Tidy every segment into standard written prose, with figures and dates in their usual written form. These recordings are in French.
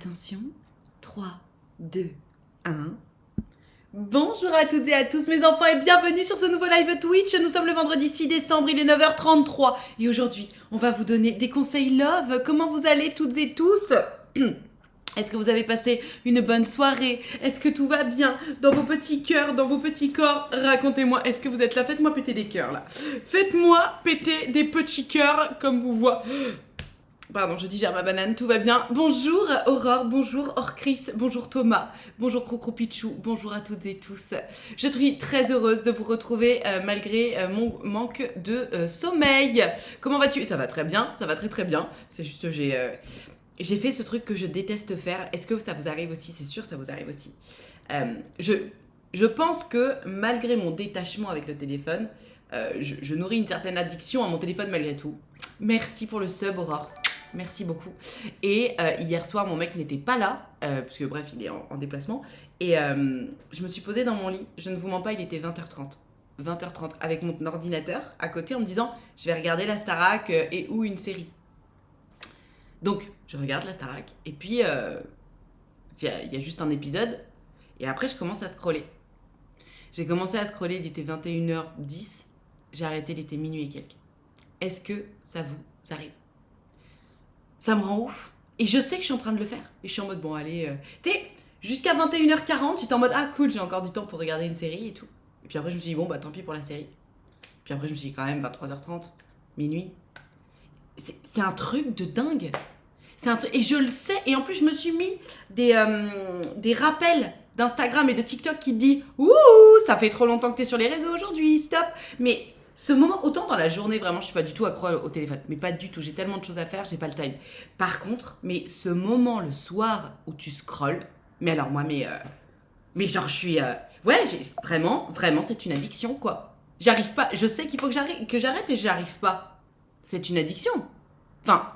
Attention, 3, 2, 1. Bonjour à toutes et à tous mes enfants et bienvenue sur ce nouveau live Twitch. Nous sommes le vendredi 6 décembre, il est 9h33 et aujourd'hui on va vous donner des conseils love. Comment vous allez toutes et tous? Est-ce que vous avez passé une bonne soirée? Est-ce que tout va bien dans vos petits cœurs, dans vos petits corps? Racontez-moi, est-ce que vous êtes là? Faites-moi péter des cœurs là. Faites-moi péter des petits cœurs comme vous voyez. Pardon, je digère ma banane, tout va bien. Bonjour Aurore, bonjour Orchris, bonjour Thomas, bonjour Crocropichou, bonjour à toutes et tous. Je suis très heureuse de vous retrouver malgré mon manque de sommeil. Comment vas-tu? Ça va très bien, ça va très très bien. C'est juste j'ai fait ce truc que je déteste faire. Est-ce que ça vous arrive aussi? C'est sûr, ça vous arrive aussi. Je pense que malgré mon détachement avec le téléphone, je nourris une certaine addiction à mon téléphone malgré tout. Merci pour le sub Aurore. Merci beaucoup. Et hier soir, mon mec n'était pas là, parce que bref, il est en déplacement. Et je me suis posée dans mon lit. Je ne vous mens pas, il était 20h30. 20h30 avec mon ordinateur à côté en me disant je vais regarder la Starac et ou une série. Donc, je regarde la Starac. Et puis, il y a juste un épisode. Et après, je commence à scroller. J'ai commencé à scroller, il était 21h10. J'ai arrêté, il était minuit et quelques. Est-ce que ça vous arrive? Ça me rend ouf. Et je sais que je suis en train de le faire. Et je suis en mode, bon, allez... jusqu'à 21h40, j'étais en mode, ah cool, j'ai encore du temps pour regarder une série et tout. Et puis après, je me suis dit, bon, bah tant pis pour la série. Puis après, je me suis dit, quand même, 23h30, minuit. C'est un truc de dingue. Et je le sais. Et en plus, je me suis mis des rappels d'Instagram et de TikTok qui te disent, ouh, ça fait trop longtemps que t'es sur les réseaux aujourd'hui, stop. Mais... ce moment, autant dans la journée, vraiment, je suis pas du tout accro au téléphone. Mais pas du tout, j'ai tellement de choses à faire, j'ai pas le time. Par contre, mais ce moment, le soir, où tu scrolles, mais alors moi, mais genre, je suis... ouais, vraiment, c'est une addiction, quoi. J'arrive pas, je sais qu'il faut que j'arrête et j'arrive pas. C'est une addiction. Enfin,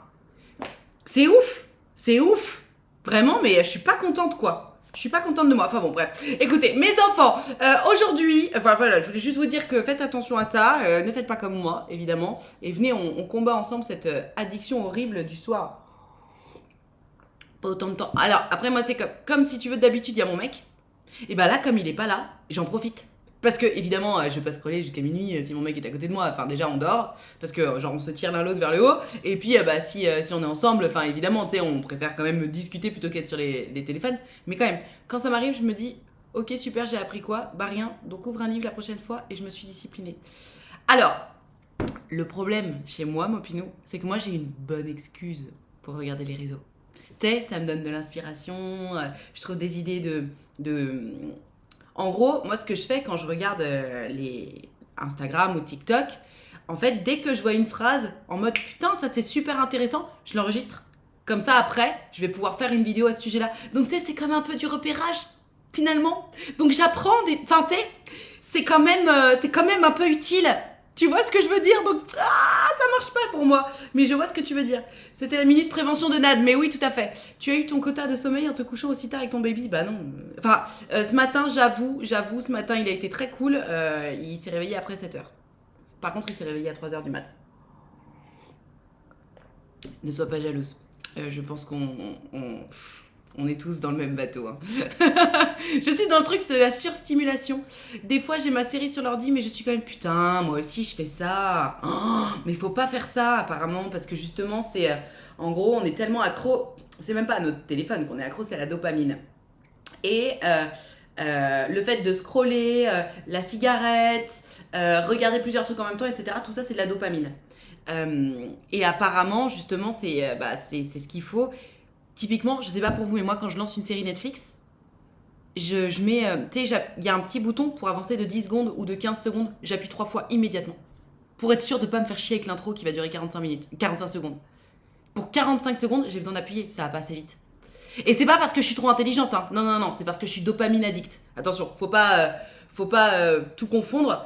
c'est ouf. Vraiment, mais je suis pas contente, quoi. Je suis pas contente de moi. Enfin bon, bref. Écoutez, mes enfants, aujourd'hui, enfin voilà, je voulais juste vous dire que faites attention à ça. Ne faites pas comme moi, évidemment. Et venez, on combat ensemble cette addiction horrible du soir. Pas autant de temps. Alors, après, moi, c'est comme si tu veux, d'habitude, il y a mon mec. Et bah là, comme il est pas là, j'en profite. Parce que, évidemment, je vais pas scroller jusqu'à minuit si mon mec est à côté de moi. Enfin, déjà, on dort. Parce que, genre, on se tire l'un l'autre vers le haut. Et puis, bah, si on est ensemble, enfin, évidemment, tu sais, on préfère quand même discuter plutôt qu'être sur les téléphones. Mais quand même, quand ça m'arrive, je me dis, ok, super, j'ai appris quoi? Bah, rien. Donc, ouvre un livre la prochaine fois et je me suis disciplinée. Alors, le problème chez moi, Mopinou, c'est que moi, j'ai une bonne excuse pour regarder les réseaux. Tu sais, ça me donne de l'inspiration. Je trouve des idées de... En gros, moi, ce que je fais quand je regarde les Instagram ou TikTok, en fait, dès que je vois une phrase en mode putain, ça c'est super intéressant, je l'enregistre. Comme ça, après, je vais pouvoir faire une vidéo à ce sujet-là. Donc, tu sais, c'est comme un peu du repérage, finalement. Donc, j'apprends des. Enfin, tu sais, c'est quand même un peu utile. Tu vois ce que je veux dire? Donc, ça marche pas pour moi. Mais je vois ce que tu veux dire. C'était la minute prévention de Nad. Mais oui, tout à fait. Tu as eu ton quota de sommeil en te couchant aussi tard avec ton baby? Bah non. Enfin, ce matin, j'avoue, ce matin, il a été très cool. Il s'est réveillé après 7h. Par contre, il s'est réveillé à 3h du mat. Ne sois pas jalouse. Je pense on est tous dans le même bateau. Hein. Je suis dans le truc, c'est de la surstimulation. Des fois, j'ai ma série sur l'ordi, mais je suis quand même putain, moi aussi, je fais ça. Oh, mais il faut pas faire ça, apparemment, parce que justement, c'est... en gros, on est tellement accro... C'est même pas à notre téléphone qu'on est accro, c'est à la dopamine. Et le fait de scroller, la cigarette, regarder plusieurs trucs en même temps, etc., tout ça, c'est de la dopamine. Et apparemment, justement, c'est ce qu'il faut. Typiquement, je sais pas pour vous, mais moi, quand je lance une série Netflix, je mets... tu sais, il y a un petit bouton pour avancer de 10 secondes ou de 15 secondes. J'appuie 3 fois immédiatement. Pour être sûr de pas me faire chier avec l'intro qui va durer 45 secondes. Pour 45 secondes, j'ai besoin d'appuyer. Ça va pas assez vite. Et c'est pas parce que je suis trop intelligente, hein. Non. C'est parce que je suis dopamine addict. Attention, faut pas tout confondre.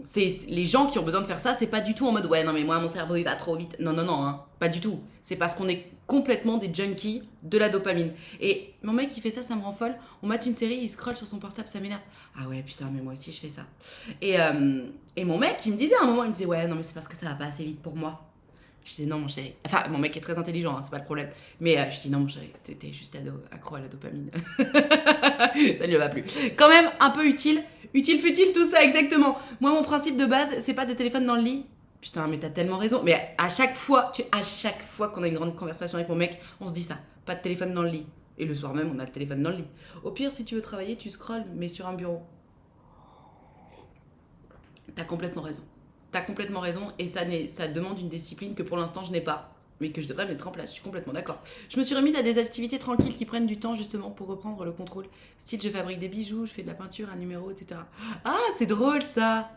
C'est les gens qui ont besoin de faire ça, c'est pas du tout en mode ouais non mais moi mon cerveau il va trop vite. Non hein, pas du tout. C'est parce qu'on est complètement des junkies de la dopamine. Et mon mec il fait ça me rend folle. On mate une série, il scrolle sur son portable, ça m'énerve. Ah ouais putain mais moi aussi je fais ça. Et mon mec il me disait à un moment, il me disait ouais non mais c'est parce que ça va pas assez vite pour moi. Je disais non mon chéri. Enfin, mon mec est très intelligent, hein, c'est pas le problème. Mais je dis non mon chéri, t'es juste accro à la dopamine. Ça ne lui va plus. Quand même, un peu utile. Utile futile, tout ça, exactement. Moi, mon principe de base, c'est pas de téléphone dans le lit. Putain, mais t'as tellement raison. Mais à chaque fois qu'on a une grande conversation avec mon mec, on se dit ça. Pas de téléphone dans le lit. Et le soir même, on a le téléphone dans le lit. Au pire, si tu veux travailler, tu scrolles, mais sur un bureau. T'as complètement raison. T'as complètement raison. Et ça demande une discipline que pour l'instant, je n'ai pas. Mais que je devrais mettre en place. Je suis complètement d'accord. Je me suis remise à des activités tranquilles qui prennent du temps, justement, pour reprendre le contrôle. Style, je fabrique des bijoux, je fais de la peinture, un numéro, etc. Ah, c'est drôle, ça.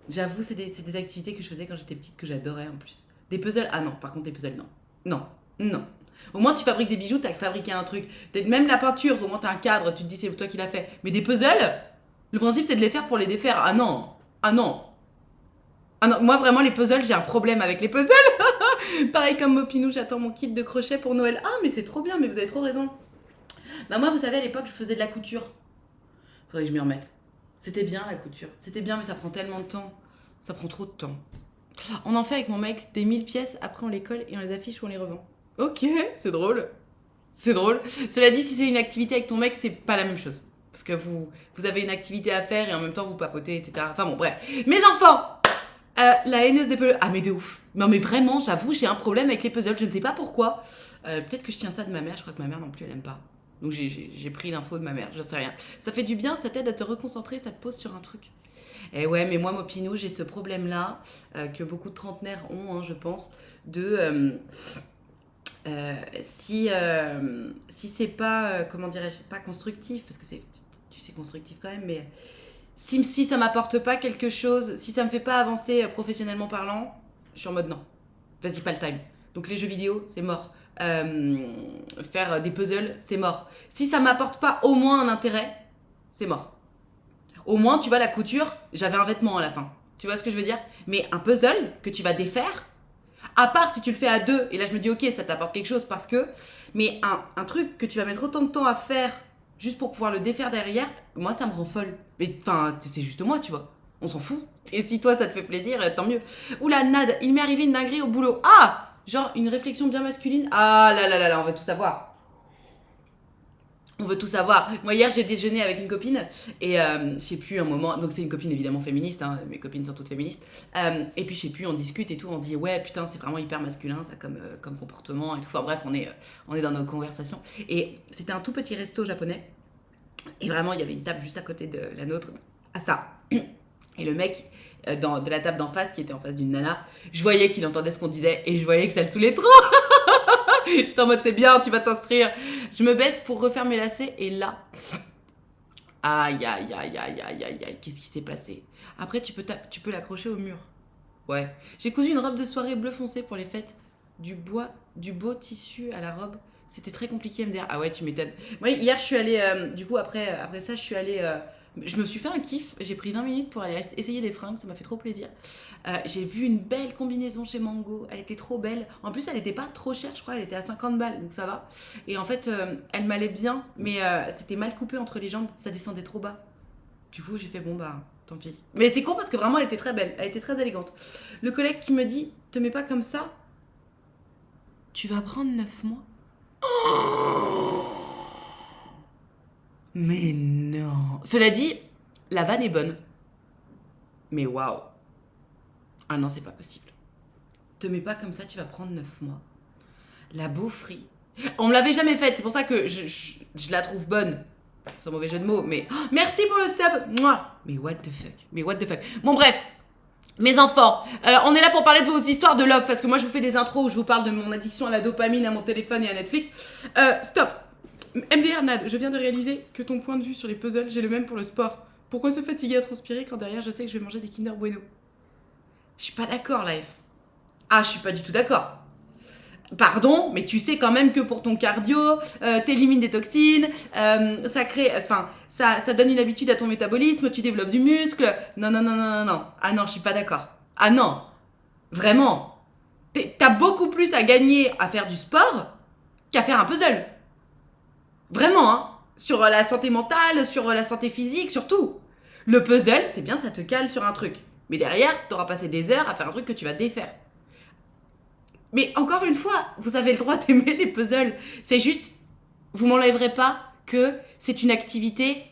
J'avoue, c'est des activités que je faisais quand j'étais petite, que j'adorais, en plus. Des puzzles. Ah non, par contre, les puzzles, non. Non. Non. Au moins, tu fabriques des bijoux, t'as fabriqué un truc. Même la peinture, au moins, t'as un cadre, tu te dis, c'est toi qui l'as fait. Mais des puzzles, le principe, c'est de les faire pour les défaire. Ah non. Ah non. Ah non, moi, vraiment, les puzzles, j'ai un problème avec les puzzles. Pareil comme Mopinou, j'attends mon kit de crochet pour Noël. Ah, mais c'est trop bien, mais vous avez trop raison. Bah moi, vous savez, à l'époque, je faisais de la couture. Faudrait que je m'y remette. C'était bien, la couture. C'était bien, mais ça prend tellement de temps. Ça prend trop de temps. On en fait avec mon mec des 1000 pièces, après on les colle et on les affiche ou on les revend. Ok, c'est drôle. C'est drôle. Cela dit, si c'est une activité avec ton mec, c'est pas la même chose. Parce que vous avez une activité à faire et en même temps vous papotez, etc. Enfin bon, bref. Mes enfants, la haineuse des puzzles. Ah, mais de ouf. Non, mais vraiment, j'avoue, j'ai un problème avec les puzzles. Je ne sais pas pourquoi. Peut-être que je tiens ça de ma mère. Je crois que ma mère non plus, elle aime pas. Donc j'ai pris l'info de ma mère. Je sais rien. Ça fait du bien, ça t'aide à te reconcentrer, ça te pose sur un truc. Et ouais, mais moi, Mopinou, j'ai ce problème-là que beaucoup de trentenaires ont, hein, je pense, de si c'est pas, comment dirais-je, pas constructif, parce que tu sais, constructif quand même, mais si ça m'apporte pas quelque chose, si ça me fait pas avancer professionnellement parlant, je suis en mode non. Vas-y, pas le time. Donc les jeux vidéo, c'est mort. Faire des puzzles, c'est mort. Si ça m'apporte pas au moins un intérêt, c'est mort. Au moins, tu vois, la couture, j'avais un vêtement à la fin. Tu vois ce que je veux dire? Mais un puzzle que tu vas défaire, à part si tu le fais à deux, et là je me dis ok, ça t'apporte quelque chose parce que... Mais un truc que tu vas mettre autant de temps à faire juste pour pouvoir le défaire derrière, moi ça me rend folle. Mais enfin, c'est juste moi, tu vois. On s'en fout. Et si toi ça te fait plaisir, tant mieux. Oula, Nad, il m'est arrivé une dinguerie au boulot. Ah! Genre une réflexion bien masculine. Ah là là là là, on va tout savoir. On veut tout savoir. Moi, hier, j'ai déjeuné avec une copine et je sais plus, un moment. Donc, c'est une copine évidemment féministe, hein, mes copines sont toutes féministes. Et puis, je sais plus, on discute et tout. On dit, ouais, putain, c'est vraiment hyper masculin, ça, comme comportement et tout. Enfin, bref, on est dans nos conversations. Et c'était un tout petit resto japonais. Et vraiment, il y avait une table juste à côté de la nôtre. À ça. Et le mec de la table d'en face, qui était en face d'une nana, je voyais qu'il entendait ce qu'on disait et je voyais que ça le saoulait trop. J'étais en mode c'est bien, tu vas t'instruire. Je me baisse pour refaire mes lacets et là, aïe aïe aïe aïe aïe aïe aïe, qu'est-ce qui s'est passé? Après tu peux l'accrocher au mur. Ouais. J'ai cousu une robe de soirée bleu foncé pour les fêtes. Du beau tissu à la robe. C'était très compliqué MDR. Ah ouais, tu m'étonnes. Moi hier je suis allée, du coup après ça je suis allée... je me suis fait un kiff, j'ai pris 20 minutes pour aller essayer des fringues, ça m'a fait trop plaisir. J'ai vu une belle combinaison chez Mango, elle était trop belle. En plus, elle était pas trop chère, je crois, elle était à 50 balles, donc ça va. Et en fait, elle m'allait bien, mais c'était mal coupé entre les jambes, ça descendait trop bas. Du coup, j'ai fait bon bah, tant pis. Mais c'est con parce que vraiment, elle était très belle, elle était très élégante. Le collègue qui me dit, te mets pas comme ça, tu vas prendre 9 mois. Mais non. Cela dit, la vanne est bonne. Mais waouh. Ah non, c'est pas possible. Te mets pas comme ça, tu vas prendre 9 mois. La beaufrie. On me l'avait jamais faite, c'est pour ça que je la trouve bonne. Sans mauvais jeu de mots, mais... Oh, merci pour le sub. Mouah. Mais what the fuck. Bon bref. Mes enfants, on est là pour parler de vos histoires de love, parce que moi je vous fais des intros où je vous parle de mon addiction à la dopamine, à mon téléphone et à Netflix. Stop. MDR Nad, je viens de réaliser que ton point de vue sur les puzzles, j'ai le même pour le sport. Pourquoi se fatiguer à transpirer quand derrière je sais que je vais manger des Kinder Bueno? Je suis pas d'accord, Life. Ah, je suis pas du tout d'accord. Pardon, mais tu sais quand même que pour ton cardio, t'élimines des toxines, ça crée, enfin, ça donne une habitude à ton métabolisme, tu développes du muscle. Non. Ah non, je suis pas d'accord. Ah non, vraiment. T'as beaucoup plus à gagner à faire du sport qu'à faire un puzzle. Vraiment, hein. Sur la santé mentale, sur la santé physique, sur tout. Le puzzle, c'est bien, ça te cale sur un truc. Mais derrière, t'auras passé des heures à faire un truc que tu vas défaire. Mais encore une fois, vous avez le droit d'aimer les puzzles. C'est juste, vous m'enlèverez pas que c'est une activité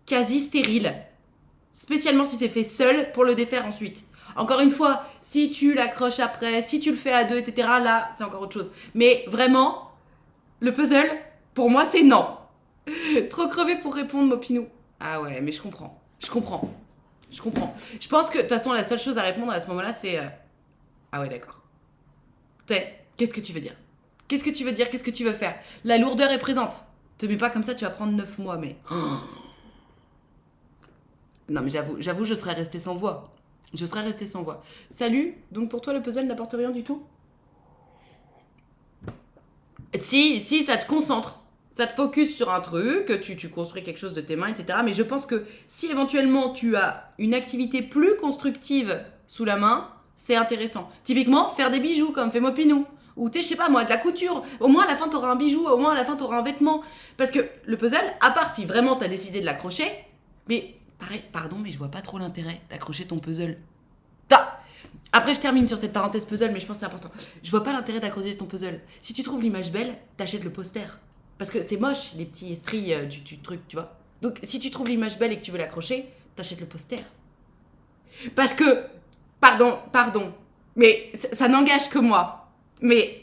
quasi stérile. Spécialement si c'est fait seul pour le défaire ensuite. Encore une fois, si tu l'accroches après, si tu le fais à deux, etc., là, c'est encore autre chose. Mais vraiment, le puzzle, pour moi, c'est non. Trop crevé pour répondre, Mopinou. Ah ouais, mais je comprends. Je comprends. Je pense que, de toute façon, la seule chose à répondre à ce moment-là, c'est... Ah ouais, d'accord. Qu'est-ce que tu veux dire? Qu'est-ce que tu veux dire? Qu'est-ce que tu veux faire? La lourdeur est présente. Te mets pas comme ça, tu vas prendre 9 mois, mais... Non, mais j'avoue, je serais restée sans voix. Salut, donc pour toi, le puzzle n'apporte rien du tout? Si, ça te concentre. Ça te focus sur un truc, tu construis quelque chose de tes mains, etc. Mais je pense que si éventuellement tu as une activité plus constructive sous la main, c'est intéressant. Typiquement, faire des bijoux comme fait Mopinou. Ou je sais pas moi, de la couture. Au moins à la fin, t'auras un bijou, au moins à la fin, t'auras un vêtement. Parce que le puzzle, à part si vraiment t'as décidé de l'accrocher, mais pareil, pardon, mais je vois pas trop l'intérêt d'accrocher ton puzzle. Après, je termine sur cette parenthèse puzzle, mais je pense que c'est important. Je vois pas l'intérêt d'accrocher ton puzzle. Si tu trouves l'image belle, t'achètes le poster. Parce que c'est moche, les petits stries du truc, tu vois. Donc, si tu trouves l'image belle et que tu veux l'accrocher, t'achètes le poster. Parce que, pardon, mais ça n'engage que moi. Mais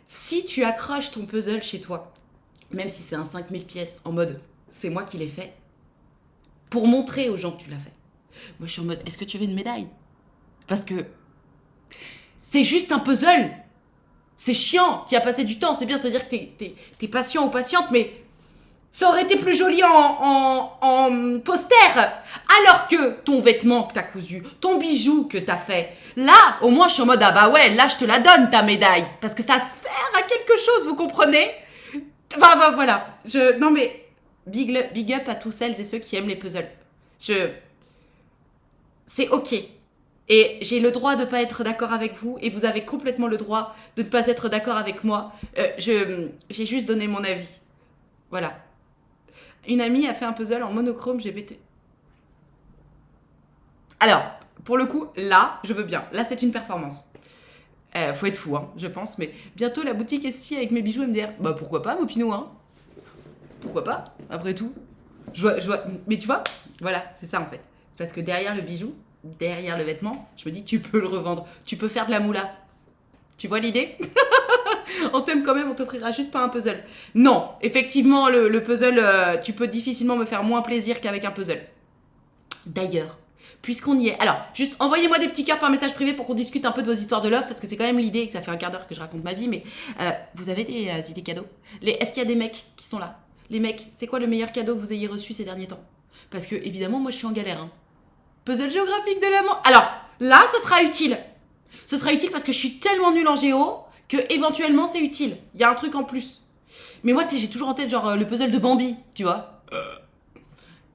si tu accroches ton puzzle chez toi, même si c'est un 5000 pièces, en mode, c'est moi qui l'ai fait, pour montrer aux gens que tu l'as fait. Moi, je suis en mode, est-ce que tu veux une médaille? Parce que c'est juste un puzzle. C'est chiant, t'y as passé du temps, c'est bien, ça veut dire que t'es patient ou patiente, mais ça aurait été plus joli en poster. Alors que ton vêtement que t'as cousu, ton bijou que t'as fait, là, au moins je suis en mode, ah bah ouais, là je te la donne ta médaille. Parce que ça sert à quelque chose, vous comprenez? Enfin, voilà. Non mais, big up à tous celles et ceux qui aiment les puzzles. C'est ok. Et j'ai le droit de ne pas être d'accord avec vous, et vous avez complètement le droit de ne pas être d'accord avec moi. J'ai juste donné mon avis. Voilà. Une amie a fait un puzzle en monochrome GPT. Alors, pour le coup, là, je veux bien. Là, c'est une performance. Faut être fou, hein, je pense. Mais bientôt, la boutique Esti avec mes bijoux MDR. Bah, pourquoi pas, Mopinou, hein? Pourquoi pas, après tout? Je vois... Mais tu vois, voilà, c'est ça, en fait. C'est parce que derrière le bijou, derrière le vêtement, je me dis, tu peux le revendre. Tu peux faire de la moula. Tu vois l'idée? On t'aime quand même, on t'offrira juste pas un puzzle. Non, effectivement, le puzzle, tu peux difficilement me faire moins plaisir qu'avec un puzzle. D'ailleurs, puisqu'on y est... Alors, juste envoyez-moi des petits cœurs par message privé pour qu'on discute un peu de vos histoires de love, parce que c'est quand même l'idée, et que ça fait un quart d'heure que je raconte ma vie, mais vous avez des idées cadeaux? Est-ce qu'il y a des mecs qui sont là? Les mecs, c'est quoi le meilleur cadeau que vous ayez reçu ces derniers temps? Parce que, évidemment, moi, je suis en galère, hein. Puzzle géographique de l'amant. Alors, là, ce sera utile. Ce sera utile parce que je suis tellement nulle en géo que, éventuellement, c'est utile. Il y a un truc en plus. Mais moi, tu sais, j'ai toujours en tête, genre, le puzzle de Bambi, tu vois.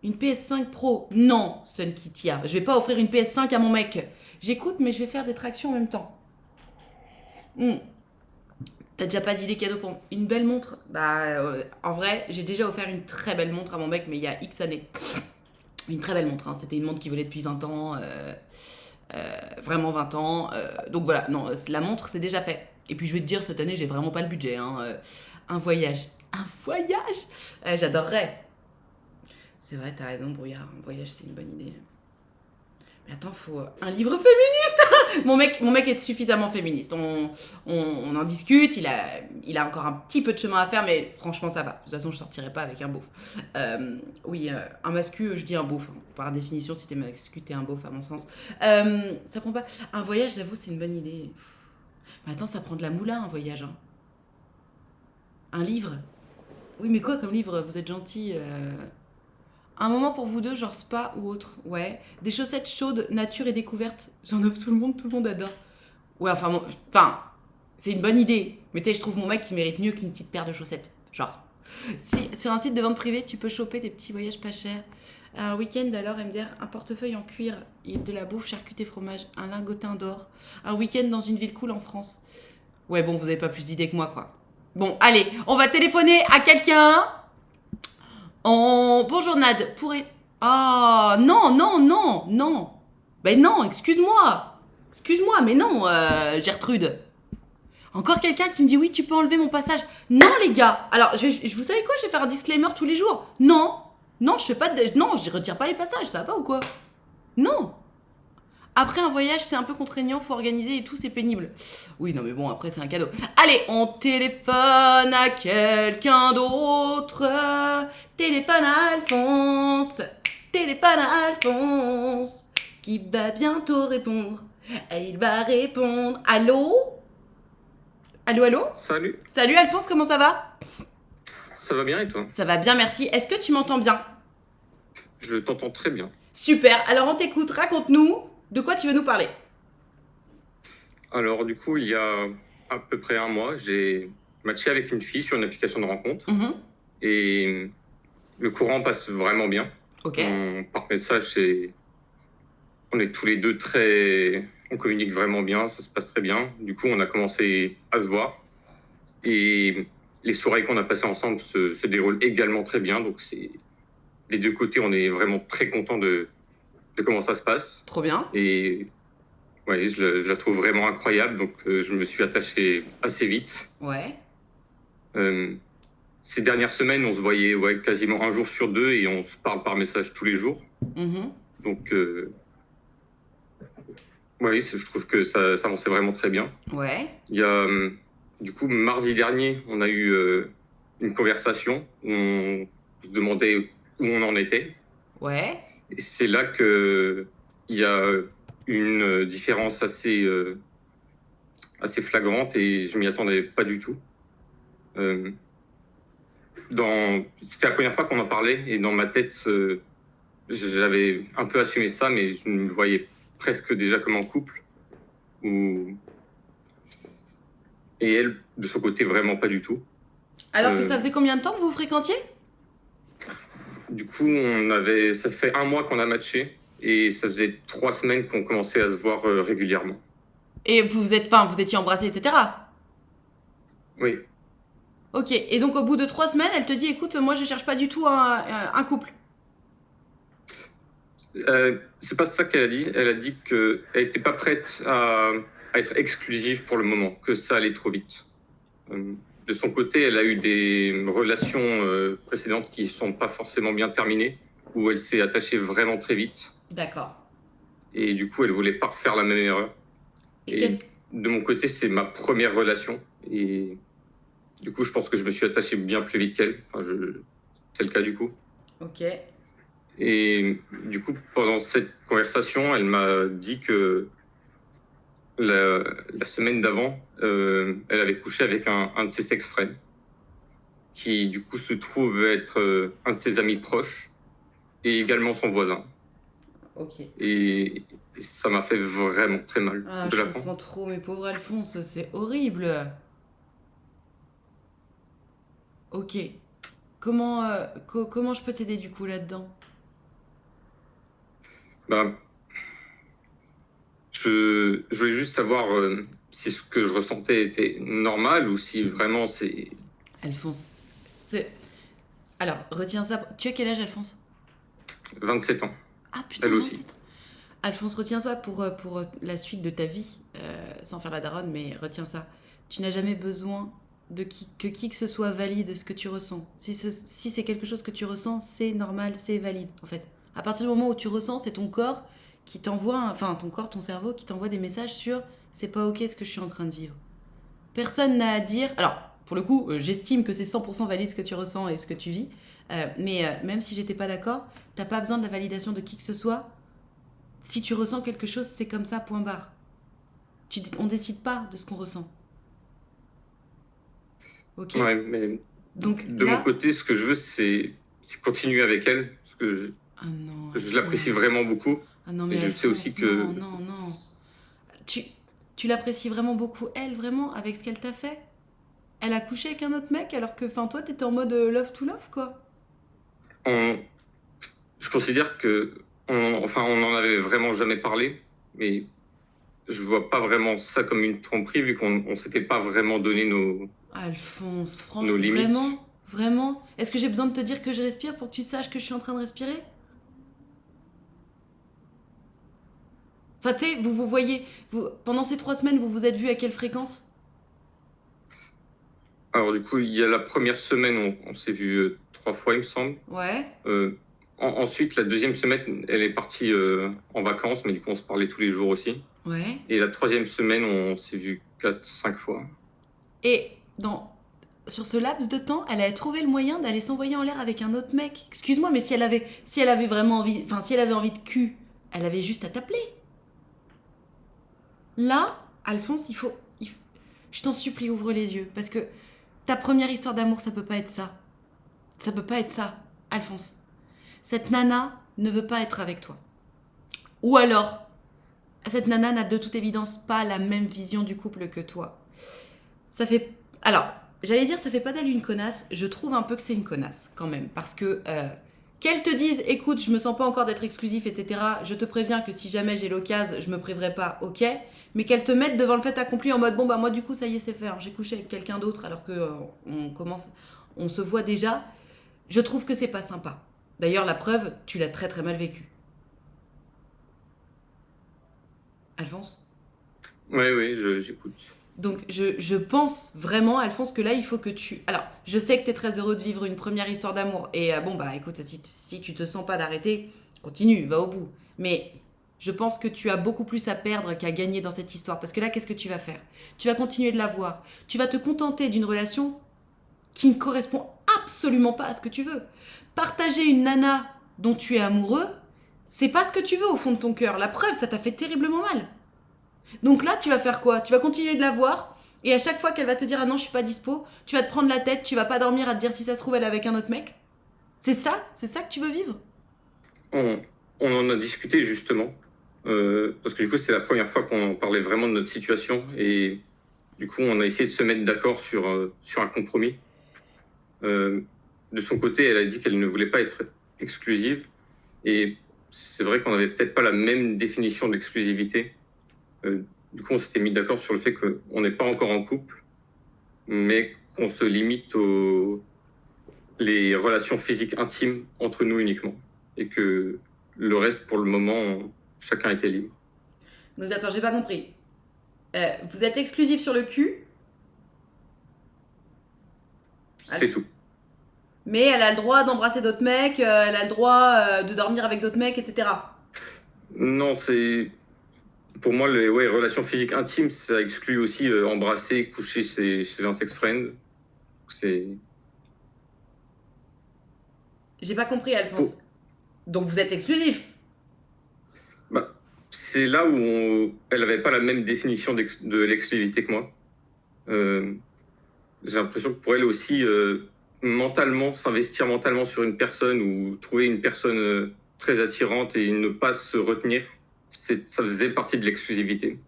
Une PS5 Pro. Non, Sun Kitia. Je vais pas offrir une PS5 à mon mec. J'écoute, mais je vais faire des tractions en même temps. T'as déjà pas d'idée cadeau pour une belle montre? Bah, en vrai, j'ai déjà offert une très belle montre à mon mec, mais il y a X années. Une très belle montre, hein. C'était une montre qui volait depuis 20 ans. Vraiment 20 ans. Donc voilà, non, la montre, c'est déjà fait. Et puis je vais te dire, cette année, j'ai vraiment pas le budget. Hein. Un voyage. Un voyage? J'adorerais. C'est vrai, t'as raison, Brouillard. Un voyage, c'est une bonne idée. Mais attends, faut un livre féministe. mon mec est suffisamment féministe. On en discute. Il a encore un petit peu de chemin à faire, mais franchement, ça va. De toute façon, je sortirai pas avec un beauf. Oui, un mascu, je dis un beauf. Hein. Par définition, si t'es mascu, t'es un beauf, à mon sens. Ça prend pas. Un voyage, j'avoue, c'est une bonne idée. Mais attends, ça prend de la moula, un voyage. Hein. Un livre? Oui, mais quoi comme livre? Vous êtes gentil. Un moment pour vous deux, genre spa ou autre. Ouais. Des chaussettes chaudes, nature et découverte. J'en offre tout le monde adore. Ouais, enfin, c'est une bonne idée. Mais tu sais, je trouve mon mec qui mérite mieux qu'une petite paire de chaussettes. Genre. Si sur un site de vente privée, tu peux choper des petits voyages pas chers. Un week-end, alors, MDR, un portefeuille en cuir, de la bouffe, charcuterie, fromage, un lingotin d'or. Un week-end dans une ville cool en France. Ouais, bon, vous avez pas plus d'idées que moi, quoi. Bon, allez, on va téléphoner à quelqu'un. Bonjour Nad, pourrait... Ah, non. Ben non, excuse-moi, mais non, Gertrude. Encore quelqu'un qui me dit oui, tu peux enlever mon passage. Non, les gars. Alors, vous savez quoi? Je vais faire un disclaimer tous les jours. Non. Non, je fais pas de. Non, je retire pas les passages, ça va pas ou quoi? Non. Après un voyage, c'est un peu contraignant, faut organiser et tout, c'est pénible. Oui, non, mais bon, après, c'est un cadeau. Allez, on téléphone à quelqu'un d'autre. Téléphone à Alphonse. Téléphone à Alphonse. Qui va bientôt répondre. Et il va répondre. Allô? Allô, allô? Salut, Salut Alphonse, comment ça va? ça va bien et toi? Ça va bien, merci. Est-ce que tu m'entends bien? Je t'entends très bien. Super, alors on t'écoute, raconte-nous de quoi tu veux nous parler. Alors du coup, il y a à peu près un mois, j'ai matché avec une fille sur une application de rencontre Mhm. et le courant passe vraiment bien. Ok. Par message, on est tous les deux très... On communique vraiment bien, ça se passe très bien. Du coup, on a commencé à se voir et les soirées qu'on a passées ensemble se déroulent également très bien. Donc c'est... Des deux côtés, on est vraiment très contents de comment ça se passe. Trop bien. Et ouais, je la trouve vraiment incroyable, donc je me suis attaché assez vite. Ouais. Euh, Ces dernières semaines, on se voyait quasiment un jour sur deux et on se parle par message tous les jours. Mhm. Donc, ouais, je trouve que ça avançait vraiment très bien. Ouais. Il y a, du coup, mardi dernier, on a eu une conversation où on se demandait où on en était. Ouais. Et c'est là que il y a une différence assez flagrante et je m'y attendais pas du tout. Euh, C'était la première fois qu'on en parlait et dans ma tête, j'avais un peu assumé ça, mais je me voyais presque déjà comme en couple. Ou... Et elle, de son côté, vraiment pas du tout. Alors que ça faisait combien de temps que vous vous fréquentiez? Du coup, ça fait un mois qu'on a matché et ça faisait 3 semaines qu'on commençait à se voir régulièrement. Et vous étiez embrassés, etc. Oui. Ok, et donc au bout de 3 semaines, elle te dit écoute, moi je cherche pas du tout un couple. C'est pas ça qu'elle a dit. Elle a dit qu'elle n'était pas prête à être exclusive pour le moment, que ça allait trop vite. De son côté, elle a eu des relations précédentes qui sont pas forcément bien terminées, où elle s'est attachée vraiment très vite. D'accord. Et du coup, elle voulait pas refaire la même erreur. Et Et de mon côté, c'est ma première relation. Et du coup, je pense que je me suis attaché bien plus vite qu'elle. C'est le cas du coup. Ok. Et du coup, pendant cette conversation, elle m'a dit que la semaine d'avant, elle avait couché avec un de ses sex-friends, qui du coup se trouve être un de ses amis proches et également son voisin. Ok. Et ça m'a fait vraiment très mal Ah, de je l'apprendre. comprends trop, mais pauvre Alphonse, c'est horrible. Ok. Comment je peux t'aider du coup là-dedans? Ben, je voulais juste savoir si ce que je ressentais était normal ou si vraiment c'est Alphonse, c'est... Alors, retiens ça. Tu as quel âge, Alphonse? 27 ans, Ah putain, elle aussi. 27 ans. Alphonse, retiens ça pour la suite de ta vie, sans faire la daronne, mais retiens ça. Tu n'as jamais besoin que qui que ce soit valide ce que tu ressens. Si c'est quelque chose que tu ressens, c'est normal, c'est valide, en fait. À partir du moment où tu ressens, c'est ton corps qui t'envoie, enfin ton corps, ton cerveau qui t'envoie des messages sur c'est pas ok ce que je suis en train de vivre. Personne n'a à dire. Alors, pour le coup, j'estime que c'est 100% valide ce que tu ressens et ce que tu vis. Mais même si j'étais pas d'accord, t'as pas besoin de la validation de qui que ce soit. Si tu ressens quelque chose, c'est comme ça, point barre. On décide pas de ce qu'on ressent. Ok? Ouais, mais Donc de mon là. côté, ce que je veux, c'est continuer avec elle, parce que Ah non, je l'apprécie Alphonse. vraiment beaucoup. Ah non, Et mais je sais aussi Alphonse, que non, non, non. Tu, tu l'apprécies vraiment beaucoup, elle, vraiment, avec ce qu'elle t'a fait? Elle a couché avec un autre mec alors que, enfin, toi, t'étais en mode love to love, quoi. on, je considère que, enfin, on n'en avait vraiment jamais parlé, mais je vois pas vraiment ça comme une tromperie, vu qu'on s'était pas vraiment donné Alphonse, nos franchement, limites. vraiment? Vraiment? Est-ce que j'ai besoin de te dire que je respire pour que tu saches que je suis en train de respirer? Enfin, tu sais, vous voyez, pendant ces 3 semaines, vous vous êtes vus à quelle fréquence? Alors du coup, il y a la première semaine, on s'est vu 3 fois, il me semble. Ouais. Ensuite, la deuxième semaine, elle est partie en vacances, mais du coup, on se parlait tous les jours aussi. Ouais. Et la troisième semaine, on s'est vu 4, 5 fois. Et sur ce laps de temps, elle a trouvé le moyen d'aller s'envoyer en l'air avec un autre mec. Excuse-moi, mais si elle avait vraiment envie, enfin si elle avait envie de cul, elle avait juste à t'appeler. Là, Alphonse, je t'en supplie, ouvre les yeux, parce que ta première histoire d'amour, ça peut pas être ça. Ça peut pas être ça, Alphonse. Cette nana ne veut pas être avec toi. Ou alors, cette nana n'a de toute évidence pas la même vision du couple que toi. Ça fait... Alors, j'allais dire ça fait pas d'elle une connasse, je trouve un peu que c'est une connasse quand même, parce que qu'elle te dise, écoute, je me sens pas encore d'être exclusif, etc., je te préviens que si jamais j'ai l'occasion, je me priverai pas, ok, mais qu'elle te mette devant le fait accompli en mode, bon bah moi du coup ça y est c'est fait, hein, j'ai couché avec quelqu'un d'autre alors que on se voit déjà, je trouve que c'est pas sympa. D'ailleurs la preuve, tu l'as très très mal vécu. Alphonse. Oui, j'écoute. Donc, je pense vraiment, Alphonse, que là, il faut que tu... Alors, je sais que tu es très heureux de vivre une première histoire d'amour. Et bon, bah écoute, si tu te sens pas d'arrêter, continue, va au bout. Mais je pense que tu as beaucoup plus à perdre qu'à gagner dans cette histoire. Parce que là, qu'est-ce que tu vas faire? Tu vas continuer de la voir. Tu vas te contenter d'une relation qui ne correspond absolument pas à ce que tu veux. Partager une nana dont tu es amoureux, c'est pas ce que tu veux au fond de ton cœur. La preuve, ça t'a fait terriblement mal. Donc là, tu vas faire quoi? Tu vas continuer de la voir et à chaque fois qu'elle va te dire ah non, je suis pas dispo, tu vas te prendre la tête, tu vas pas dormir à te dire si ça se trouve elle est avec un autre mec. C'est ça que tu veux vivre? On en a discuté justement, parce que du coup, c'est la première fois qu'on parlait vraiment de notre situation. Et du coup, on a essayé de se mettre d'accord sur un compromis. De son côté, elle a dit qu'elle ne voulait pas être exclusive. Et c'est vrai qu'on n'avait peut-être pas la même définition de l'exclusivité. Du coup, on s'était mis d'accord sur le fait qu'on n'est pas encore en couple, mais qu'on se limite aux les relations physiques intimes entre nous uniquement. Et que le reste, pour le moment, chacun était libre. Donc attends, j'ai pas compris. Vous êtes exclusif sur le cul, C'est tout. mais elle a le droit d'embrasser d'autres mecs, elle a le droit de dormir avec d'autres mecs, etc. Non, c'est... Pour moi, les relations physiques intimes, ça exclut aussi embrasser, coucher chez un sex-friend. C'est... J'ai pas compris, Alphonse. Donc vous êtes exclusif? Bah, c'est là où elle n'avait pas la même définition de l'exclusivité que moi. J'ai l'impression que pour elle aussi, mentalement, s'investir mentalement sur une personne ou trouver une personne très attirante et ne pas se retenir, ça faisait partie de l'exclusivité.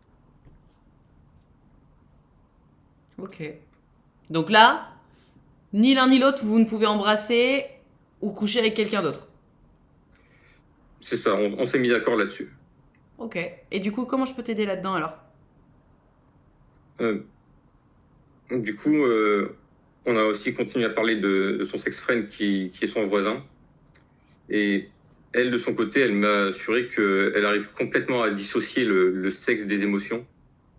Ok. Donc là, ni l'un ni l'autre, vous ne pouvez embrasser ou coucher avec quelqu'un d'autre. C'est ça, on s'est mis d'accord là-dessus. Ok. Et du coup, comment je peux t'aider là-dedans alors? Du coup, on a aussi continué à parler de son sex-friend qui est son voisin. Et elle, de son côté, elle m'a assuré qu'elle arrive complètement à dissocier le sexe des émotions.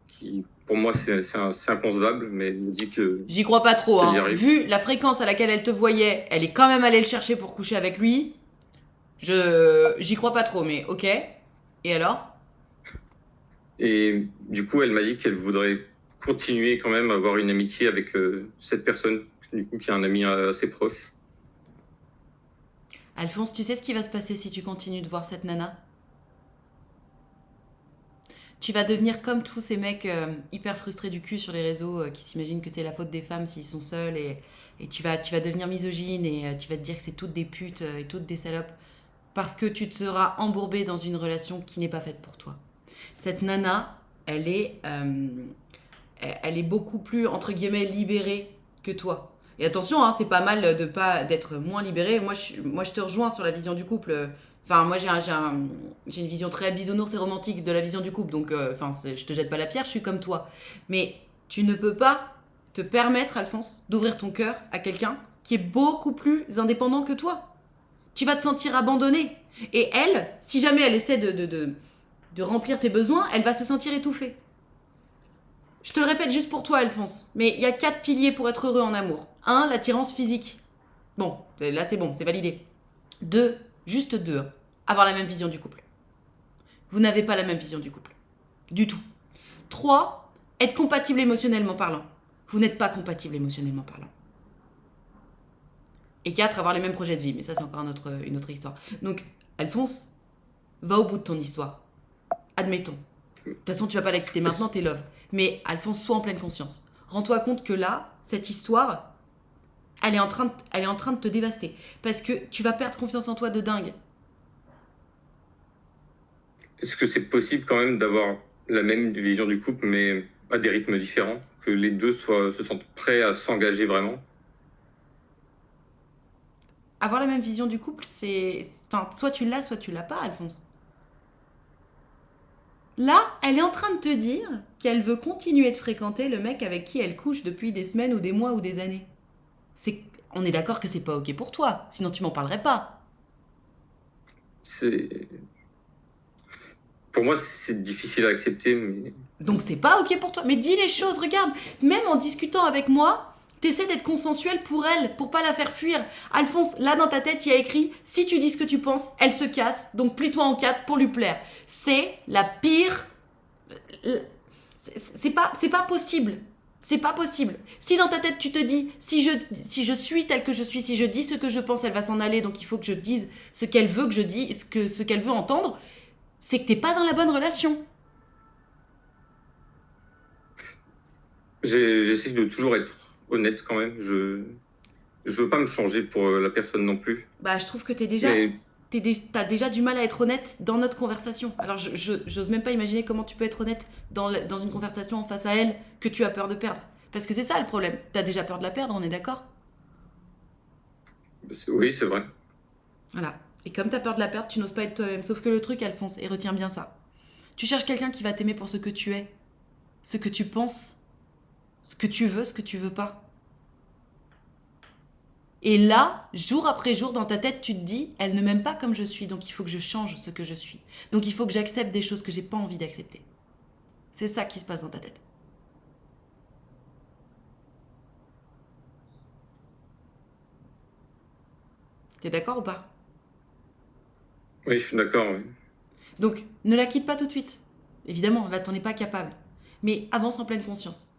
Qui, pour moi, c'est inconcevable, mais elle me dit que... J'y crois pas trop, ça y hein. arrive. Vu la fréquence à laquelle elle te voyait, elle est quand même allée le chercher pour coucher avec lui. J'y crois pas trop, mais ok. Et alors? Et du coup, elle m'a dit qu'elle voudrait continuer quand même à avoir une amitié avec cette personne, du coup, qui est un ami assez proche. Alphonse, tu sais ce qui va se passer si tu continues de voir cette nana? Tu vas devenir comme tous ces mecs hyper frustrés du cul sur les réseaux qui s'imaginent que c'est la faute des femmes s'ils sont seuls et tu vas devenir misogyne et tu vas te dire que c'est toutes des putes et toutes des salopes parce que tu te seras embourbé dans une relation qui n'est pas faite pour toi. Cette nana, elle est beaucoup plus, entre guillemets, libérée que toi. Et attention, hein, c'est pas mal d'être moins libérée. Moi, je te rejoins sur la vision du couple. Enfin, moi, j'ai une vision très bisounours et romantique de la vision du couple. Donc, je te jette pas la pierre, je suis comme toi. Mais tu ne peux pas te permettre, Alphonse, d'ouvrir ton cœur à quelqu'un qui est beaucoup plus indépendant que toi. Tu vas te sentir abandonné. Et elle, si jamais elle essaie de remplir tes besoins, elle va se sentir étouffée. Je te le répète juste pour toi, Alphonse, mais il y a 4 piliers pour être heureux en amour. 1, l'attirance physique. Bon, là c'est bon, c'est validé. 2, juste 2, hein, avoir la même vision du couple. Vous n'avez pas la même vision du couple. Du tout. 3, être compatible émotionnellement parlant. Vous n'êtes pas compatible émotionnellement parlant. Et 4, avoir les mêmes projets de vie. Mais ça, c'est encore une autre histoire. Donc, Alphonse, va au bout de ton histoire. Admettons. De toute façon, tu vas pas la quitter maintenant, t'es love. Mais Alphonse, sois en pleine conscience. Rends-toi compte que là, cette histoire, elle est en train de te dévaster. Parce que tu vas perdre confiance en toi de dingue. Est-ce que c'est possible quand même d'avoir la même vision du couple, mais à des rythmes différents? Que les deux se sentent prêts à s'engager vraiment? Avoir la même vision du couple, c'est... Enfin, soit tu l'as, soit tu l'as pas, Alphonse. Là, elle est en train de te dire qu'elle veut continuer de fréquenter le mec avec qui elle couche depuis des semaines ou des mois ou des années. On est d'accord que c'est pas ok pour toi, sinon tu m'en parlerais pas. Pour moi, c'est difficile à accepter, mais Donc c'est pas ok pour toi. Mais dis les choses, regarde, même en discutant avec moi, t'essaies d'être consensuel pour elle, pour pas la faire fuir. Alphonse, là dans ta tête, il y a écrit « Si tu dis ce que tu penses, elle se casse, donc plie-toi en 4 pour lui plaire. » C'est la pire... C'est pas possible. C'est pas possible. Si dans ta tête tu te dis si je suis tel que je suis, si je dis ce que je pense, elle va s'en aller, donc il faut que je dise ce qu'elle veut que je dise, ce qu'elle veut entendre, c'est que t'es pas dans la bonne relation. j'essaie de toujours être honnête quand même. Je veux pas me changer pour la personne non plus. Bah, je trouve que Mais t'as déjà du mal à être honnête dans notre conversation. Alors, j'ose même pas imaginer comment tu peux être honnête dans une conversation face à elle que tu as peur de perdre. Parce que c'est ça le problème. T'as déjà peur de la perdre, on est d'accord? oui, c'est vrai. Voilà. Et comme t'as peur de la perdre, tu n'oses pas être toi-même. Sauf que le truc, Alphonse, et retiens bien ça. Tu cherches quelqu'un qui va t'aimer pour ce que tu es, ce que tu penses, ce que tu veux pas. Et là, jour après jour, dans ta tête, tu te dis, elle ne m'aime pas comme je suis, donc il faut que je change ce que je suis. Donc il faut que j'accepte des choses que j'ai pas envie d'accepter. C'est ça qui se passe dans ta tête. T'es d'accord ou pas? Oui, je suis d'accord. Oui. Donc, ne la quitte pas tout de suite. Évidemment, là, t'en es pas capable. Mais avance en pleine conscience.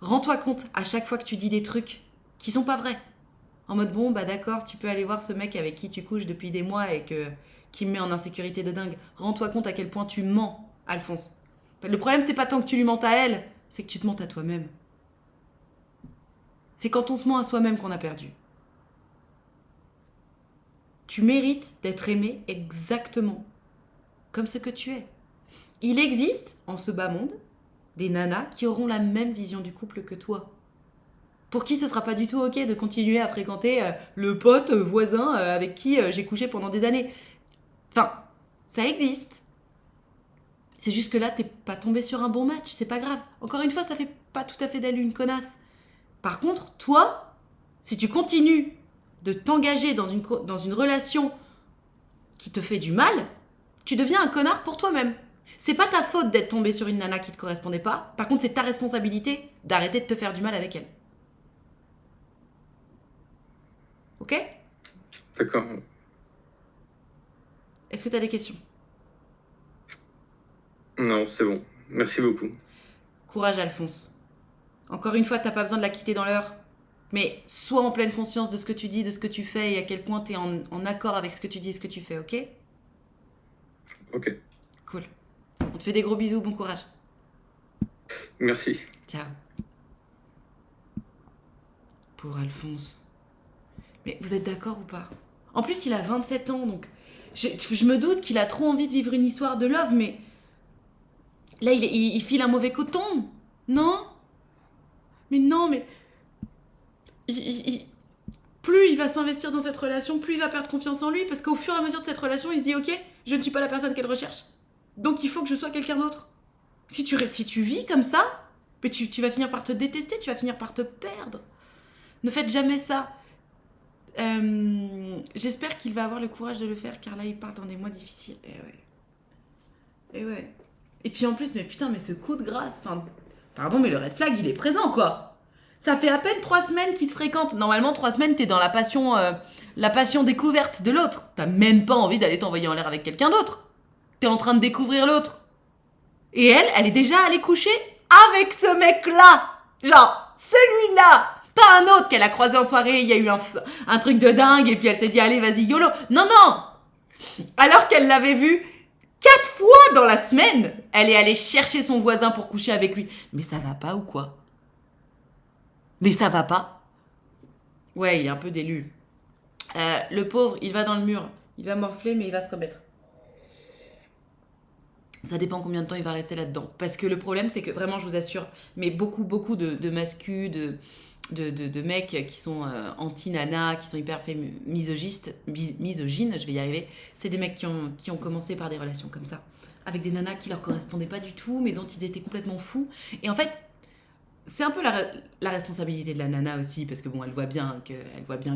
Rends-toi compte à chaque fois que tu dis des trucs qui sont pas vrais. En mode, bon, bah d'accord, tu peux aller voir ce mec avec qui tu couches depuis des mois et qui me met en insécurité de dingue. Rends-toi compte à quel point tu mens, Alphonse. Le problème, c'est pas tant que tu lui mentes à elle, c'est que tu te mentes à toi-même. C'est quand on se ment à soi-même qu'on a perdu. Tu mérites d'être aimé exactement comme ce que tu es. Il existe, en ce bas monde, des nanas qui auront la même vision du couple que toi. Pour qui ce sera pas du tout ok de continuer à fréquenter le pote voisin avec qui j'ai couché pendant des années. Enfin, ça existe. C'est juste que là, t'es pas tombé sur un bon match, c'est pas grave. Encore une fois, ça fait pas tout à fait d'elle une connasse. Par contre, toi, si tu continues de t'engager dans une relation qui te fait du mal, tu deviens un connard pour toi-même. C'est pas ta faute d'être tombé sur une nana qui te correspondait pas. Par contre, c'est ta responsabilité d'arrêter de te faire du mal avec elle. Ok? D'accord. Est-ce que t'as des questions? Non, c'est bon. Merci beaucoup. Courage, Alphonse. Encore une fois, t'as pas besoin de la quitter dans l'heure. Mais sois en pleine conscience de ce que tu dis, de ce que tu fais et à quel point t'es en accord avec ce que tu dis et ce que tu fais, ok? Ok. Cool. On te fait des gros bisous, bon courage. Merci. Ciao. Pour Alphonse. Mais vous êtes d'accord ou pas? En plus, il a 27 ans, donc je me doute qu'il a trop envie de vivre une histoire de love, mais là, il file un mauvais coton. Non? Mais non, mais... Plus il va s'investir dans cette relation, plus il va perdre confiance en lui, parce qu'au fur et à mesure de cette relation, il se dit, ok, je ne suis pas la personne qu'elle recherche. Donc il faut que je sois quelqu'un d'autre. Si tu vis comme ça, mais tu vas finir par te détester, tu vas finir par te perdre. Ne faites jamais ça. J'espère qu'il va avoir le courage de le faire, car là, il part dans des mois difficiles. Et ouais. Et puis en plus, mais putain, mais ce coup de grâce, enfin, Pardon, mais le red flag, il est présent, quoi. Ça fait à peine 3 semaines qu'ils se fréquentent. Normalement, 3 semaines, t'es dans la passion découverte de l'autre. T'as même pas envie d'aller t'envoyer en l'air avec quelqu'un d'autre. T'es en train de découvrir l'autre. Et elle est déjà allée coucher avec ce mec-là. Genre, celui-là. Pas un autre qu'elle a croisé en soirée, il y a eu un truc de dingue, et puis elle s'est dit, allez, vas-y, YOLO. Non, non. Alors qu'elle l'avait vu 4 fois dans la semaine, elle est allée chercher son voisin pour coucher avec lui. Mais ça va pas ou quoi? Mais ça va pas? Ouais, il est un peu délu. Le pauvre, il va dans le mur. Il va morfler, mais il va se remettre. Ça dépend combien de temps il va rester là-dedans. Parce que le problème, c'est que vraiment, je vous assure, mais beaucoup de mascus, de mecs qui sont anti-nana, qui sont hyper misogynes, je vais y arriver, c'est des mecs qui ont commencé par des relations comme ça. Avec des nanas qui leur correspondaient pas du tout, mais dont ils étaient complètement fous. Et en fait, c'est un peu la responsabilité de la nana aussi, parce que bon, elle voit bien que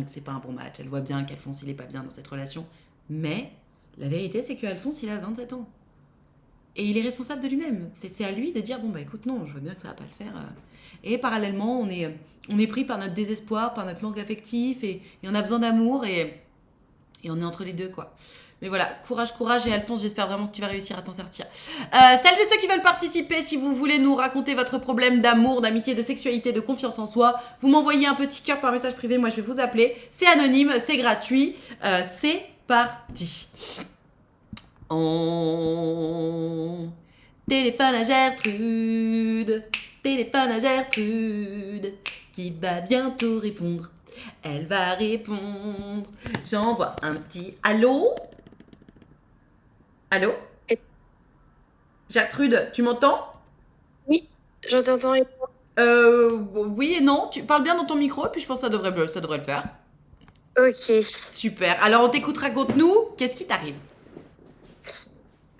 c'est pas un bon match, elle voit bien qu'Alphonse, il est pas bien dans cette relation. Mais la vérité, c'est qu'Alphonse, il a 27 ans. Et il est responsable de lui-même. C'est à lui de dire, bon bah écoute, non, je vois bien que ça va pas le faire. Et parallèlement, on est pris par notre désespoir, par notre manque affectif, et on a besoin d'amour, et on est entre les deux, quoi. Mais voilà, courage, et Alphonse, j'espère vraiment que tu vas réussir à t'en sortir. Celles et ceux qui veulent participer, si vous voulez nous raconter votre problème d'amour, d'amitié, de sexualité, de confiance en soi, vous m'envoyez un petit cœur par message privé, moi je vais vous appeler. C'est anonyme, c'est gratuit, c'est parti. On téléphone à Gertrude, qui va bientôt répondre. Elle va répondre. J'envoie un petit allô. Allô? Gertrude, tu m'entends? Oui, je t'entends. Oui et non. Tu parles bien dans ton micro, et puis je pense que ça devrait le faire. Ok. Super. Alors on t'écoute, raconte-nous. Qu'est-ce qui t'arrive?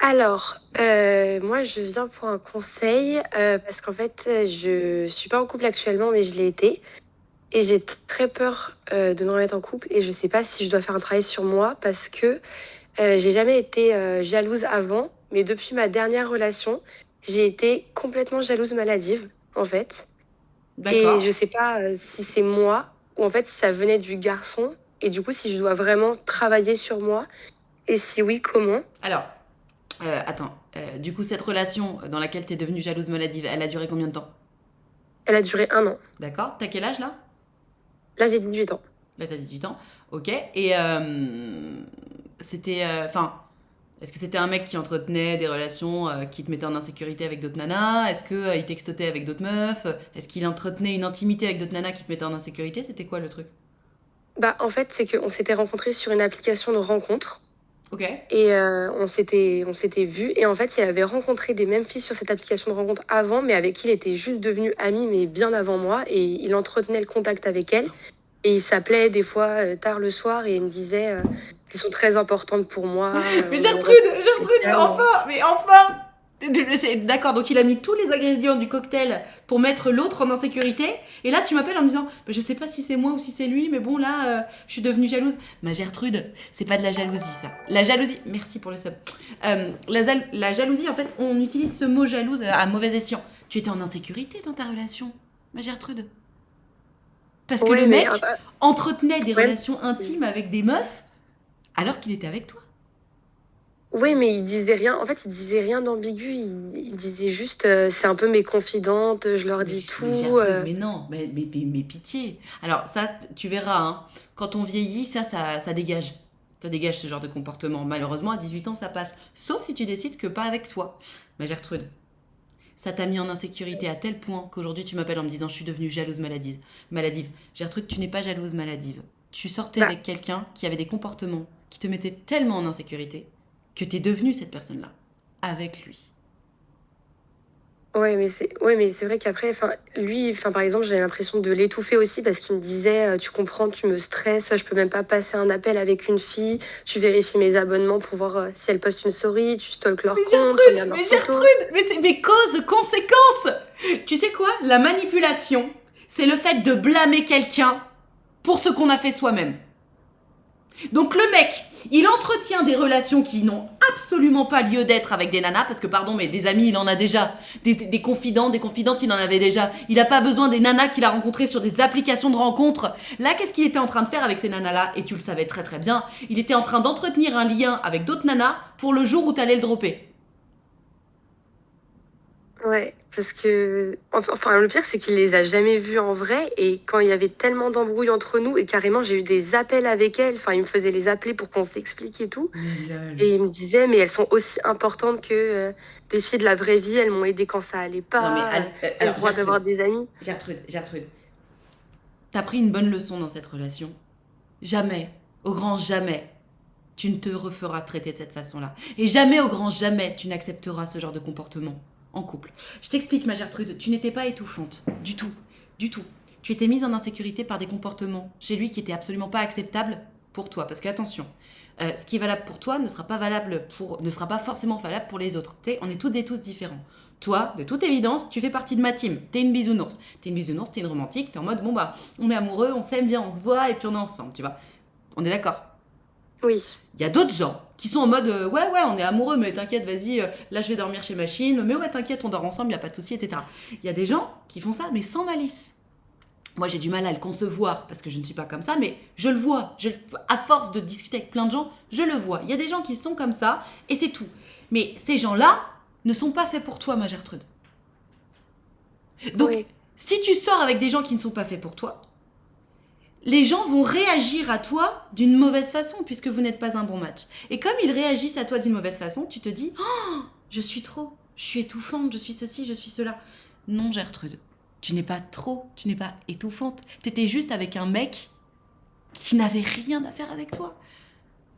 Alors, moi, je viens pour un conseil parce qu'en fait, je suis pas en couple actuellement, mais je l'ai été. Et j'ai très peur de me remettre en couple et je sais pas si je dois faire un travail sur moi parce que j'ai jamais été jalouse avant, mais depuis ma dernière relation, j'ai été complètement jalouse maladive, en fait. Et je D'accord. sais pas si c'est moi ou en fait si ça venait du garçon et du coup si je dois vraiment travailler sur moi et si oui, comment? Alors, attends. Du coup, cette relation dans laquelle t'es devenue jalouse maladive, elle a duré combien de temps? Elle a duré 1 an. D'accord. T'as quel âge là? Là, j'ai 18 ans. Là, t'as 18 ans. Ok. Et c'était. Enfin. Est-ce que c'était un mec qui entretenait des relations qui te mettaient en insécurité avec d'autres nanas? Est-ce qu'il textotait avec d'autres meufs? Est-ce qu'il entretenait une intimité avec d'autres nanas qui te mettaient en insécurité? C'était quoi le truc? Bah, en fait, c'est qu'on s'était rencontrés sur une application de rencontre Ok. et on s'était vus. Et en fait, il avait rencontré des mêmes filles sur cette application de rencontre avant, mais avec qui il était juste devenu ami, mais bien avant moi. Et il entretenait le contact avec elles. Et il s'appelait des fois tard le soir et il me disait qu'elles sont très importantes pour moi. Mais On Gertrude, reste mais spécial. enfin! D'accord, donc il a mis tous les ingrédients du cocktail pour mettre l'autre en insécurité. Et là, tu m'appelles en me disant, bah, je sais pas si c'est moi ou si c'est lui, mais bon, là, je suis devenue jalouse. Ma Gertrude, c'est pas de la jalousie, ça. La jalousie, merci pour le sub. La jalousie, en fait, on utilise ce mot jalouse à mauvais escient. Tu étais en insécurité dans ta relation, ma Gertrude. Parce que Ouais, le mais mec entretenait des ouais, relations intimes avec des meufs alors qu'il était avec toi. ouais, mais il disait rien. En fait, il disait rien d'ambigu. Il disait juste, c'est un peu mes confidentes. Je leur dis Mais tout. Gertrude, mais non, mais pitié. Alors ça, tu verras, hein, quand on vieillit, ça dégage. Ça dégage ce genre de comportement. Malheureusement, à 18 ans, ça passe. Sauf si tu décides que pas avec toi. Ma Gertrude, ça t'a mis en insécurité à tel point qu'aujourd'hui tu m'appelles en me disant je suis devenue jalouse maladive. Maladive. Gertrude, tu n'es pas jalouse maladive. Tu sortais Bah, avec quelqu'un qui avait des comportements qui te mettaient tellement en insécurité que t'es devenue cette personne-là. Avec lui. ouais, mais c'est vrai qu'après, enfin, lui, enfin, par exemple, j'ai l'impression de l'étouffer aussi parce qu'il me disait, tu comprends, tu me stresses, je peux même pas passer un appel avec une fille, tu vérifies mes abonnements pour voir si elle poste une story, tu stalks leur compte, tu regardes leurs photos. Mais c'est mes causes, conséquences. Tu sais quoi? La manipulation, c'est le fait de blâmer quelqu'un pour ce qu'on a fait soi-même. Donc le mec, il entretient des relations qui n'ont absolument pas lieu d'être avec des nanas, parce que pardon, mais des amis, il en a déjà. Des confidents, des confidentes, il en avait déjà. Il n'a pas besoin des nanas qu'il a rencontrées sur des applications de rencontres. Là, qu'est-ce qu'il était en train de faire avec ces nanas-là? Et tu le savais très très bien. Il était en train d'entretenir un lien avec d'autres nanas pour le jour où t'allais le dropper. Ouais, parce que enfin le pire c'est qu'il les a jamais vus en vrai et quand il y avait tellement d'embrouilles entre nous et carrément j'ai eu des appels avec elle, enfin il me faisait les appeler pour qu'on s'explique et tout et il me disait mais elles sont aussi importantes que des filles de la vraie vie, elles m'ont aidé quand ça allait Non mais pas, alors, j'ai le droit d'avoir des amis. Gertrude, t'as pris une bonne leçon dans cette relation. Jamais, au grand jamais, tu ne te referas traiter de cette façon-là. Et jamais, au grand jamais, tu n'accepteras ce genre de comportement en couple. Je t'explique, ma Gertrude, tu n'étais pas étouffante. Du tout. Du tout. Tu étais mise en insécurité par des comportements chez lui qui étaient absolument pas acceptables pour toi. Parce que, attention, ce qui est valable pour toi ne sera pas forcément valable pour les autres. Tu sais, on est toutes et tous différents. Toi, de toute évidence, tu fais partie de ma team. T'es une bisounours. T'es une romantique. T'es en mode, bon bah, on est amoureux, on s'aime bien, on se voit et puis on est ensemble, tu vois. On est d'accord? Oui. Il y a d'autres gens qui sont en mode ouais, on est amoureux, mais t'inquiète, vas-y, là je vais dormir chez Machine, mais ouais, t'inquiète, on dort ensemble, y a pas de souci, etc. Il y a des gens qui font ça, mais sans malice. Moi, j'ai du mal à le concevoir parce que je ne suis pas comme ça, mais je le vois. À force de discuter avec plein de gens, je le vois. Il y a des gens qui sont comme ça et c'est tout. Mais ces gens-là ne sont pas faits pour toi, ma Gertrude. Donc, Oui. si tu sors avec des gens qui ne sont pas faits pour toi, les gens vont réagir à toi d'une mauvaise façon puisque vous n'êtes pas un bon match. Et comme ils réagissent à toi d'une mauvaise façon, tu te dis oh, je suis trop, je suis étouffante, je suis ceci, je suis cela. Non, Gertrude, tu n'es pas trop, tu n'es pas étouffante. T'étais juste avec un mec qui n'avait rien à faire avec toi.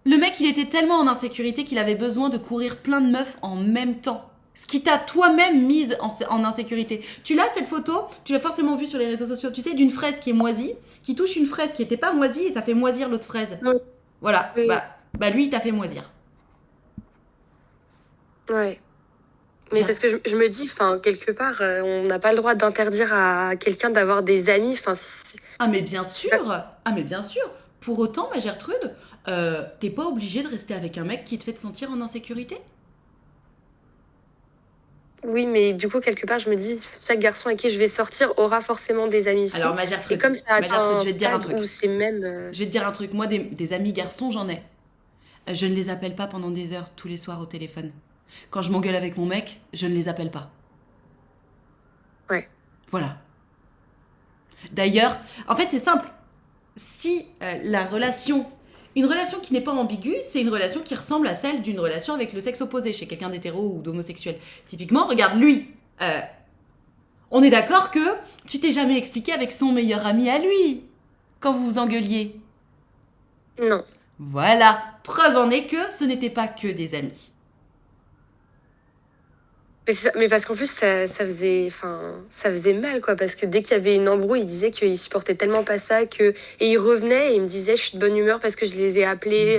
Le mec, il était tellement en insécurité qu'il avait besoin de courir plein de meufs en même temps. Ce qui t'a toi-même mise en insécurité. Tu l'as cette photo, tu l'as forcément vue sur les réseaux sociaux, tu sais, d'une fraise qui est moisie, qui touche une fraise qui n'était pas moisie et ça fait moisir l'autre fraise. Oui. Voilà, Oui. bah lui, il t'a fait moisir. Ouais. Mais parce que je me dis, enfin, quelque part, on n'a pas le droit d'interdire à quelqu'un d'avoir des amis. Enfin, Ah mais bien sûr, Pour autant, ma Gertrude, t'es pas obligée de rester avec un mec qui te fait te sentir en insécurité. oui, mais du coup, quelque part, je me dis, chaque garçon avec qui je vais sortir aura forcément des amis filles. Alors ma Et Gertrude, comme ça atteint un je vais te dire un stade truc. où c'est même... Je vais te dire un truc, moi des amis garçons, j'en ai. Je ne les appelle pas pendant des heures tous les soirs au téléphone. Quand je m'engueule avec mon mec, je ne les appelle pas. Ouais. Voilà. D'ailleurs, en fait, c'est simple. Si une relation qui n'est pas ambiguë, c'est une relation qui ressemble à celle d'une relation avec le sexe opposé, chez quelqu'un d'hétéro ou d'homosexuel. Typiquement, regarde lui. On est d'accord que tu t'es jamais expliqué avec son meilleur ami à lui, quand vous vous engueuliez. Non. Voilà. Preuve en est que ce n'était pas que des amis. Mais parce qu'en plus, ça faisait mal, quoi. Parce que dès qu'il y avait une embrouille, il disait qu'il supportait tellement pas ça que... Et il revenait et il me disait, je suis de bonne humeur parce que je les ai appelées,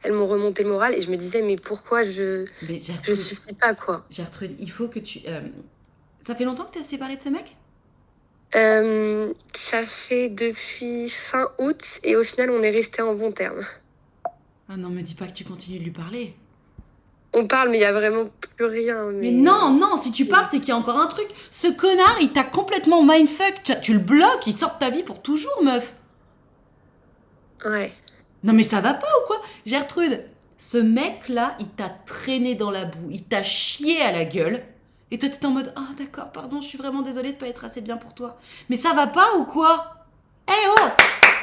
elles m'ont remonté le moral. Et je me disais, mais pourquoi je suffis pas, quoi. Gertrude, il faut que tu... Ça fait longtemps que t'es séparée de ce mec ? Ça fait depuis fin août et au final, on est resté en bons termes. Ah non, me dis pas que tu continues de lui parler. On parle, mais il y a vraiment plus rien. Mais non, si tu parles, c'est qu'il y a encore un truc. Ce connard, il t'a complètement mindfuck. Tu le bloques, il sort de ta vie pour toujours, meuf. Ouais. Non mais ça va pas ou quoi ? Gertrude, ce mec-là, il t'a traîné dans la boue, il t'a chié à la gueule. Et toi, t'étais en mode, ah d'accord, pardon, je suis vraiment désolée de pas être assez bien pour toi. Mais ça va pas ou quoi ? Eh oh !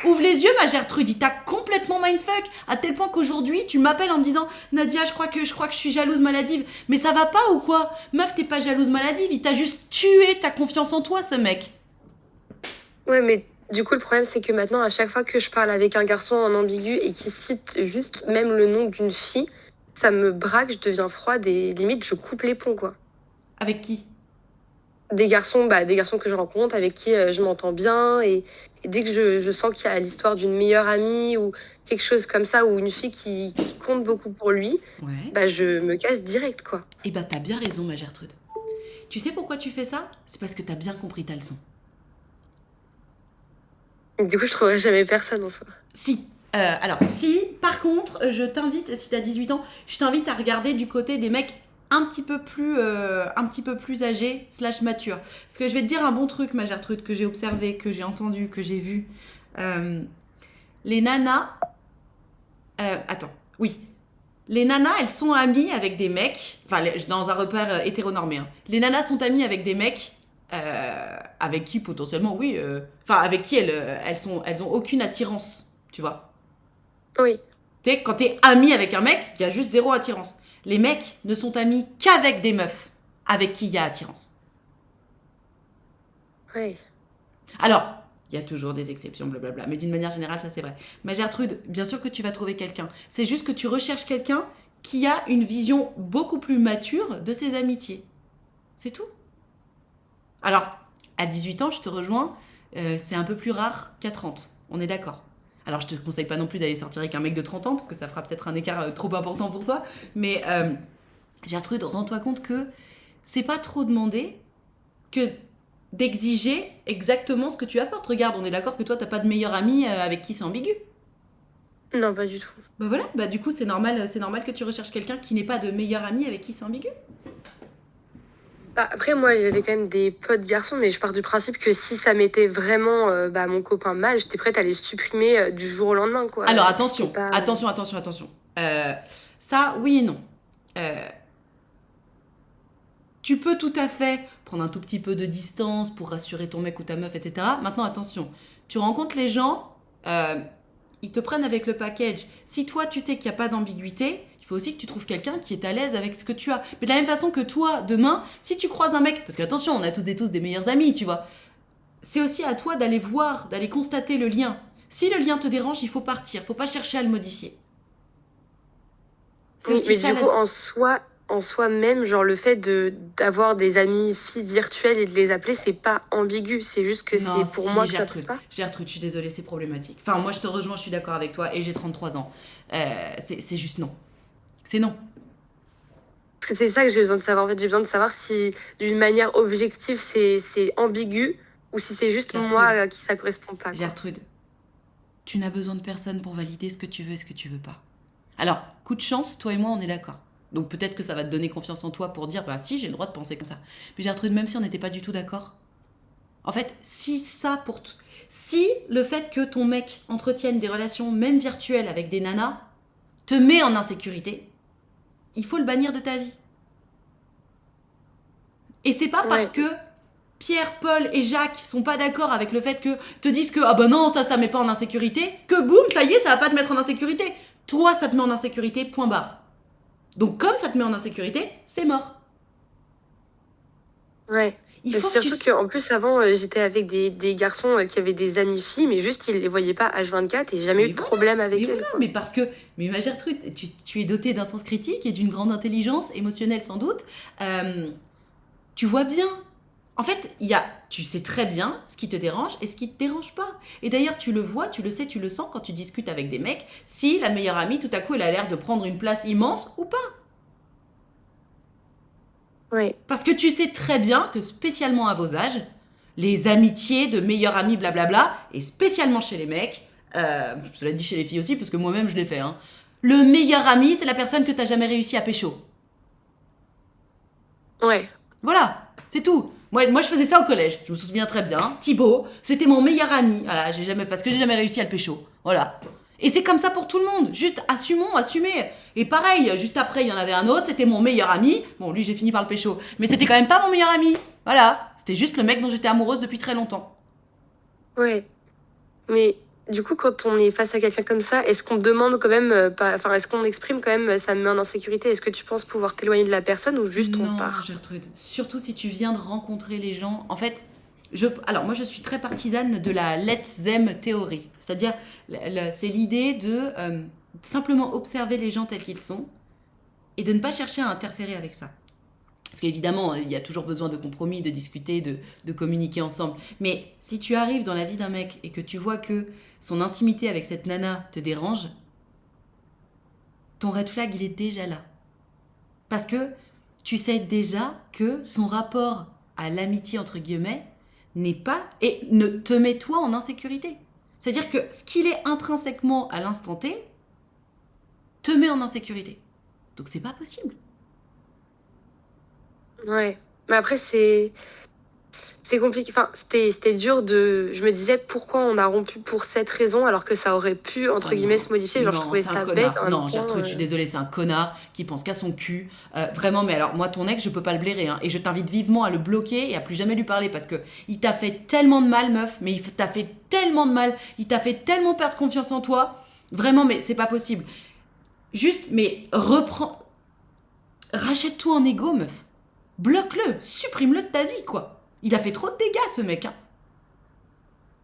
Ouvre les yeux, ma Gertrude, il t'a complètement mindfuck, à tel point qu'aujourd'hui, tu m'appelles en me disant « Nadia, je crois que je suis jalouse maladive. » Mais ça va pas ou quoi ? Meuf, t'es pas jalouse maladive, il t'a juste tué ta confiance en toi, ce mec. Ouais, mais du coup, le problème, c'est que maintenant, à chaque fois que je parle avec un garçon en ambigu et qui cite juste même le nom d'une fille, ça me braque, je deviens froide et limite, je coupe les ponts, quoi. Avec qui ? Des garçons que je rencontre, avec qui je m'entends bien et dès que je sens qu'il y a l'histoire d'une meilleure amie ou quelque chose comme ça, ou une fille qui compte beaucoup pour lui, Ouais. bah je me casse direct, quoi. Eh bah t'as bien raison, ma Gertrude. Tu sais pourquoi tu fais ça ? C'est parce que t'as bien compris ta leçon. Et du coup, je trouverai jamais personne en soi. Si. Alors, si, par contre, je t'invite, si t'as 18 ans, je t'invite à regarder du côté des mecs un petit peu plus âgés / matures. Parce que je vais te dire un bon truc, ma Gertrude, que j'ai observé, que j'ai entendu, que j'ai vu. Les nanas... attends, oui. Les nanas, elles sont amies avec des mecs, enfin, dans un repère hétéronormé. Hein. Les nanas sont amies avec des mecs avec qui potentiellement, oui, enfin, avec qui elles ont aucune attirance, tu vois. Oui. Tu sais, quand t'es ami avec un mec, il y a juste zéro attirance. Les mecs ne sont amis qu'avec des meufs avec qui il y a attirance. Oui. Alors, il y a toujours des exceptions, blablabla, mais d'une manière générale, ça c'est vrai. Ma Gertrude, bien sûr que tu vas trouver quelqu'un. C'est juste que tu recherches quelqu'un qui a une vision beaucoup plus mature de ses amitiés. C'est tout. Alors, à 18 ans, je te rejoins, c'est un peu plus rare qu'à 30. On est d'accord. Alors, je te conseille pas non plus d'aller sortir avec un mec de 30 ans, parce que ça fera peut-être un écart trop important pour toi. Mais Gertrude, rends-toi compte que c'est pas trop demandé que d'exiger exactement ce que tu apportes. Regarde, on est d'accord que toi, t'as pas de meilleur ami avec qui c'est ambigu. Non, pas du tout. Bah voilà, bah du coup, c'est normal que tu recherches quelqu'un qui n'ait pas de meilleur ami avec qui c'est ambigu. Bah, après, moi, j'avais quand même des potes garçons, mais je pars du principe que si ça mettait vraiment mon copain mal, j'étais prête à les supprimer du jour au lendemain, quoi. Alors attention, C'est pas- attention. Ça, oui et non. Tu peux tout à fait prendre un tout petit peu de distance pour rassurer ton mec ou ta meuf, etc. Maintenant, attention, tu rencontres les gens, ils te prennent avec le package. Si toi, tu sais qu'il n'y a pas d'ambiguïté, il faut aussi que tu trouves quelqu'un qui est à l'aise avec ce que tu as. Mais de la même façon que toi, demain, si tu croises un mec, parce que attention, on a toutes et tous des meilleurs amis, tu vois, c'est aussi à toi d'aller voir, d'aller constater le lien. Si le lien te dérange, il faut partir, il faut pas chercher à le modifier. C'est Oui, aussi mais ça du coup, en soi même, genre le fait d'avoir des amis filles virtuelles et de les appeler, c'est pas ambigu. C'est juste que Non, c'est pour si, moi que ça passe pas. Gertrude, je suis désolée, c'est problématique. Enfin, moi, je te rejoins, je suis d'accord avec toi, et j'ai 33 ans. C'est juste non. C'est non. Parce que c'est ça que j'ai besoin de savoir. En fait, j'ai besoin de savoir si d'une manière objective c'est ambigu ou si c'est juste Gertrude. moi qui ça correspond pas, quoi. Gertrude, tu n'as besoin de personne pour valider ce que tu veux et ce que tu veux pas. Alors, coup de chance, toi et moi, on est d'accord. Donc peut-être que ça va te donner confiance en toi pour dire, bah si, j'ai le droit de penser comme ça. Mais Gertrude, même si on n'était pas du tout d'accord, en fait, si le fait que ton mec entretienne des relations, même virtuelles, avec des nanas, te met en insécurité, il faut le bannir de ta vie. Et c'est pas parce que Pierre, Paul et Jacques sont pas d'accord avec le fait que te disent que ah bah non, ça met pas en insécurité, que boum, ça y est, ça va pas te mettre en insécurité. Toi, ça te met en insécurité, point barre. Donc comme ça te met en insécurité, c'est mort. Ouais. Il Mais faut c'est que tu... surtout qu'en plus, avant, j'étais avec des garçons qui avaient des amies filles, mais juste, ils les voyaient pas H24 et jamais eu de problème avec Mais elles, voilà, quoi. mais parce que... Mais ma Gertrude, tu es dotée d'un sens critique et d'une grande intelligence émotionnelle sans doute. Tu vois bien. En fait, tu sais très bien ce qui te dérange et ce qui te dérange pas. Et d'ailleurs, tu le vois, tu le sais, tu le sens quand tu discutes avec des mecs, si la meilleure amie, tout à coup, elle a l'air de prendre une place immense ou pas. Ouais. Parce que tu sais très bien que spécialement à vos âges, les amitiés de meilleurs amis, blablabla, et spécialement chez les mecs, cela dit chez les filles aussi, parce que moi-même je l'ai fait, hein, le meilleur ami, c'est la personne que t'as jamais réussi à pécho. Ouais. Voilà, c'est tout. Moi, je faisais ça au collège, je me souviens très bien. Thibaut, c'était mon meilleur ami, voilà, parce que j'ai jamais réussi à le pécho. Voilà. Et c'est comme ça pour tout le monde. Juste assumez. Et pareil, juste après, il y en avait un autre, c'était mon meilleur ami. Bon, lui, j'ai fini par le pécho. Mais c'était quand même pas mon meilleur ami. Voilà. C'était juste le mec dont j'étais amoureuse depuis très longtemps. Ouais. Mais du coup, quand on est face à quelqu'un comme ça, est-ce qu'on demande quand même, enfin, est-ce qu'on exprime quand même, ça me met en insécurité? Est-ce que tu penses pouvoir t'éloigner de la personne ou juste on Non, part? Gertrude. Surtout si tu viens de rencontrer les gens. En fait, alors moi, je suis très partisane de la Let Them théorie. C'est-à-dire, c'est l'idée de simplement observer les gens tels qu'ils sont et de ne pas chercher à interférer avec ça. Parce qu'évidemment, il y a toujours besoin de compromis, de discuter, de communiquer ensemble. Mais si tu arrives dans la vie d'un mec et que tu vois que son intimité avec cette nana te dérange, ton red flag, il est déjà là. Parce que tu sais déjà que son rapport à l'amitié, entre guillemets, n'est pas... et ne te met toi en insécurité. C'est-à-dire que ce qu'il est intrinsèquement à l'instant T, te met en insécurité. Donc c'est pas possible. Ouais. Mais après, c'est compliqué. Enfin, c'était dur de. Je me disais pourquoi on a rompu pour cette raison alors que ça aurait pu, entre Oh guillemets, se non, modifier. Genre, je non, trouvais c'est un ça bête connard. en même Non, temps. Gertrude, je suis désolée, c'est un connard qui pense qu'à son cul. Vraiment, mais alors, moi, ton ex, je peux pas le blairer. Hein, et je t'invite vivement à le bloquer et à plus jamais lui parler parce que il t'a fait tellement de mal, meuf. Mais il t'a fait tellement de mal. Il t'a fait tellement perdre confiance en toi. Vraiment, mais c'est pas possible. Juste, mais reprends. Rachète-toi en égo, meuf. Bloque-le, supprime-le de ta vie, quoi. Il a fait trop de dégâts, ce mec. Hein.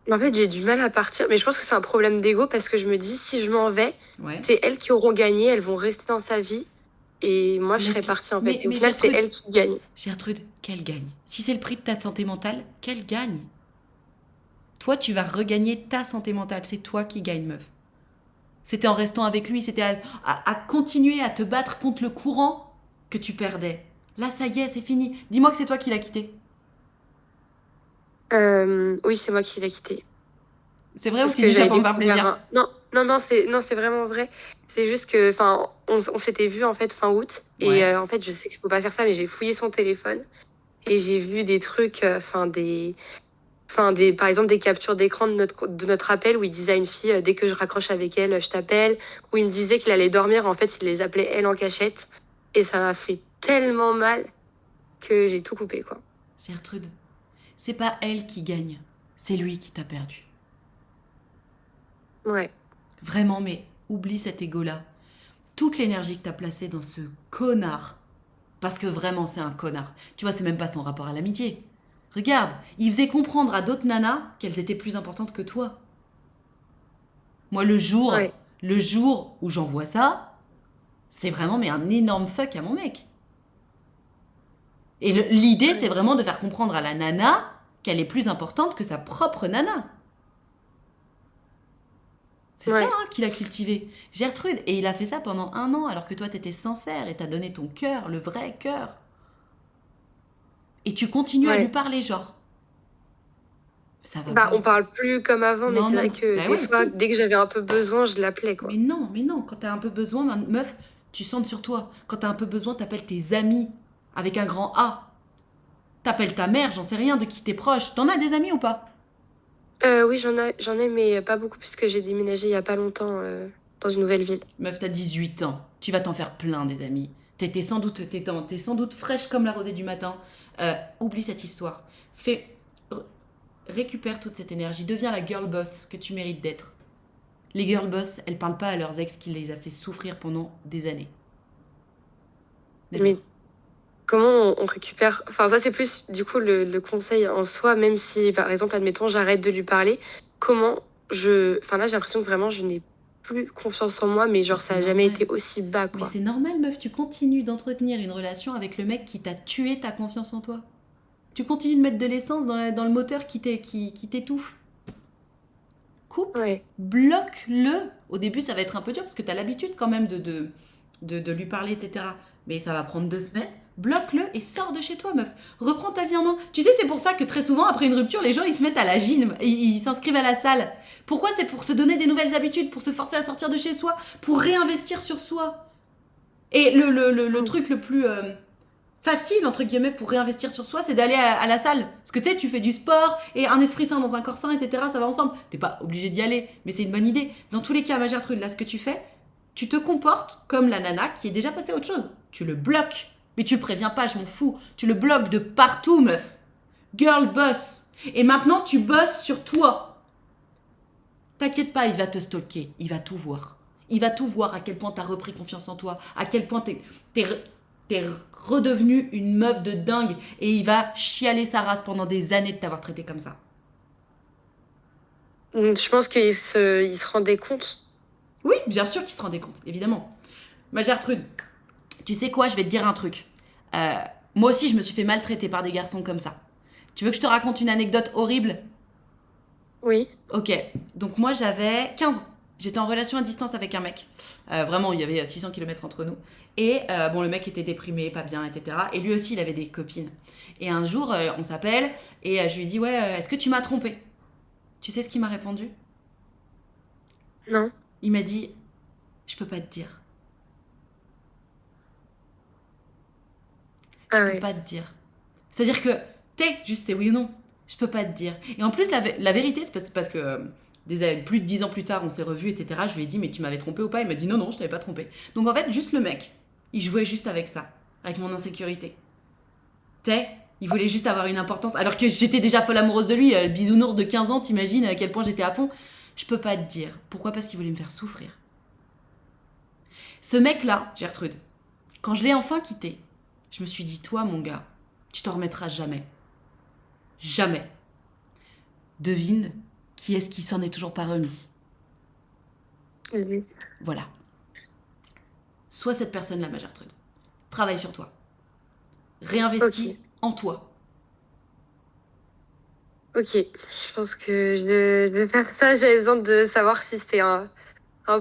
Mais en fait, j'ai du mal à partir. Mais je pense que c'est un problème d'ego parce que je me dis, si je m'en vais, Ouais. c'est elles qui auront gagné, elles vont rester dans sa vie. Et moi, je serais Laisse-le. partie en fait. Et au Mais final, c'est Gertrude, elle qui gagne. Gertrude, qu'elle gagne. Si c'est le prix de ta santé mentale, qu'elle gagne. Toi, tu vas regagner ta santé mentale. C'est toi qui gagne, meuf. C'était en restant avec lui, c'était à continuer à te battre contre le courant que tu perdais. Là, ça y est, c'est fini. Dis-moi que c'est toi qui l'as quitté. Oui, c'est moi qui l'ai quitté. C'est vrai ou Parce tu que dis ça j'avais pour me faire découvert plaisir? un... Non, non, non, c'est vraiment vrai. C'est juste que, enfin, on s'était vu en fait fin août. Et Ouais. en fait, je sais qu'il faut pas faire ça, mais j'ai fouillé son téléphone et j'ai vu des trucs, par exemple, des captures d'écran de notre appel où il disait à une fille, dès que je raccroche avec elle, je t'appelle. Où il me disait qu'il allait dormir. En fait, il les appelait elle en cachette. Et ça m'a fait tellement mal que j'ai tout coupé, quoi. Gertrude, c'est pas elle qui gagne, c'est lui qui t'a perdu. Ouais. Vraiment, mais oublie cet égo-là. Toute l'énergie que t'as placée dans ce connard, parce que vraiment c'est un connard. Tu vois, c'est même pas son rapport à l'amitié. Regarde, il faisait comprendre à d'autres nanas qu'elles étaient plus importantes que toi. Moi, Ouais. le jour où j'envoie ça, c'est vraiment mais un énorme fuck à mon mec. Et l'idée, c'est Ouais. vraiment de faire comprendre à la nana qu'elle est plus importante que sa propre nana. C'est ça Ouais. hein, qu'il a cultivé. Gertrude, et il a fait ça pendant 1 an alors que toi t'étais sincère et t'as donné ton cœur, le vrai cœur. Et tu continues à lui Ouais. parler, genre. Ça va Bah, pas. on parle plus comme avant, mais Non, c'est non, vrai non. que Bah des ouais, fois, si. dès que j'avais un peu besoin, je l'appelais, quoi. Mais non, quand t'as un peu besoin, meuf, tu centres sur toi. Quand t'as un peu besoin, t'appelles tes amis avec un grand A. T'appelles ta mère, j'en sais rien, de qui t'es proche. T'en as des amis ou pas? Oui, j'en ai, mais pas beaucoup puisque j'ai déménagé il y a pas longtemps dans une nouvelle ville. Meuf, t'as 18 ans. Tu vas t'en faire plein des amis. T'es sans doute fraîche comme la rosée du matin. Oublie cette histoire. Fais, récupère toute cette énergie. Deviens la girl boss que tu mérites d'être. Les girl boss, elles parlent pas à leurs ex qui les a fait souffrir pendant des années. Never. Mais comment on récupère... Enfin, ça, c'est plus du coup le conseil en soi, même si, par exemple, admettons, j'arrête de lui parler, comment je... Enfin, là, j'ai l'impression que vraiment, je n'ai plus confiance en moi, mais Mais genre, ça c'est a jamais normal. été aussi bas, Mais quoi. c'est normal, meuf. Tu continues d'entretenir une relation avec le mec qui t'a tué ta confiance en toi. Tu continues de mettre de l'essence dans le moteur qui t'étouffe. Coupe, Ouais. bloque-le. Au début, ça va être un peu dur parce que tu as l'habitude quand même de lui parler, etc. Mais ça va prendre 2 semaines. Bloque-le et sors de chez toi, meuf. Reprends ta vie en main. Tu sais, c'est pour ça que très souvent, après une rupture, les gens, ils se mettent à la gym. Ils s'inscrivent à la salle. Pourquoi? C'est pour se donner des nouvelles habitudes, pour se forcer à sortir de chez soi, pour réinvestir sur soi. Et le Mm. truc le plus facile, entre guillemets, pour réinvestir sur soi, c'est d'aller à la salle. Parce que tu sais, tu fais du sport et un esprit sain dans un corps sain, etc. Ça va ensemble. T'es pas obligé d'y aller, mais c'est une bonne idée. Dans tous les cas, ma Gertrude, là, ce que tu fais, tu te comportes comme la nana qui est déjà passée à autre chose. Tu le bloques. Mais tu le préviens pas, je m'en fous. Tu le bloques de partout, meuf. Girl boss. Et maintenant, tu bosses sur toi. T'inquiète pas, il va te stalker. Il va tout voir. Il va tout voir à quel point t'as repris confiance en toi, à quel point t'es redevenu une meuf de dingue et il va chialer sa race pendant des années de t'avoir traité comme ça. Je pense il se rendait compte. Oui, bien sûr qu'il se rendait compte, évidemment. Ma Gertrude, tu sais quoi, je vais te dire un truc. Euh, Moi aussi, je me suis fait maltraiter par des garçons comme ça. Tu veux que je te raconte une anecdote horrible? Oui. Ok, donc moi j'avais 15 ans. J'étais en relation à distance avec un mec. Vraiment, il y avait 600 km entre nous. Et bon, le mec était déprimé, pas bien, etc. Et lui aussi, il avait des copines. Et un jour, on s'appelle et je lui dis, ouais, est-ce que tu m'as trompé? Tu sais ce qu'il m'a répondu? Non. Il m'a dit, je peux pas te dire. Je Ah peux ouais. pas te dire. C'est-à-dire que juste c'est oui ou non. Je peux pas te dire. Et en plus, la vérité, c'est parce que plus de 10 ans plus tard, on s'est revus, etc. Je lui ai dit, mais tu m'avais trompé ou pas? Il m'a dit, non, non, je t'avais pas trompé. Donc en fait, juste le mec, il jouait juste avec ça, avec mon insécurité. Il voulait juste avoir une importance. Alors que j'étais déjà folle amoureuse de lui, le bisounours de 15 ans, t'imagines à quel point j'étais à fond? Je peux pas te dire. Pourquoi? Parce qu'il voulait me faire souffrir. Ce mec-là, Gertrude, quand je l'ai enfin quitté, je me suis dit, toi, mon gars, tu t'en remettras jamais. Jamais. Devine qui est-ce qui s'en est toujours pas remis. Oui. Voilà. Sois cette personne-là, ma Gertrude. Travaille sur toi. Réinvestis Ok. en toi. Ok. Je pense que je vais faire ça. J'avais besoin de savoir si c'était un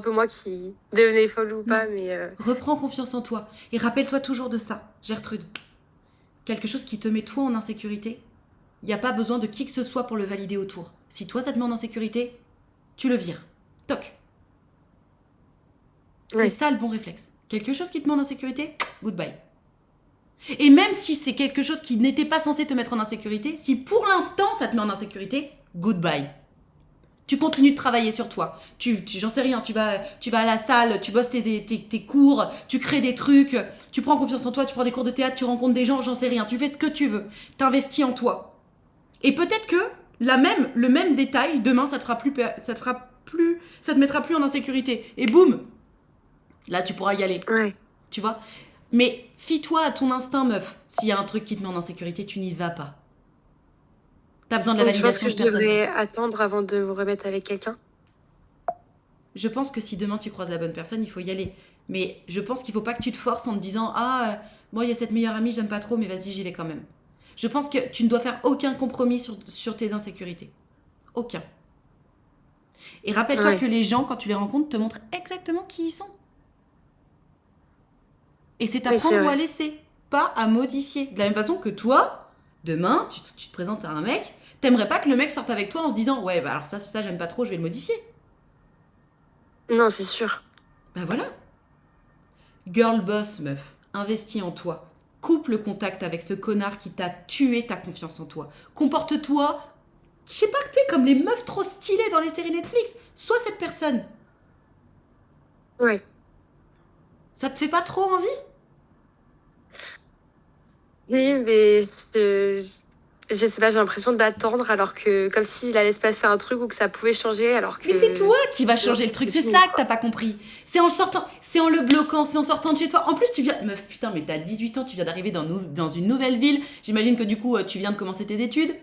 peu moi qui devenais folle ou pas, Non. mais Reprends confiance en toi. Et rappelle-toi toujours de ça, Gertrude. Quelque chose qui te met toi en insécurité, il n'y a pas besoin de qui que ce soit pour le valider autour. Si toi, ça te met en insécurité, tu le vires. Toc. C'est ouais. ça le bon réflexe. Quelque chose qui te met en insécurité, goodbye. Et même si c'est quelque chose qui n'était pas censé te mettre en insécurité, si pour l'instant ça te met en insécurité, goodbye. Tu continues de travailler sur toi. J'en sais rien, tu vas à la salle, tu bosses tes cours, tu crées des trucs, tu prends confiance en toi, tu prends des cours de théâtre, tu rencontres des gens, j'en sais rien. Tu fais ce que tu veux. T'investis en toi. Et peut-être que le même détail, demain, ça te mettra plus en insécurité. Et boum, là, tu pourras y aller. Ouais. Tu vois? Mais fie-toi à ton instinct, meuf. S'il y a un truc qui te met en insécurité, tu n'y vas pas. T'as besoin de la Donc, je pense validation que de je personne pour devrais ça. attendre avant de me remettre avec quelqu'un. Je pense que si demain tu croises la bonne personne, il faut y aller. Mais je pense qu'il faut pas que tu te forces en te disant ah moi il y a cette meilleure amie, j'aime pas trop, mais vas-y j'y vais quand même. Je pense que tu ne dois faire aucun compromis sur tes insécurités. Aucun. Et rappelle-toi Ouais. que les gens, quand tu les rencontres, te montrent exactement qui ils sont. Et c'est à Oui, c'est prendre ou à vrai. laisser, pas à modifier. De la même façon que toi, demain, tu te présentes à un mec, t'aimerais pas que le mec sorte avec toi en se disant ouais bah alors ça j'aime pas trop, je vais le modifier. Non, c'est sûr. Bah voilà. Girl boss, meuf, investis en toi. Coupe le contact avec ce connard qui t'a tué ta confiance en toi. Comporte-toi, je sais pas que t'es comme les meufs trop stylées dans les séries Netflix. Sois cette personne. Ouais. Ça te fait pas trop envie? Oui, mais je sais pas, j'ai l'impression d'attendre alors que comme s'il allait se passer un truc ou que ça pouvait changer alors Mais c'est que toi qui vas non, changer le truc, c'est c'est fini, ça que quoi. t'as pas compris. C'est en sortant, c'est en le bloquant, c'est en sortant de chez toi. En plus, tu viens. Meuf, putain, mais t'as 18 ans, tu viens d'arriver dans une nouvelle ville. J'imagine que du coup, tu viens de commencer tes études.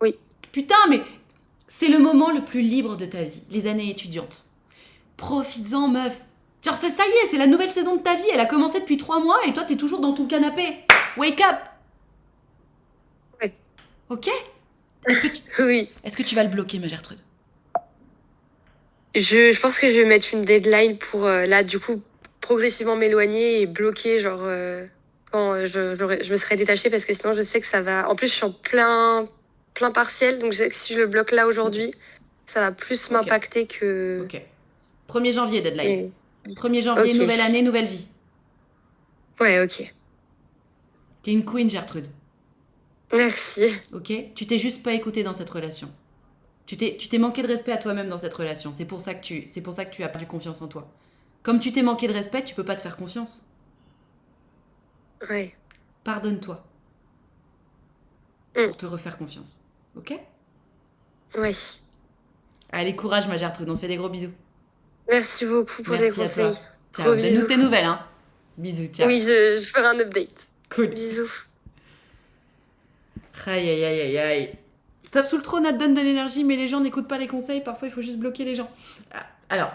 Oui. Putain, mais c'est le moment le plus libre de ta vie, les années étudiantes. Profites-en, meuf. Genre, ça y est, c'est la nouvelle saison de ta vie. Elle a commencé depuis 3 mois et toi, t'es toujours dans ton canapé. Wake up! Ouais. Ok? Est-ce que, tu, Oui. est-ce que tu vas le bloquer, ma Gertrude? Je pense que je vais mettre une deadline pour là, du coup, progressivement m'éloigner et bloquer, genre, quand je me serai détachée parce que sinon, je sais que ça va. En plus, je suis en plein partiel, donc je sais que si je le bloque là aujourd'hui, ça va plus Ok. m'impacter que. Ok. 1er janvier, deadline. Mais 1er janvier, ok. nouvelle année, nouvelle vie. Ouais, ok. T'es une queen, Gertrude. Merci. Ok? Tu t'es juste pas écoutée dans cette relation. Tu t'es manqué de respect à toi-même dans cette relation. C'est pour ça que tu as perdu confiance en toi. Comme tu t'es manqué de respect, tu peux pas te faire confiance. Ouais. Pardonne-toi Mm. pour te refaire confiance. Ok? Ouais. Allez, courage, ma Gertrude. On te fait des gros bisous. Merci beaucoup pour tes Merci à conseils. toi. Gros Ciao. Donne-nous bisous. tes nouvelles, hein. Bisous, ciao. Oui, je ferai un update. Cool. Bisous. Aïe, aïe, aïe, aïe, aïe. Stop sous le trône, ça te donne de l'énergie, mais les gens n'écoutent pas les conseils. Parfois, il faut juste bloquer les gens. Alors,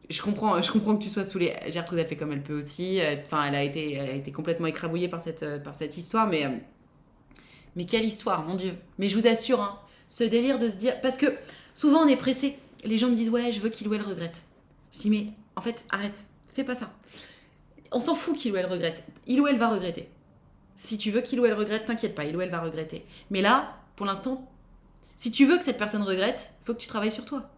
je comprends que tu sois saoulée. Gertrude a fait comme elle peut aussi. Enfin, elle a été complètement écrabouillée par cette histoire, mais quelle histoire, mon Dieu. Mais je vous assure, hein, ce délire de se dire... Parce que souvent, on est pressé. Les gens me disent, ouais, je veux qu'il ou elle regrette. Je dis, mais en fait, arrête. Fais pas ça. On s'en fout qu'il ou elle regrette. Il ou elle va regretter. Si tu veux qu'il ou elle regrette, t'inquiète pas, il ou elle va regretter. Mais là, pour l'instant, si tu veux que cette personne regrette, il faut que tu travailles sur toi.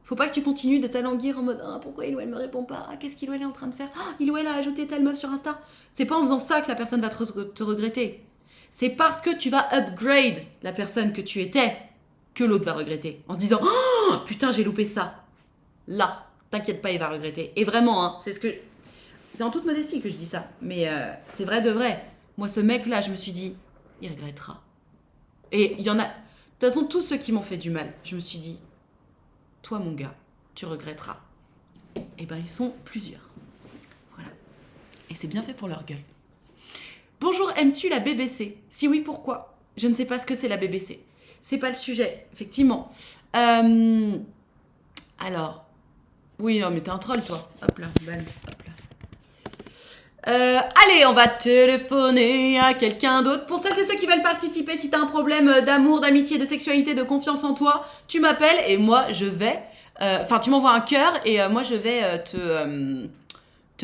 Faut pas que tu continues de t'alanguir en mode ah, pourquoi il ou elle me répond pas, ah, qu'est-ce qu'il ou elle est en train de faire, ah, il ou elle a ajouté telle meuf sur Insta. C'est pas en faisant ça que la personne va te regretter. C'est parce que tu vas upgrade la personne que tu étais que l'autre va regretter. En se disant oh putain, j'ai loupé ça. Là, t'inquiète pas, il va regretter. Et vraiment, hein, c'est en toute modestie que je dis ça. Mais c'est vrai de vrai. Moi, ce mec-là, je me suis dit, il regrettera. Et il y en a. De toute façon, tous ceux qui m'ont fait du mal, je me suis dit, toi, mon gars, tu regretteras. Et ben, ils sont plusieurs. Voilà. Et c'est bien fait pour leur gueule. Bonjour, aimes-tu la BBC? Si oui, pourquoi? Je ne sais pas ce que c'est la BBC. C'est pas le sujet, effectivement. Alors. Oui, non, mais t'es un troll, toi. Hop là, balle. Hop là. Allez, on va téléphoner à quelqu'un d'autre. Pour celles et ceux qui veulent participer, si t'as un problème d'amour, d'amitié, de sexualité, de confiance en toi, tu m'appelles et moi je vais... Enfin, tu m'envoies un cœur et moi je vais te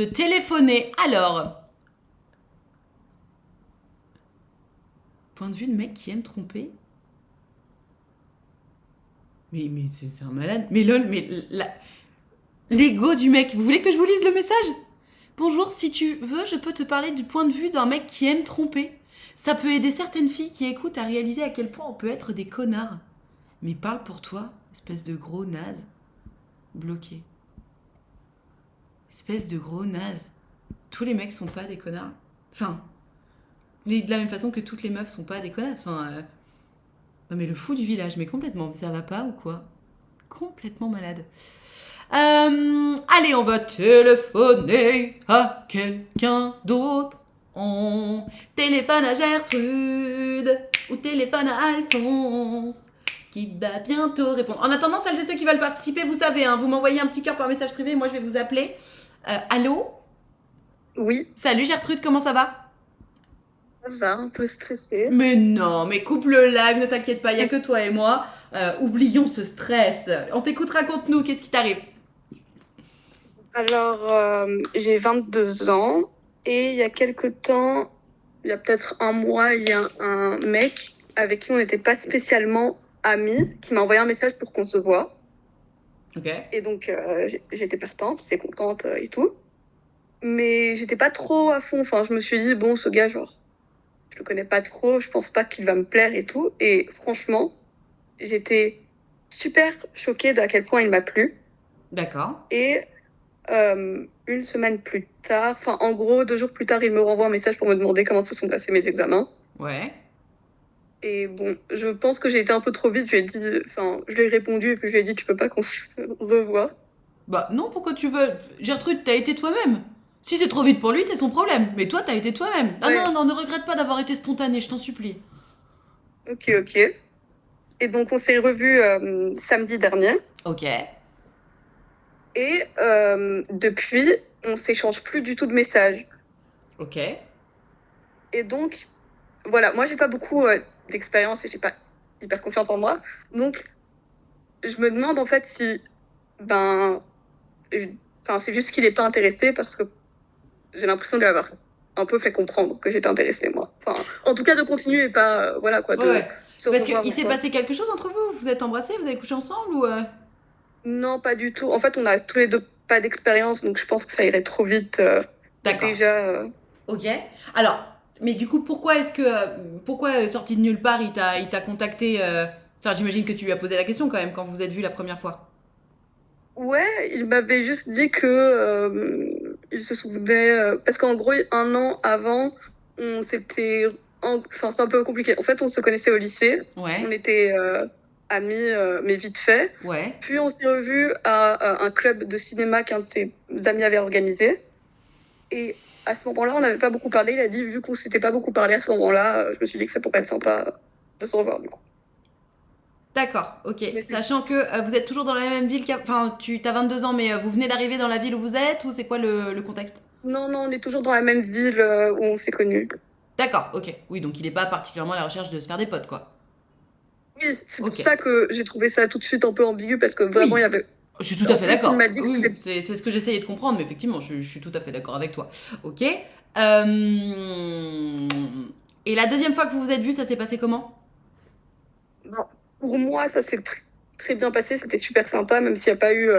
téléphoner. Alors... Point de vue de mec qui aime tromper. Mais c'est un malade. Mais lol, mais... L'ego du mec. Vous voulez que je vous lise le message ? Bonjour, si tu veux, je peux te parler du point de vue d'un mec qui aime tromper. Ça peut aider certaines filles qui écoutent à réaliser à quel point on peut être des connards. Mais parle pour toi, espèce de gros naze. Bloqué. Espèce de gros naze. Tous les mecs sont pas des connards. Enfin, mais de la même façon que toutes les meufs sont pas des connasses. Enfin, non mais le fou du village, mais complètement. Ça va pas ou quoi ? Complètement malade. Allez, on va téléphoner à quelqu'un d'autre. On téléphone à Gertrude ou téléphone à Alphonse qui va bientôt répondre. En attendant, celles et ceux qui veulent participer, vous savez, hein, vous m'envoyez un petit cœur par message privé, moi je vais vous appeler. Allô ? Oui, Salut Gertrude, comment ça va ? ça va, un peu stressée. Mais non, mais coupe le live, ne t'inquiète pas, il n'y a que toi et moi. Oublions ce stress. On t'écoute, raconte-nous, qu'est-ce qui t'arrive ? Alors, j'ai 22 ans et il y a quelques temps, il y a peut-être un mois, il y a un mec avec qui on n'était pas spécialement amis qui m'a envoyé un message pour qu'on se voit. Ok. Et donc, j'étais partante, j'étais contente et tout. Mais j'étais pas trop à fond. Enfin, je me suis dit, bon, ce gars, genre, je le connais pas trop, je pense pas qu'il va me plaire et tout. Et franchement, j'étais super choquée de à quel point il m'a plu. D'accord. Et une semaine plus tard, enfin en gros 2 jours plus tard, il me renvoie un message pour me demander comment se sont passés mes examens. Ouais. Et bon, je pense que j'ai été un peu trop vite. Je lui ai dit, enfin, je lui ai répondu et puis je lui ai dit, tu peux pas qu'on se revoie. Bah non, pourquoi tu veux... Gertrude, t'as été toi-même. Si c'est trop vite pour lui, c'est son problème. Mais toi, t'as été toi-même. Ah Ouais. non, non, ne regrette pas d'avoir été spontanée, je t'en supplie. Ok. Et donc on s'est revus samedi dernier. Ok. Et depuis, on s'échange plus du tout de messages. Ok. Et donc, voilà, moi j'ai pas beaucoup d'expérience et j'ai pas hyper confiance en moi. Donc, je me demande en fait si, c'est juste qu'il est pas intéressé parce que j'ai l'impression de lui avoir un peu fait comprendre que j'étais intéressée, moi. Enfin, en tout cas, de continuer et pas, voilà quoi, de Ouais. se Parce revoir qu'il s'est encore. passé quelque chose entre vous? Vous êtes embrassés? Vous avez couché ensemble ou Non, pas du tout. En fait, on a tous les deux pas d'expérience, donc je pense que ça irait trop vite. D'accord. Déjà, Ok. Alors, mais du coup, pourquoi sorti de nulle part, il t'a contacté Enfin, j'imagine que tu lui as posé la question quand même quand vous vous êtes vus la première fois. ouais, il m'avait juste dit que il se souvenait parce qu'en gros, 1 an avant, on s'était, enfin c'est un peu compliqué. En fait, on se connaissait au lycée, on Ouais. était amis, mais vite fait. Ouais. Puis on s'est revus à un club de cinéma qu'un de ses amis avait organisé. Et à ce moment-là, on n'avait pas beaucoup parlé. Il a dit, vu qu'on s'était pas beaucoup parlé à ce moment-là, je me suis dit que ça pourrait être sympa de se revoir du coup. D'accord, ok. Mais c'est- Sachant que vous êtes toujours dans la même ville Enfin, t'as 22 ans, mais vous venez d'arriver dans la ville où vous êtes ou c'est quoi le contexte? Non, on est toujours dans la même ville où on s'est connus. D'accord, ok. Oui, donc il est pas particulièrement à la recherche de se faire des potes, quoi. Oui, c'est Ok. pour ça que j'ai trouvé ça tout de suite un peu ambigu parce que vraiment Oui. il y avait. Je suis tout à En fait plus, d'accord. il m'a dit que Oui, c'était- c'est ce que j'essayais de comprendre, mais effectivement, je suis tout à fait d'accord avec toi. Ok. Et la deuxième fois que vous vous êtes vus, ça s'est passé comment? Bon, pour moi, ça s'est très bien passé, c'était super sympa, même s'il n'y a pas eu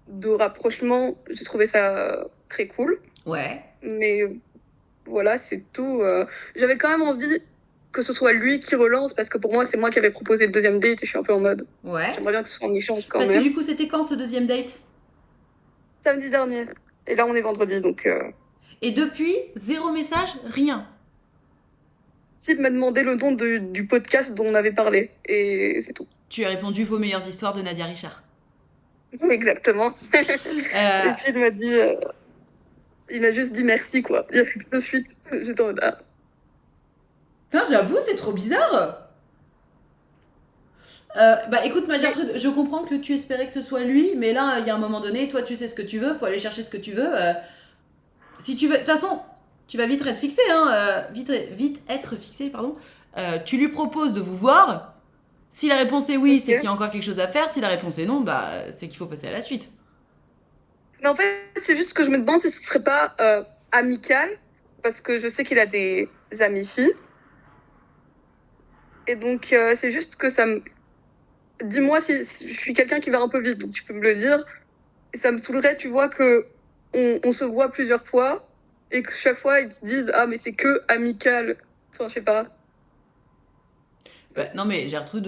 de rapprochement, j'ai trouvé ça très cool. Ouais. Mais voilà, c'est tout. J'avais quand même envie que ce soit lui qui relance, parce que pour moi, c'est moi qui avais proposé le deuxième date et je suis un peu en mode, Ouais. j'aimerais bien que ce soit en échange quand Parce que même. du coup, c'était quand ce deuxième date? Samedi dernier. Et là, on est vendredi, donc Et depuis, 0 message, rien. Sid m'a demandé le nom du podcast dont on avait parlé, et c'est tout. Tu as répondu vos meilleures histoires de Nadia Richard. Exactement. Euh, Et puis il m'a dit, il m'a juste dit merci, quoi. Il y avait pas de suite. J'étais en mode, ah. Putain, j'avoue, c'est trop bizarre. Bah écoute, ma Gertrude, je comprends que tu espérais que ce soit lui, mais là, il y a un moment donné, toi, tu sais ce que tu veux, faut aller chercher ce que tu veux. Si tu veux, de toute façon, tu vas vite être fixé, hein, vite être fixé, pardon. Tu lui proposes de vous voir. Si la réponse est oui, Ok. c'est qu'il y a encore quelque chose à faire. Si la réponse est non, bah c'est qu'il faut passer à la suite. Mais en fait, c'est juste que je me demande si ce serait pas amical, parce que je sais qu'il a des amis filles. Et donc, c'est juste que ça me... Dis-moi si je suis quelqu'un qui va un peu vite, donc tu peux me le dire. Et ça me saoulerait, tu vois, que on se voit plusieurs fois et que chaque fois, ils se disent « Ah, mais c'est que amical ». Enfin, je sais pas. Bah, non mais Gertrude,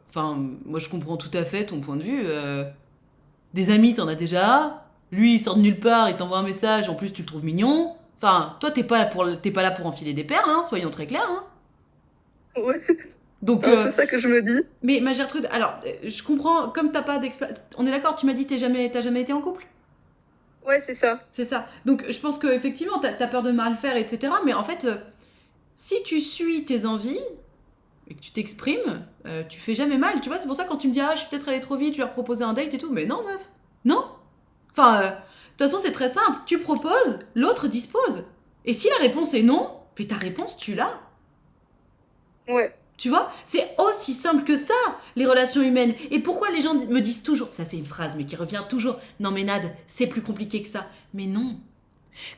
enfin, moi je comprends tout à fait ton point de vue. Des amis, t'en as déjà. Lui, il sort de nulle part, il t'envoie un message, en plus tu le trouves mignon. Enfin, toi, t'es pas là pour enfiler des perles, hein, soyons très clairs. Hein. Ouais, Donc, c'est un peu ça que je me dis. mais ma Gertrude, alors, je comprends, comme t'as pas d'expérience. On est d'accord, tu m'as dit t'as jamais été en couple? Ouais, c'est ça. C'est ça. Donc, je pense qu'effectivement, t'as peur de mal faire, etc. Mais en fait, si tu suis tes envies et que tu t'exprimes, tu fais jamais mal. Tu vois, c'est pour ça quand tu me dis, ah, je suis peut-être allée trop vite, je vais leur proposer un date et tout. Mais non, meuf. Non. Enfin, de toute façon, c'est très simple. Tu proposes, l'autre dispose. Et si la réponse est non, puis ta réponse, tu l'as. Ouais. Tu vois, c'est aussi simple que ça, les relations humaines. Et pourquoi les gens me disent toujours, ça c'est une phrase, mais qui revient toujours, non mais Nad, c'est plus compliqué que ça. Mais non.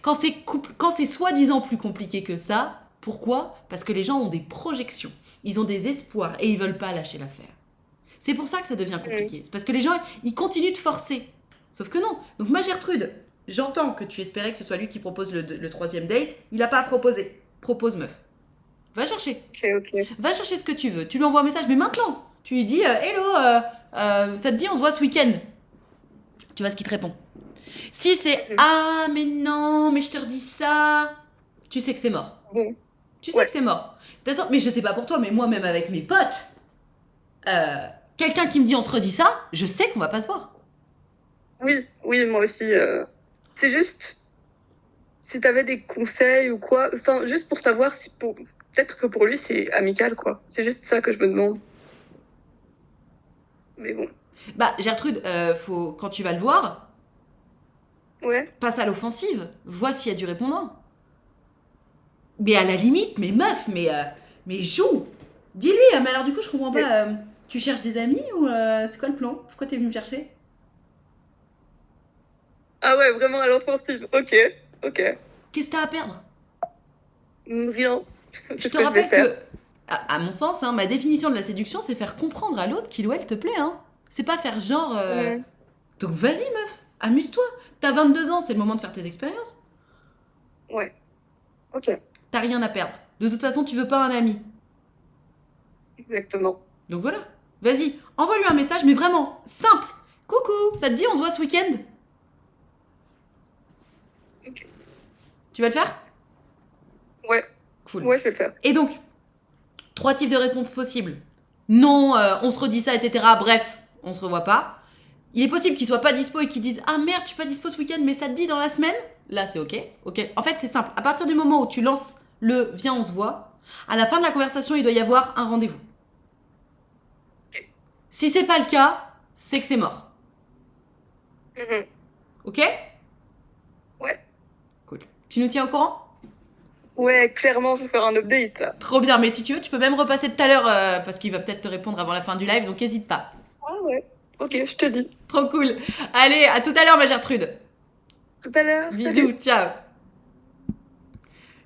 Quand c'est soi-disant plus compliqué que ça, pourquoi? Parce que les gens ont des projections, ils ont des espoirs et ils veulent pas lâcher l'affaire. C'est pour ça que ça devient compliqué. C'est parce que les gens, ils continuent de forcer. Sauf que non. Donc ma Gertrude, j'entends que tu espérais que ce soit lui qui propose le troisième date. Il n'a pas à proposer. Propose, meuf. Va chercher. Ok. Va chercher ce que tu veux. Tu lui envoies un message, mais maintenant. Tu lui dis, hello, ça te dit, on se voit ce week-end. Tu vois ce qu'il te répond. Si c'est, ah, mais non, mais je te redis ça, tu sais que c'est mort. Bon. Tu sais Ouais. que c'est mort. De toute façon, mais je sais pas pour toi, mais moi, même avec mes potes, quelqu'un qui me dit on se redit ça, je sais qu'on va pas se voir. Oui, moi aussi. C'est juste, si t'avais des conseils ou quoi, enfin, juste pour savoir si peut-être que pour lui c'est amical, quoi. C'est juste ça que je me demande. Mais bon. Bah, Gertrude, quand tu vas le voir, Ouais. passe à l'offensive. Vois s'il y a du répondant. Mais à la limite, mais meuf, mais joue. Dis-lui, mais alors du coup, je comprends pas. Tu cherches des amis ou c'est quoi le plan? Pourquoi t'es venu me chercher? Ah ouais, vraiment à l'offensive. Ok. Qu'est-ce que t'as à perdre? Rien. Je C'est te ce que je vais rappelle faire. que, à mon sens, hein, ma définition de la séduction, c'est faire comprendre à l'autre qu'il ou elle te plaît. Hein. C'est pas faire genre. Donc vas-y, meuf, amuse-toi. T'as 22 ans, c'est le moment de faire tes expériences. Ouais. Ok. T'as rien à perdre. De toute façon, tu veux pas un ami. Exactement. Donc voilà. Vas-y, envoie-lui un message, mais vraiment, simple. Coucou, ça te dit, on se voit ce week-end? Ok. Tu vas le faire? Ouais. Cool. Ouais, je vais le faire. Et donc, 3 types de réponses possibles. Non, on se redit ça, etc. Bref, on se revoit pas. Il est possible qu'ils soient pas dispo et qu'ils disent ah merde, je suis pas dispo ce week-end, mais ça te dit dans la semaine? Là, c'est ok. En fait, c'est simple. À partir du moment où tu lances le viens, on se voit, à la fin de la conversation, il doit y avoir un rendez-vous. Ok. Si c'est pas le cas, c'est que c'est mort. Mhm. Ok? Ouais. Cool. Tu nous tiens au courant? Ouais, clairement, je vais faire un update là. Trop bien, mais si tu veux, tu peux même repasser tout à l'heure parce qu'il va peut-être te répondre avant la fin du live, donc n'hésite pas. Ah ouais. Ok, je te dis. Trop cool. Allez, à tout à l'heure, ma Gertrude. Tout à l'heure. Bisous, ciao.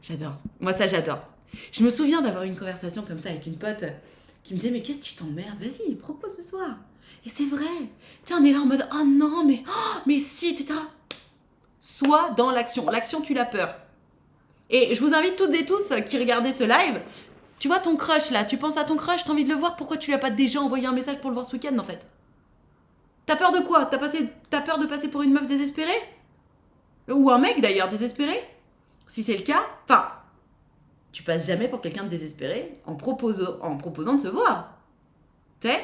J'adore. Moi, ça, j'adore. Je me souviens d'avoir eu une conversation comme ça avec une pote qui me disait mais qu'est-ce que tu t'emmerdes, vas-y, propose ce soir. Et c'est vrai. Tiens, on est là en mode oh non, mais si, etc. Sois dans l'action. L'action tue la peur. Et je vous invite toutes et tous qui regardez ce live, tu vois ton crush là, tu penses à ton crush, t'as envie de le voir, pourquoi tu lui as pas déjà envoyé un message pour le voir ce week-end en fait? T'as peur de quoi? T'as peur de passer pour une meuf désespérée? Ou un mec d'ailleurs désespéré? Si c'est le cas, enfin, tu passes jamais pour quelqu'un de désespéré en proposant de se voir. Tu sais?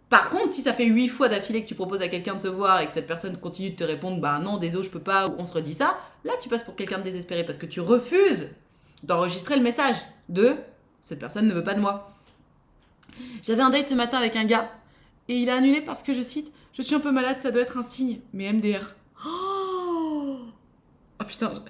Par contre, si ça fait 8 fois d'affilée que tu proposes à quelqu'un de se voir et que cette personne continue de te répondre bah non, désolé, je peux pas, ou on se redit ça, là tu passes pour quelqu'un de désespéré parce que tu refuses d'enregistrer le message de cette personne ne veut pas de moi. J'avais un date ce matin avec un gars et il a annulé parce que je cite je suis un peu malade, ça doit être un signe, mais MDR. Oh putain,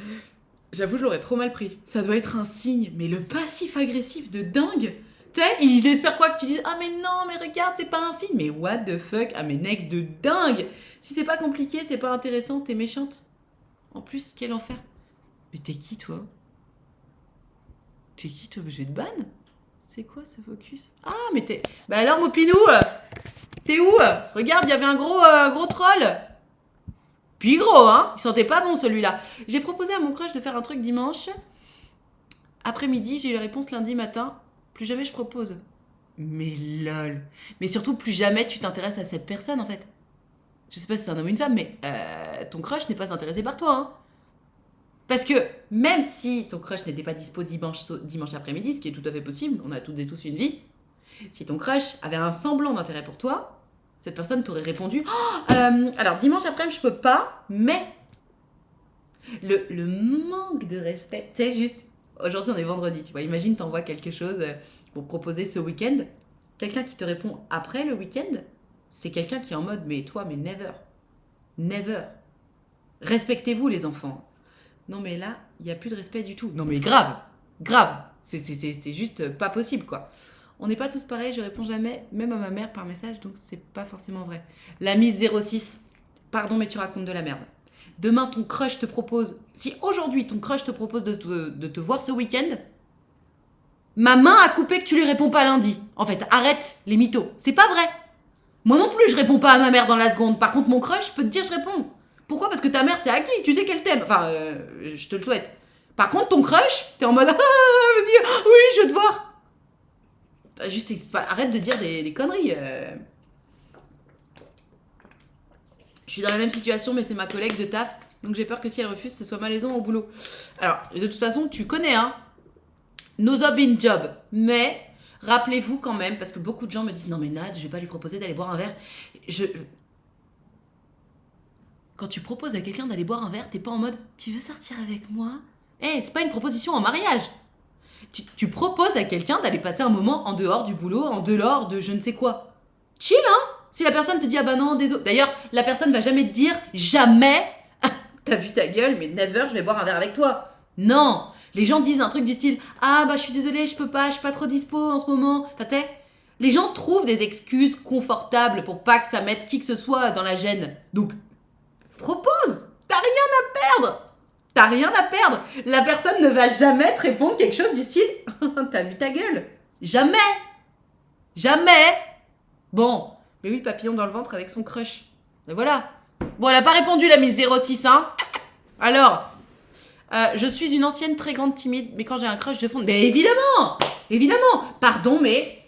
j'avoue, je l'aurais trop mal pris. Ça doit être un signe, mais le passif agressif de dingue. Tu sais, il espère quoi que tu dises ah mais non, mais regarde, c'est pas un signe. Mais what the fuck, ah mais next de dingue. Si c'est pas compliqué, c'est pas intéressant, t'es méchante. En plus, quel enfer. Mais t'es qui toi? T'es qui toi? Je vais te ban. C'est quoi ce focus? Ah mais t'es... Bah alors mon pinou, t'es où? Regarde, il y avait un gros troll. Puis gros, hein. Il sentait pas bon celui-là. J'ai proposé à mon crush de faire un truc dimanche. Après-midi, j'ai eu la réponse lundi matin. Plus jamais je propose. Mais lol. Mais surtout, plus jamais tu t'intéresses à cette personne en fait. Je sais pas si c'est un homme ou une femme, mais ton crush n'est pas intéressé par toi, hein. Parce que même si ton crush n'était pas dispo dimanche après-midi, ce qui est tout à fait possible, on a toutes et tous une vie, si ton crush avait un semblant d'intérêt pour toi, cette personne t'aurait répondu alors dimanche après-midi je peux pas, mais le manque de respect, tu sais, juste aujourd'hui on est vendredi, tu vois, imagine t'envoies quelque chose pour proposer ce week-end, quelqu'un qui te répond après le week-end, c'est quelqu'un qui est en mode mais toi mais never, respectez-vous les enfants. Non mais là, il n'y a plus de respect du tout. Non mais grave. C'est juste pas possible quoi. On n'est pas tous pareils, je réponds jamais, même à ma mère par message, donc c'est pas forcément vrai. La mise 06, pardon mais tu racontes de la merde. Demain ton crush te propose, si aujourd'hui ton crush te propose de te voir ce week-end, ma main a coupé que tu lui réponds pas lundi. En fait, arrête les mythos, c'est pas vrai. Moi non plus je réponds pas à ma mère dans la seconde, par contre mon crush, je peux te dire je réponds. Pourquoi? Parce que ta mère, c'est acquis, tu sais qu'elle t'aime. Enfin, je te le souhaite. Par contre, ton crush, t'es en mode vas-y, oui, je veux te voir. Juste, arrête de dire des conneries. Je suis dans la même situation, mais c'est ma collègue de taf. Donc j'ai peur que si elle refuse, ce soit malaisant au boulot. Alors, de toute façon, tu connais, hein. No job in job. Mais, rappelez-vous quand même, parce que beaucoup de gens me disent non, mais Nad, je vais pas lui proposer d'aller boire un verre. Quand tu proposes à quelqu'un d'aller boire un verre, t'es pas en mode « Tu veux sortir avec moi ?» c'est pas une proposition en mariage. Tu proposes à quelqu'un d'aller passer un moment en dehors du boulot, en dehors de je ne sais quoi. Chill, hein. Si la personne te dit « Ah bah non, désolé. » D'ailleurs, la personne va jamais te dire « Jamais. T'as vu ta gueule, mais never, je vais boire un verre avec toi. » Non. Les gens disent un truc du style « Ah bah je suis désolée, je peux pas, je suis pas trop dispo en ce moment. » Enfin, tu sais, les gens trouvent des excuses confortables pour pas que ça mette qui que ce soit dans la gêne. Donc, propose, t'as rien à perdre. La personne ne va jamais te répondre quelque chose du style t'as vu ta gueule. Jamais. Bon, mais oui, papillon dans le ventre avec son crush. Et voilà. Bon, elle a pas répondu la mise 06, hein. Alors, je suis une ancienne très grande timide, mais quand j'ai un crush je fonde. Mais évidemment. Pardon, mais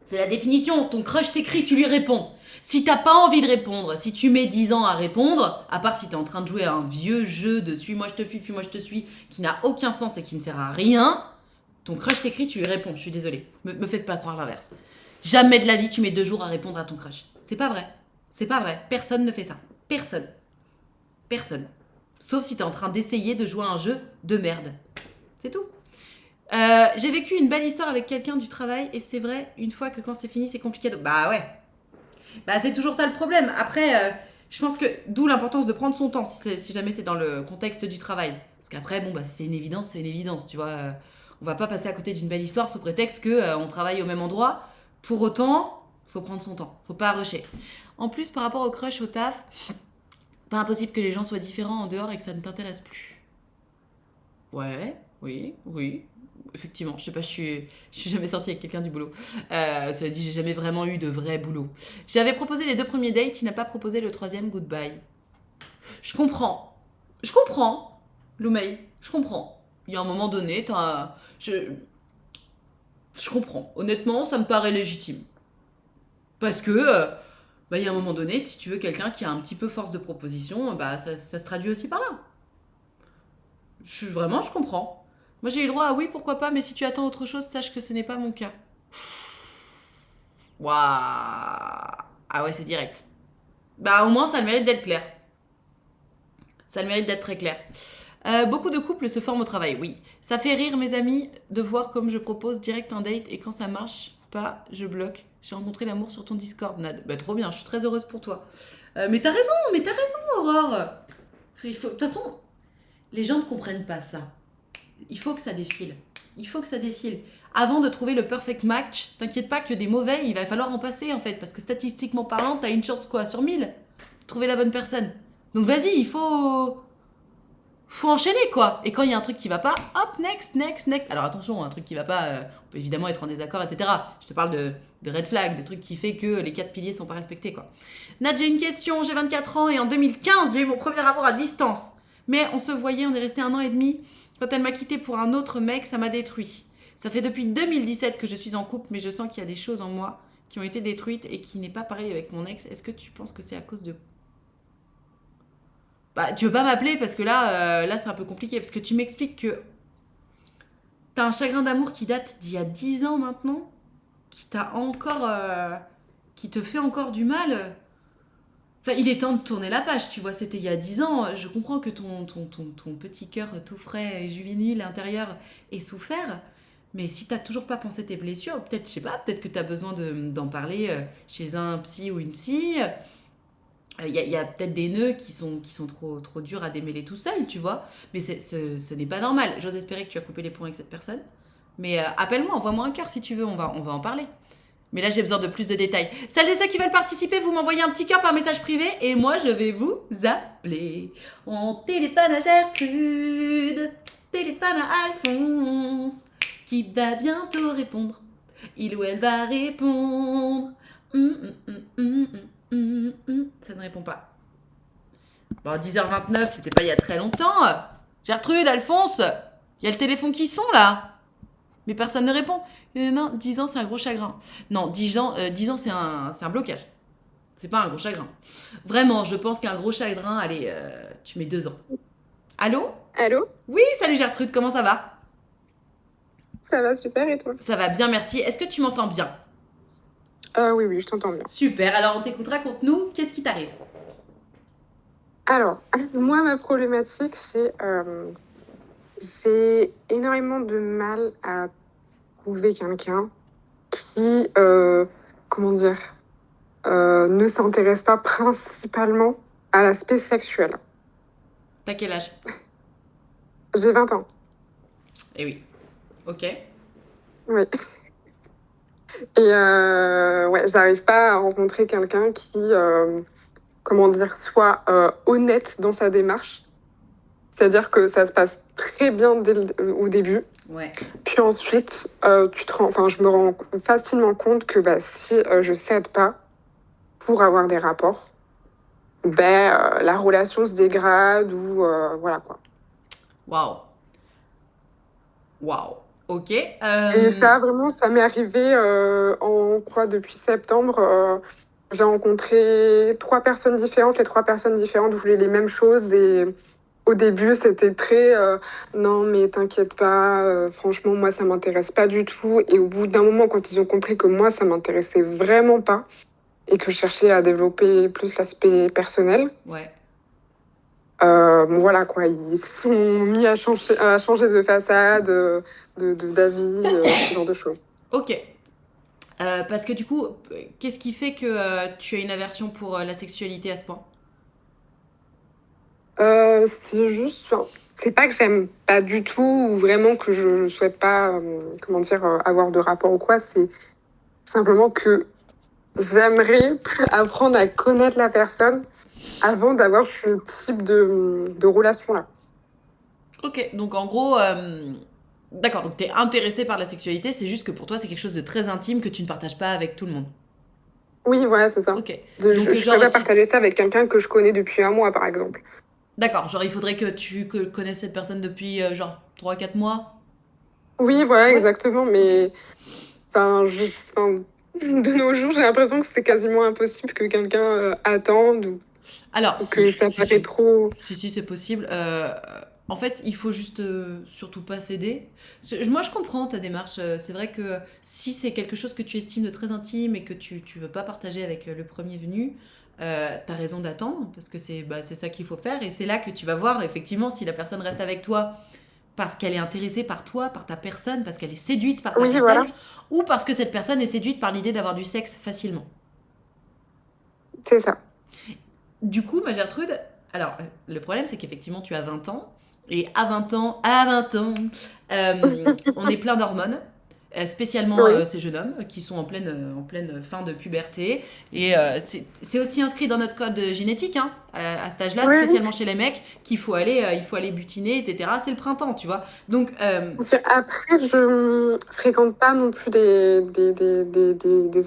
c'est la définition. Ton crush t'écrit, tu lui réponds. Si t'as pas envie de répondre, si tu mets 10 ans à répondre, à part si t'es en train de jouer à un vieux jeu de suis-moi je te fuis-moi je te suis, qui n'a aucun sens et qui ne sert à rien, ton crush t'écrit, tu lui réponds. Je suis désolée. Me faites pas croire l'inverse. Jamais de la vie tu mets 2 jours à répondre à ton crush. C'est pas vrai. Personne ne fait ça. Personne. Sauf si t'es en train d'essayer de jouer à un jeu de merde. C'est tout. J'ai vécu une belle histoire avec quelqu'un du travail et c'est vrai, une fois que quand c'est fini, c'est compliqué. Bah ouais. Bah c'est toujours ça le problème. Après, je pense que d'où l'importance de prendre son temps si jamais c'est dans le contexte du travail. Parce qu'après, bon bah si c'est une évidence, tu vois. On va pas passer à côté d'une belle histoire sous prétexte que on travaille au même endroit. Pour autant, faut prendre son temps, faut pas rusher. En plus, par rapport au crush au taf, pas impossible que les gens soient différents en dehors et que ça ne t'intéresse plus. Ouais, Oui, oui. Effectivement, je sais pas, je suis jamais sortie avec quelqu'un du boulot. Cela dit, j'ai jamais vraiment eu de vrai boulot. J'avais proposé les 2 premiers dates, il n'a pas proposé le troisième goodbye. Je comprends. Je comprends, Loumei. Je comprends. Il y a un moment donné, je comprends. Honnêtement, ça me paraît légitime. Parce que, bah, il y a un moment donné, si tu veux quelqu'un qui a un petit peu force de proposition, bah, ça se traduit aussi par là. Vraiment, je comprends. Moi, j'ai eu le droit à oui, pourquoi pas, mais si tu attends autre chose, sache que ce n'est pas mon cas. Waouh. Ah ouais, c'est direct. Bah, au moins, ça a le mérite d'être clair. Ça a le mérite d'être très clair. Beaucoup de couples se forment au travail, oui. Ça fait rire mes amis de voir comme je propose direct un date et quand ça marche pas, je bloque. J'ai rencontré l'amour sur ton Discord, Nad. Bah trop bien, je suis très heureuse pour toi. Mais t'as raison, Aurore. De toute façon, les gens ne comprennent pas ça. Il faut que ça défile. Il faut que ça défile. Avant de trouver le perfect match, t'inquiète pas que des mauvais, il va falloir en passer en fait. Parce que statistiquement parlant, t'as une chance quoi sur 1000 de trouver la bonne personne. Donc vas-y, il faut enchaîner quoi. Et quand il y a un truc qui va pas, hop, next. Alors attention, un truc qui va pas, on peut évidemment être en désaccord, etc. Je te parle de red flag, de trucs qui fait que les 4 piliers sont pas respectés quoi. Nat, j'ai une question, j'ai 24 ans et en 2015, j'ai eu mon premier amour à distance. Mais on se voyait, on est resté 1 an et demi. Quand elle m'a quitté pour un autre mec, ça m'a détruit. Ça fait depuis 2017 que je suis en couple, mais je sens qu'il y a des choses en moi qui ont été détruites et qui n'est pas pareil avec mon ex. Est-ce que tu penses que c'est à cause de... Bah, tu veux pas m'appeler parce que là c'est un peu compliqué. Parce que tu m'expliques que t'as un chagrin d'amour qui date d'il y a 10 ans maintenant, qui t'a encore... qui te fait encore du mal. Enfin, il est temps de tourner la page, tu vois, c'était il y a 10 ans. Je comprends que ton petit cœur tout frais et juvénile intérieur ait souffert. Mais si t'as toujours pas pensé tes blessures, peut-être, je sais pas, peut-être que t'as besoin d'en parler chez un psy ou une psy. Il y a peut-être des nœuds qui sont trop durs à démêler tout seul, tu vois. Mais ce n'est pas normal. J'ose espérer que tu as coupé les ponts avec cette personne. Mais appelle-moi, envoie-moi un cœur si tu veux, on va en parler. Mais là, j'ai besoin de plus de détails. Celles et ceux qui veulent participer, vous m'envoyez un petit cœur par message privé et moi, je vais vous appeler. On téléphone à Gertrude, téléphone à Alphonse, qui va bientôt répondre. Il ou elle va répondre. Ça ne répond pas. Bon, 10h29, c'était pas il y a très longtemps. Gertrude, Alphonse, il y a le téléphone qui sonne là. Mais personne ne répond. Non, 10 ans, c'est un gros chagrin. Non, 10 ans, c'est un blocage. C'est pas un gros chagrin. Vraiment, je pense qu'un gros chagrin, allez, tu mets 2 ans. Allô? Allô? Oui, salut Gertrude, comment ça va? Ça va super et toi? Ça va bien, merci. Est-ce que tu m'entends bien? Oui, je t'entends bien. Super, alors on t'écoute, raconte-nous, qu'est-ce qui t'arrive? Alors, moi, ma problématique, c'est j'ai énormément de mal à trouver quelqu'un qui, comment dire, ne s'intéresse pas principalement à l'aspect sexuel. T'as quel âge? J'ai 20 ans. Eh oui. Ok. Oui. Et ouais, j'arrive pas à rencontrer quelqu'un qui, comment dire, soit honnête dans sa démarche. C'est-à-dire que ça se passe très bien au début. Ouais. Puis ensuite, je me rends facilement compte que si je cède pas pour avoir des rapports, la relation se dégrade ou voilà quoi. Waouh. Waouh. Ok. Et ça, vraiment, ça m'est arrivé depuis septembre. J'ai rencontré 3 personnes différentes. Les 3 personnes différentes voulaient les mêmes choses. Et au début, c'était très non, mais t'inquiète pas, franchement, moi, ça m'intéresse pas du tout. Et au bout d'un moment, quand ils ont compris que moi, ça m'intéressait vraiment pas et que je cherchais à développer plus l'aspect personnel, ouais. Voilà quoi, ils se sont mis à changer de façade, d'avis, ce genre de choses. Ok. Parce que du coup, qu'est-ce qui fait que tu as une aversion pour la sexualité à ce point? C'est juste, c'est pas que j'aime pas du tout ou vraiment que je souhaite pas, avoir de rapport ou quoi, c'est simplement que j'aimerais apprendre à connaître la personne avant d'avoir ce type de relation-là. Ok, donc en gros, D'accord, donc t'es intéressé par la sexualité, c'est juste que pour toi c'est quelque chose de très intime que tu ne partages pas avec tout le monde. Oui, voilà, c'est ça. Ok. Je Donc genre, préfère partager ça avec quelqu'un que je connais depuis un mois, par exemple. d'accord, genre il faudrait que tu connaisses cette personne depuis genre 3 4 mois. Oui, voilà, Ouais. exactement, mais enfin, enfin, de nos jours, j'ai l'impression que c'est quasiment impossible que quelqu'un attende Alors, ou que si, ça si, paraît si. trop. Si, c'est possible. En fait, il faut juste surtout pas céder. Moi, je comprends ta démarche. C'est vrai que si c'est quelque chose que tu estimes de très intime et que tu veux pas partager avec le premier venu, t'as raison d'attendre parce que c'est ça qu'il faut faire. Et c'est là que tu vas voir effectivement si la personne reste avec toi parce qu'elle est intéressée par toi, par ta personne, parce qu'elle est séduite par ta Oui, personne, voilà, ou parce que cette personne est séduite par l'idée d'avoir du sexe facilement. c'est ça. Du coup, ma Gertrude, alors le problème c'est qu'effectivement tu as 20 ans, et à 20 ans, on est plein d'hormones, spécialement Oui, ces jeunes hommes qui sont en pleine fin de puberté, et c'est aussi inscrit dans notre code génétique, hein, à cet âge-là, oui, oui. spécialement chez les mecs, qu'il faut aller butiner, etc. C'est le printemps, tu vois. Donc, Parce que après, je fréquente pas non plus des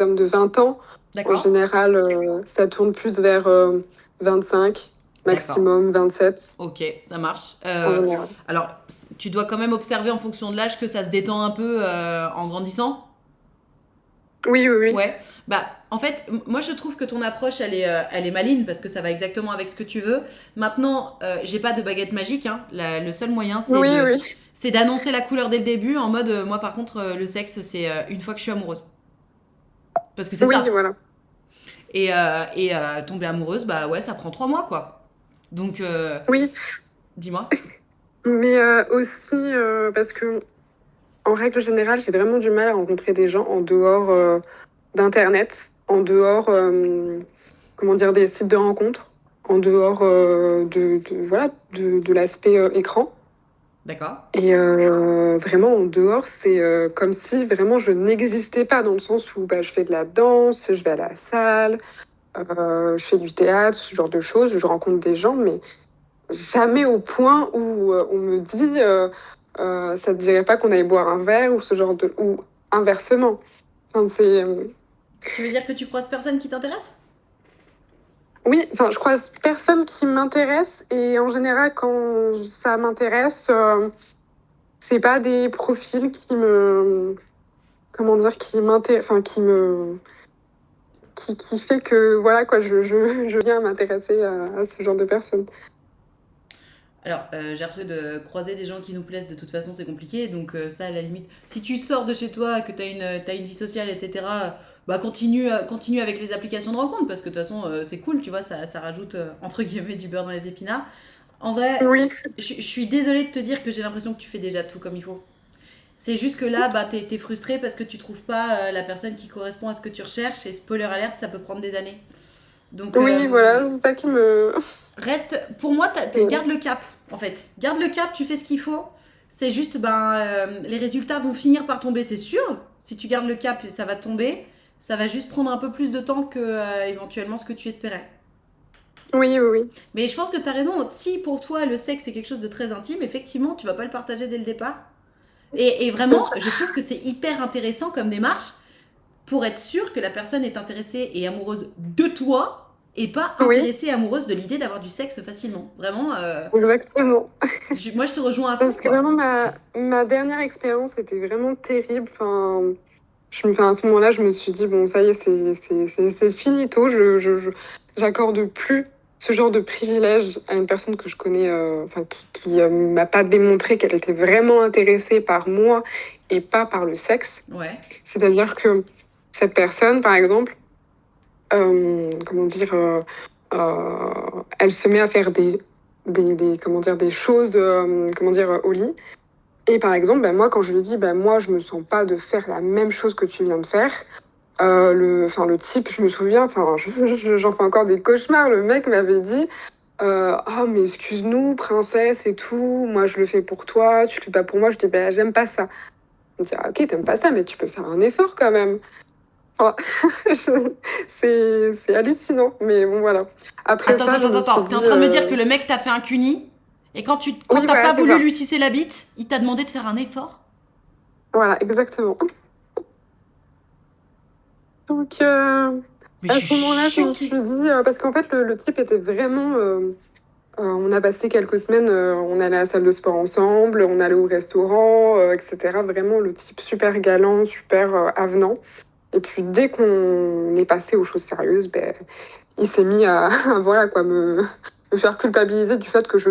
hommes de 20 ans. En d'accord, général, ça tourne plus vers 25, d'accord. maximum 27, Ok, ça marche. en général. Alors, tu dois quand même observer en fonction de l'âge que ça se détend un peu en grandissant. Oui, oui, oui. Ouais, bah en fait, moi je trouve que ton approche elle est maligne parce que ça va exactement avec ce que tu veux. Maintenant, j'ai pas de baguette magique, hein. Le seul moyen Oui, oui. c'est d'annoncer la couleur dès le début en mode moi par contre le sexe c'est une fois que je suis amoureuse. Parce que c'est Oui, ça. voilà. Et tomber amoureuse, bah ouais, ça prend 3 mois quoi. Donc, Oui, dis-moi. mais aussi parce que, en règle générale, j'ai vraiment du mal à rencontrer des gens en dehors d'Internet, en dehors, comment dire, des sites de rencontres, en dehors voilà, de l'aspect écran. D'accord. Et vraiment, en dehors, c'est comme si vraiment je n'existais pas, dans le sens où bah, je fais de la danse, je vais à la salle, je fais du théâtre, ce genre de choses, je rencontre des gens, mais jamais au point où on me dit ça te dirait pas qu'on aille boire un verre ou ce genre de... ou inversement. Enfin, c'est... Tu veux dire que tu croises personne qui t'intéresse? Oui, enfin, je croise personne qui m'intéresse et en général, quand ça m'intéresse, c'est pas des profils qui me... Comment dire, qui m'intéressent, enfin, qui fait que, voilà, quoi, je viens m'intéresser à ce genre de personnes. Alors, Gertrude, croiser des gens qui nous plaisent, de toute façon, c'est compliqué. Donc, ça, à la limite, si tu sors de chez toi, que t'as une vie sociale, etc., bah, continue avec les applications de rencontre. Parce que de toute façon, c'est cool, tu vois, ça rajoute, entre guillemets, du beurre dans les épinards. En vrai, Oui, je suis désolée de te dire que j'ai l'impression que tu fais déjà tout comme il faut. C'est juste que là, bah, t'es frustrée parce que tu trouves pas la personne qui correspond à ce que tu recherches. Et spoiler alerte, ça peut prendre des années. Donc, oui, voilà, c'est ça qui me... reste, pour moi, garde le cap, en fait. Garde le cap, tu fais ce qu'il faut. C'est juste, les résultats vont finir par tomber, c'est sûr. Si tu gardes le cap, ça va tomber. Ça va juste prendre un peu plus de temps que éventuellement ce que tu espérais. Oui, oui, oui. Mais je pense que tu as raison. Si pour toi le sexe est quelque chose de très intime, effectivement, tu vas pas le partager dès le départ. Et C'est vraiment, sûr. je trouve que c'est hyper intéressant comme démarche pour être sûr que la personne est intéressée et amoureuse de toi et pas Oui, intéressée et amoureuse de l'idée d'avoir du sexe facilement. Vraiment, exactement. moi je te rejoins à fond, Parce que quoi. vraiment, ma dernière expérience était vraiment terrible. Enfin, enfin, à ce moment-là, je me suis dit, bon, ça y est, c'est finito. J'accorde plus ce genre de privilège à une personne que je connais, enfin, qui m'a pas démontré qu'elle était vraiment intéressée par moi et pas par le sexe. Ouais, C'est-à-dire que cette personne, par exemple, comment dire, elle se met à faire comment dire, des choses, comment dire, au lit. Et par exemple, ben, moi, quand je lui dis, ben, moi, je me sens pas de faire la même chose que tu viens de faire, enfin, le type, je me souviens, enfin, j'en fais encore des cauchemars. Le mec m'avait dit, oh, mais excuse-nous, princesse et tout, moi, je le fais pour toi, tu le fais pas pour moi. Je dis, ben, j'aime pas ça. On dit, ah, ok, t'aimes pas ça, mais tu peux faire un effort quand même. Enfin, c'est hallucinant, mais bon, voilà. Après attends, ça, je attends, me suis attends, t'es dit, en train de me dire que le mec t'a fait un cuni et quand oui, t'as voilà, pas c'est voulu ça. lui sucer la bite, il t'a demandé de faire un effort? Voilà, exactement. Donc, Mais à je ce moment-là, suis je me suis choquée. dit, parce qu'en fait, le type était vraiment. On a passé quelques semaines, on allait à la salle de sport ensemble, on allait au restaurant, etc. Vraiment le type super galant, super avenant. Et puis dès qu'on est passé aux choses sérieuses, ben, il s'est mis à, voilà quoi, me faire culpabiliser du fait que je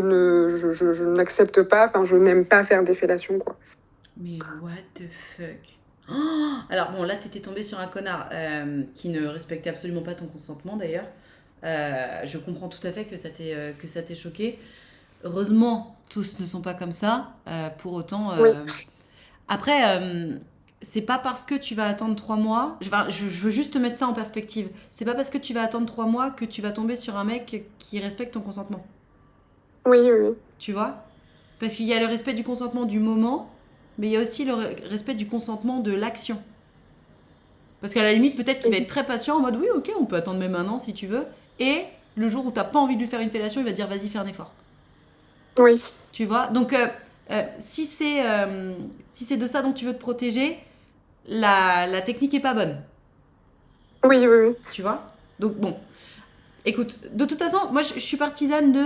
n'accepte pas, enfin je n'aime pas faire des fellations quoi. Mais what the fuck? Oh, alors bon, là, t'étais tombé sur un connard qui ne respectait absolument pas ton consentement d'ailleurs. Je comprends tout à fait que ça t'ait choqué. Heureusement, tous ne sont pas comme ça. Pour autant, Oui, après, c'est pas parce que tu vas attendre 3 mois. Enfin, je veux juste te mettre ça en perspective. C'est pas parce que tu vas attendre 3 mois que tu vas tomber sur un mec qui respecte ton consentement. oui, oui, oui. Tu vois? Parce qu'il y a le respect du consentement du moment, mais il y a aussi le respect du consentement de l'action. Parce qu'à la limite, peut-être qu'il va être très patient en mode oui, ok, on peut attendre même un an si tu veux. Et le jour où t'as pas envie de lui faire une fellation, il va dire vas-y, fais un effort. Oui, Tu vois? Donc, si c'est de ça dont tu veux te protéger, la technique est pas bonne. oui, oui, oui. Tu vois? Donc, bon. Écoute, de toute façon, moi je suis partisane de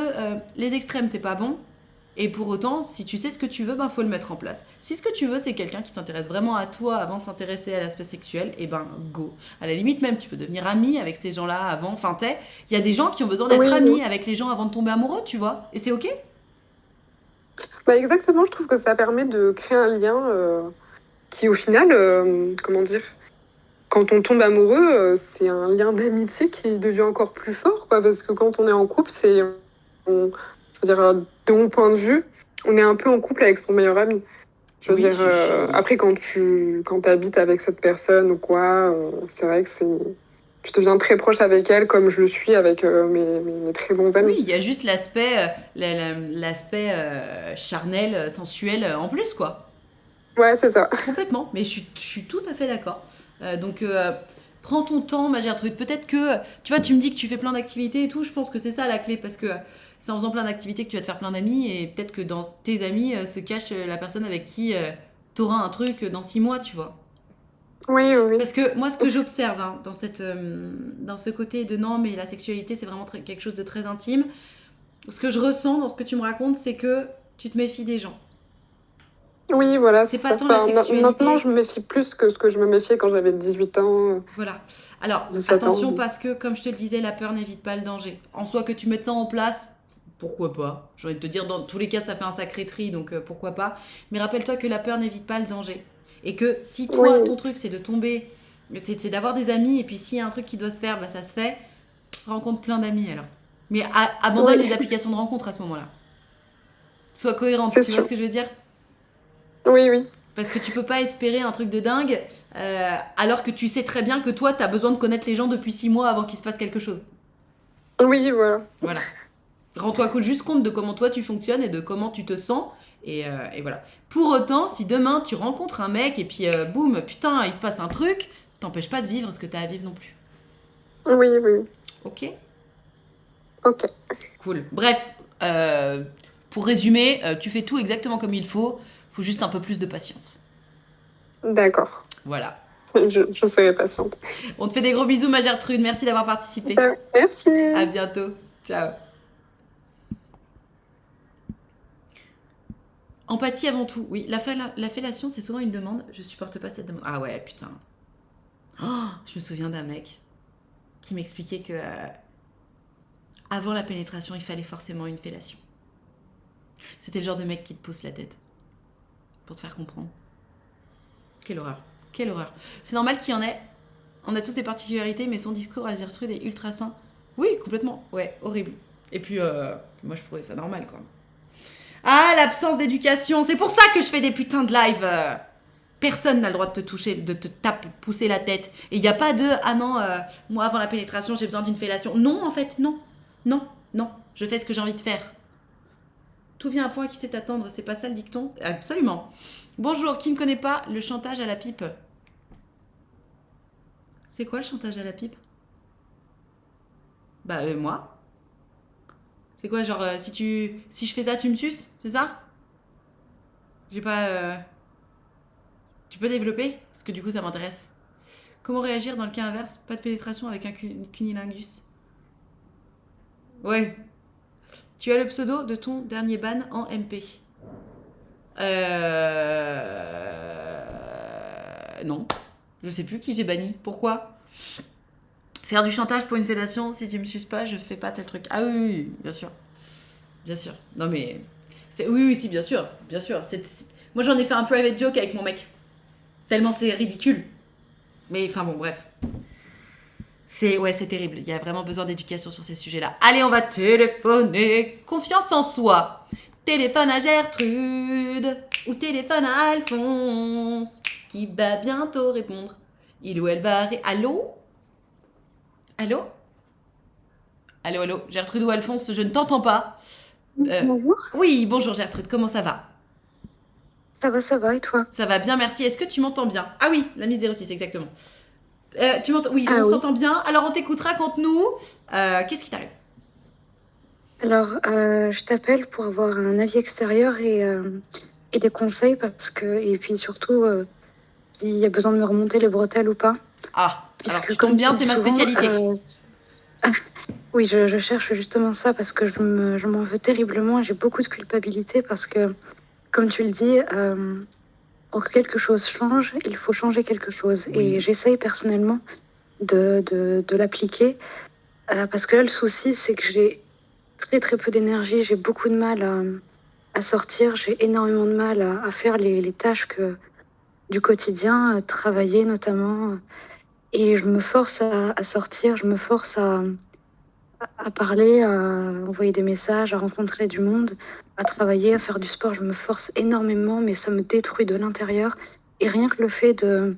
les extrêmes, c'est pas bon. Et pour autant, si tu sais ce que tu veux, ben faut le mettre en place. Si ce que tu veux, c'est quelqu'un qui s'intéresse vraiment à toi avant de s'intéresser à l'aspect sexuel, et ben go. À la limite même, tu peux devenir ami avec ces gens-là avant. Enfin, il y a des gens qui ont besoin d'être Oui, amis oui. avec les gens avant de tomber amoureux, tu vois. Et c'est ok. Bah, exactement, je trouve que ça permet de créer un lien qui au final, comment dire, quand on tombe amoureux, c'est un lien d'amitié qui devient encore plus fort, quoi, parce que quand on est en couple, je veux dire, de mon point de vue, on est un peu en couple avec son meilleur ami. Je veux Oui, dire, après, quand habites avec cette personne ou quoi, c'est vrai que tu deviens très proche avec elle, comme je le suis avec mes très bons Oui, amis. il y a juste l'aspect l'aspect charnel, sensuel en plus, quoi. Ouais, c'est ça. Complètement, mais je suis tout à fait d'accord. Donc, prends ton temps, ma Gertrude. Peut-être que, tu vois, tu me dis que tu fais plein d'activités et tout. Je pense que c'est ça la clé, parce que c'est en faisant plein d'activités que tu vas te faire plein d'amis, et peut-être que dans tes amis se cache la personne avec qui t'auras un truc dans 6 mois, tu vois. Oui, oui, oui. Parce que moi, ce que j'observe hein, dans ce côté de non, mais la sexualité, c'est vraiment quelque chose de très intime. Ce que je ressens dans ce que tu me racontes, c'est que tu te méfies des gens. Oui, voilà, C'est c'est pas ça. tant la Enfin, maintenant, sexualité. je me méfie plus que ce que je me méfiais quand j'avais 18 ans, Voilà. Alors, 17 ans. attention parce que, comme je te le disais, la peur n'évite pas le danger. En soi, que tu mettes ça en place, pourquoi pas? J'ai envie de te dire, dans tous les cas, ça fait un sacré tri, donc pourquoi pas. Mais rappelle-toi que la peur n'évite pas le danger. Et que si Oui, toi, ton truc, c'est de tomber, c'est d'avoir des amis, et puis s'il y a un truc qui doit se faire, bah ça se fait, rencontre plein d'amis alors. Mais abandonne oui, les applications de rencontre à ce moment-là. Sois cohérente, c'est tu vois sûr. ce que je veux dire? Oui, oui. Parce que tu peux pas espérer un truc de dingue alors que tu sais très bien que toi, t'as besoin de connaître les gens depuis 6 mois avant qu'il se passe quelque chose. Oui, voilà. Voilà. Rends-toi juste compte de comment toi tu fonctionnes et de comment tu te sens. Et voilà. Pour autant, si demain tu rencontres un mec et puis boum, putain, il se passe un truc, t'empêche pas de vivre ce que t'as à vivre non plus. Oui, oui, oui. Ok? Ok. Cool. Bref, pour résumer, tu fais tout exactement comme il faut. Faut juste un peu plus de patience. D'accord. Voilà. Je serai patiente. On te fait des gros bisous, ma Gertrude. Merci d'avoir participé. Merci. À bientôt. Ciao. Empathie avant tout. Oui, la fellation, c'est souvent une demande. Je supporte pas cette demande. Ah ouais, putain. Oh, je me souviens d'un mec qui m'expliquait que avant la pénétration, il fallait forcément une fellation. C'était le genre de mec qui te pousse la tête pour te faire comprendre. Quelle horreur. Quelle horreur. C'est normal qu'il y en ait. On a tous des particularités, mais son discours à Gertrude est ultra sain. Oui, complètement. Ouais, horrible. Et puis, moi, je trouvais ça normal, quoi. Ah, l'absence d'éducation. C'est pour ça que je fais des putains de live. Personne n'a le droit de te toucher, de te pousser la tête. Et il n'y a pas de ah non, moi avant la pénétration, j'ai besoin d'une fellation. Non, en fait, non. Non, non. Je fais ce que j'ai envie de faire. Tout vient à point qui sait attendre. C'est pas ça le dicton? Absolument. Bonjour, qui ne connaît pas le chantage à la pipe? C'est quoi le chantage à la pipe? Bah, moi. C'est quoi, genre, si je fais ça, tu me suces? C'est ça? J'ai pas. Tu peux développer? Parce que du coup, ça m'intéresse. Comment réagir dans le cas inverse? Pas de pénétration avec un cunilingus. Ouais. Tu as le pseudo de ton dernier ban en MP. Non. Je sais plus qui j'ai banni. Pourquoi? Faire du chantage pour une fellation, si tu me suces pas, je fais pas tel truc. Ah oui, oui, oui, bien sûr. Bien sûr. Non mais... Oui, oui, si, bien sûr. Bien sûr. Moi, j'en ai fait un private joke avec mon mec. Tellement c'est ridicule. Mais enfin bon, bref. C'est terrible. Il y a vraiment besoin d'éducation sur ces sujets-là. Allez, on va téléphoner. Confiance en soi. Téléphone à Gertrude. Ou téléphone à Alphonse. Qui va bientôt répondre. Il ou elle va... Allô? Allô? Allô, allô? Gertrude ou Alphonse, je ne t'entends pas. Bonjour. Oui, bonjour Gertrude, comment ça va? Ça va, et toi? Ça va bien, merci. Est-ce que tu m'entends bien? Ah oui, la mise 06, exactement. Tu m'entends? Oui, Ah on oui. s'entend bien. Alors on t'écoute, raconte-nous. Qu'est-ce qui t'arrive? Alors, je t'appelle pour avoir un avis extérieur et des conseils et puis surtout, s'il y a besoin de me remonter les bretelles ou pas. Ah, alors Puisque tu comme tombes bien, tu c'est dis ma souvent, spécialité. oui, je cherche justement ça parce que je m'en veux terriblement et j'ai beaucoup de culpabilité parce que, comme tu le dis, pour que quelque chose change, il faut changer quelque chose. Oui. Et j'essaye personnellement de l'appliquer parce que là, le souci, c'est que j'ai très très peu d'énergie, j'ai beaucoup de mal à sortir, j'ai énormément de mal à faire les tâches du quotidien, travailler notamment. Et je me force à sortir, je me force à parler, à envoyer des messages, à rencontrer du monde, à travailler, à faire du sport. Je me force énormément, mais ça me détruit de l'intérieur. Et rien que le fait de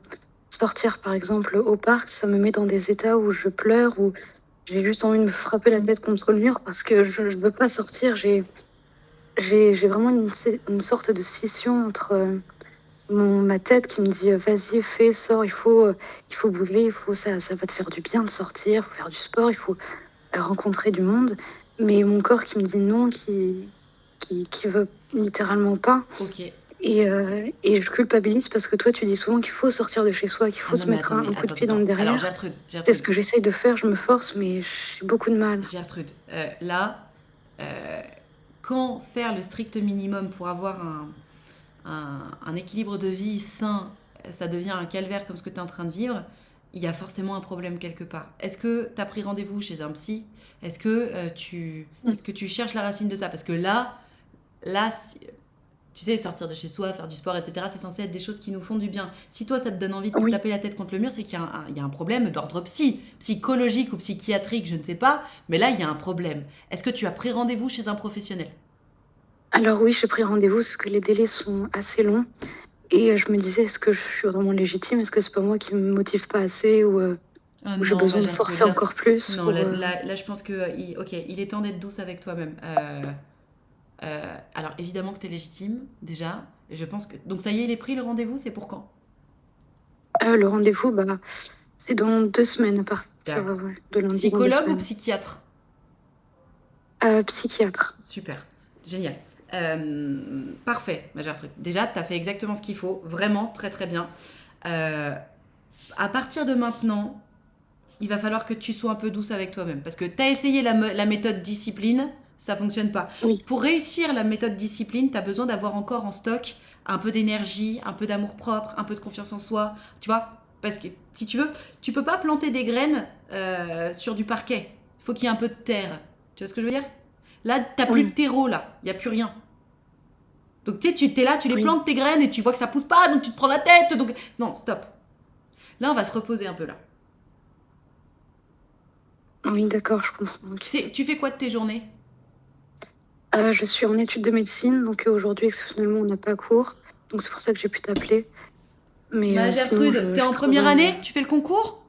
sortir, par exemple, au parc, ça me met dans des états où je pleure, où j'ai juste envie de me frapper la tête contre le mur parce que je ne veux pas sortir. J'ai vraiment une sorte de scission entre ma tête qui me dit vas-y, fais, sors, il faut bouger, ça va te faire du bien de sortir, il faut faire du sport, il faut rencontrer du monde. Mais mon corps qui me dit non, qui veut littéralement pas. Ok. Et je culpabilise parce que toi, tu dis souvent qu'il faut sortir de chez soi, qu'il faut Ah se non, mais mettre attends, un coup de pied attends. dans le Alors derrière. Gertrude, C'est ce que j'essaye de faire, je me force, mais j'ai beaucoup de mal. Gertrude, là, quand faire le strict minimum pour avoir un équilibre de vie sain, ça devient un calvaire comme ce que tu es en train de vivre, il y a forcément un problème quelque part. Est-ce que tu as pris rendez-vous chez un psy? Est-ce que tu cherches la racine de ça? Parce que là tu sais, sortir de chez soi, faire du sport, etc., c'est censé être des choses qui nous font du bien. Si toi, ça te donne envie de te Oui. taper la tête contre le mur, c'est qu'il y a un problème d'ordre psychologique ou psychiatrique, je ne sais pas, mais là, il y a un problème. Est-ce que tu as pris rendez-vous chez un professionnel? Alors oui, j'ai pris rendez-vous parce que les délais sont assez longs. Et je me disais, est-ce que je suis vraiment légitime? Est-ce que c'est pas moi qui me motive pas assez ou j'ai Non, besoin ma de Gertrude, forcer encore plus non, pour, là, je pense que il est temps d'être douce avec toi-même. Alors, évidemment que tu es légitime, déjà. Et je pense que... Donc, ça y est, il est pris, le rendez-vous, c'est pour quand? Le rendez-vous, c'est dans 2 semaines à partir D'accord. de lundi. Psychologue ou psychiatre? Psychiatre. Super, génial. Parfait, ma Gertrude. Déjà, tu as fait exactement ce qu'il faut, vraiment très très bien. À partir de maintenant, il va falloir que tu sois un peu douce avec toi-même. Parce que tu as essayé la méthode discipline, ça fonctionne pas. Oui. Pour réussir la méthode discipline, tu as besoin d'avoir encore en stock un peu d'énergie, un peu d'amour propre, un peu de confiance en soi. Tu vois? Parce que si tu veux, tu peux pas planter des graines sur du parquet. Il faut qu'il y ait un peu de terre. Tu vois ce que je veux dire? Là, t'as plus Oui. de terreau, là. Il n'y a plus rien. Donc, tu sais, tu es là, tu les Oui. plantes tes graines et tu vois que ça pousse pas, donc tu te prends la tête. Donc, non, stop. Là, on va se reposer un peu, là. Oui, d'accord, je comprends. Ok. Tu fais quoi de tes journées? Je suis en études de médecine, donc aujourd'hui, exceptionnellement, on n'a pas cours. Donc c'est pour ça que j'ai pu t'appeler. Mais Ma sinon, Gertrude, t'es je en première travaille. année? Tu fais le concours?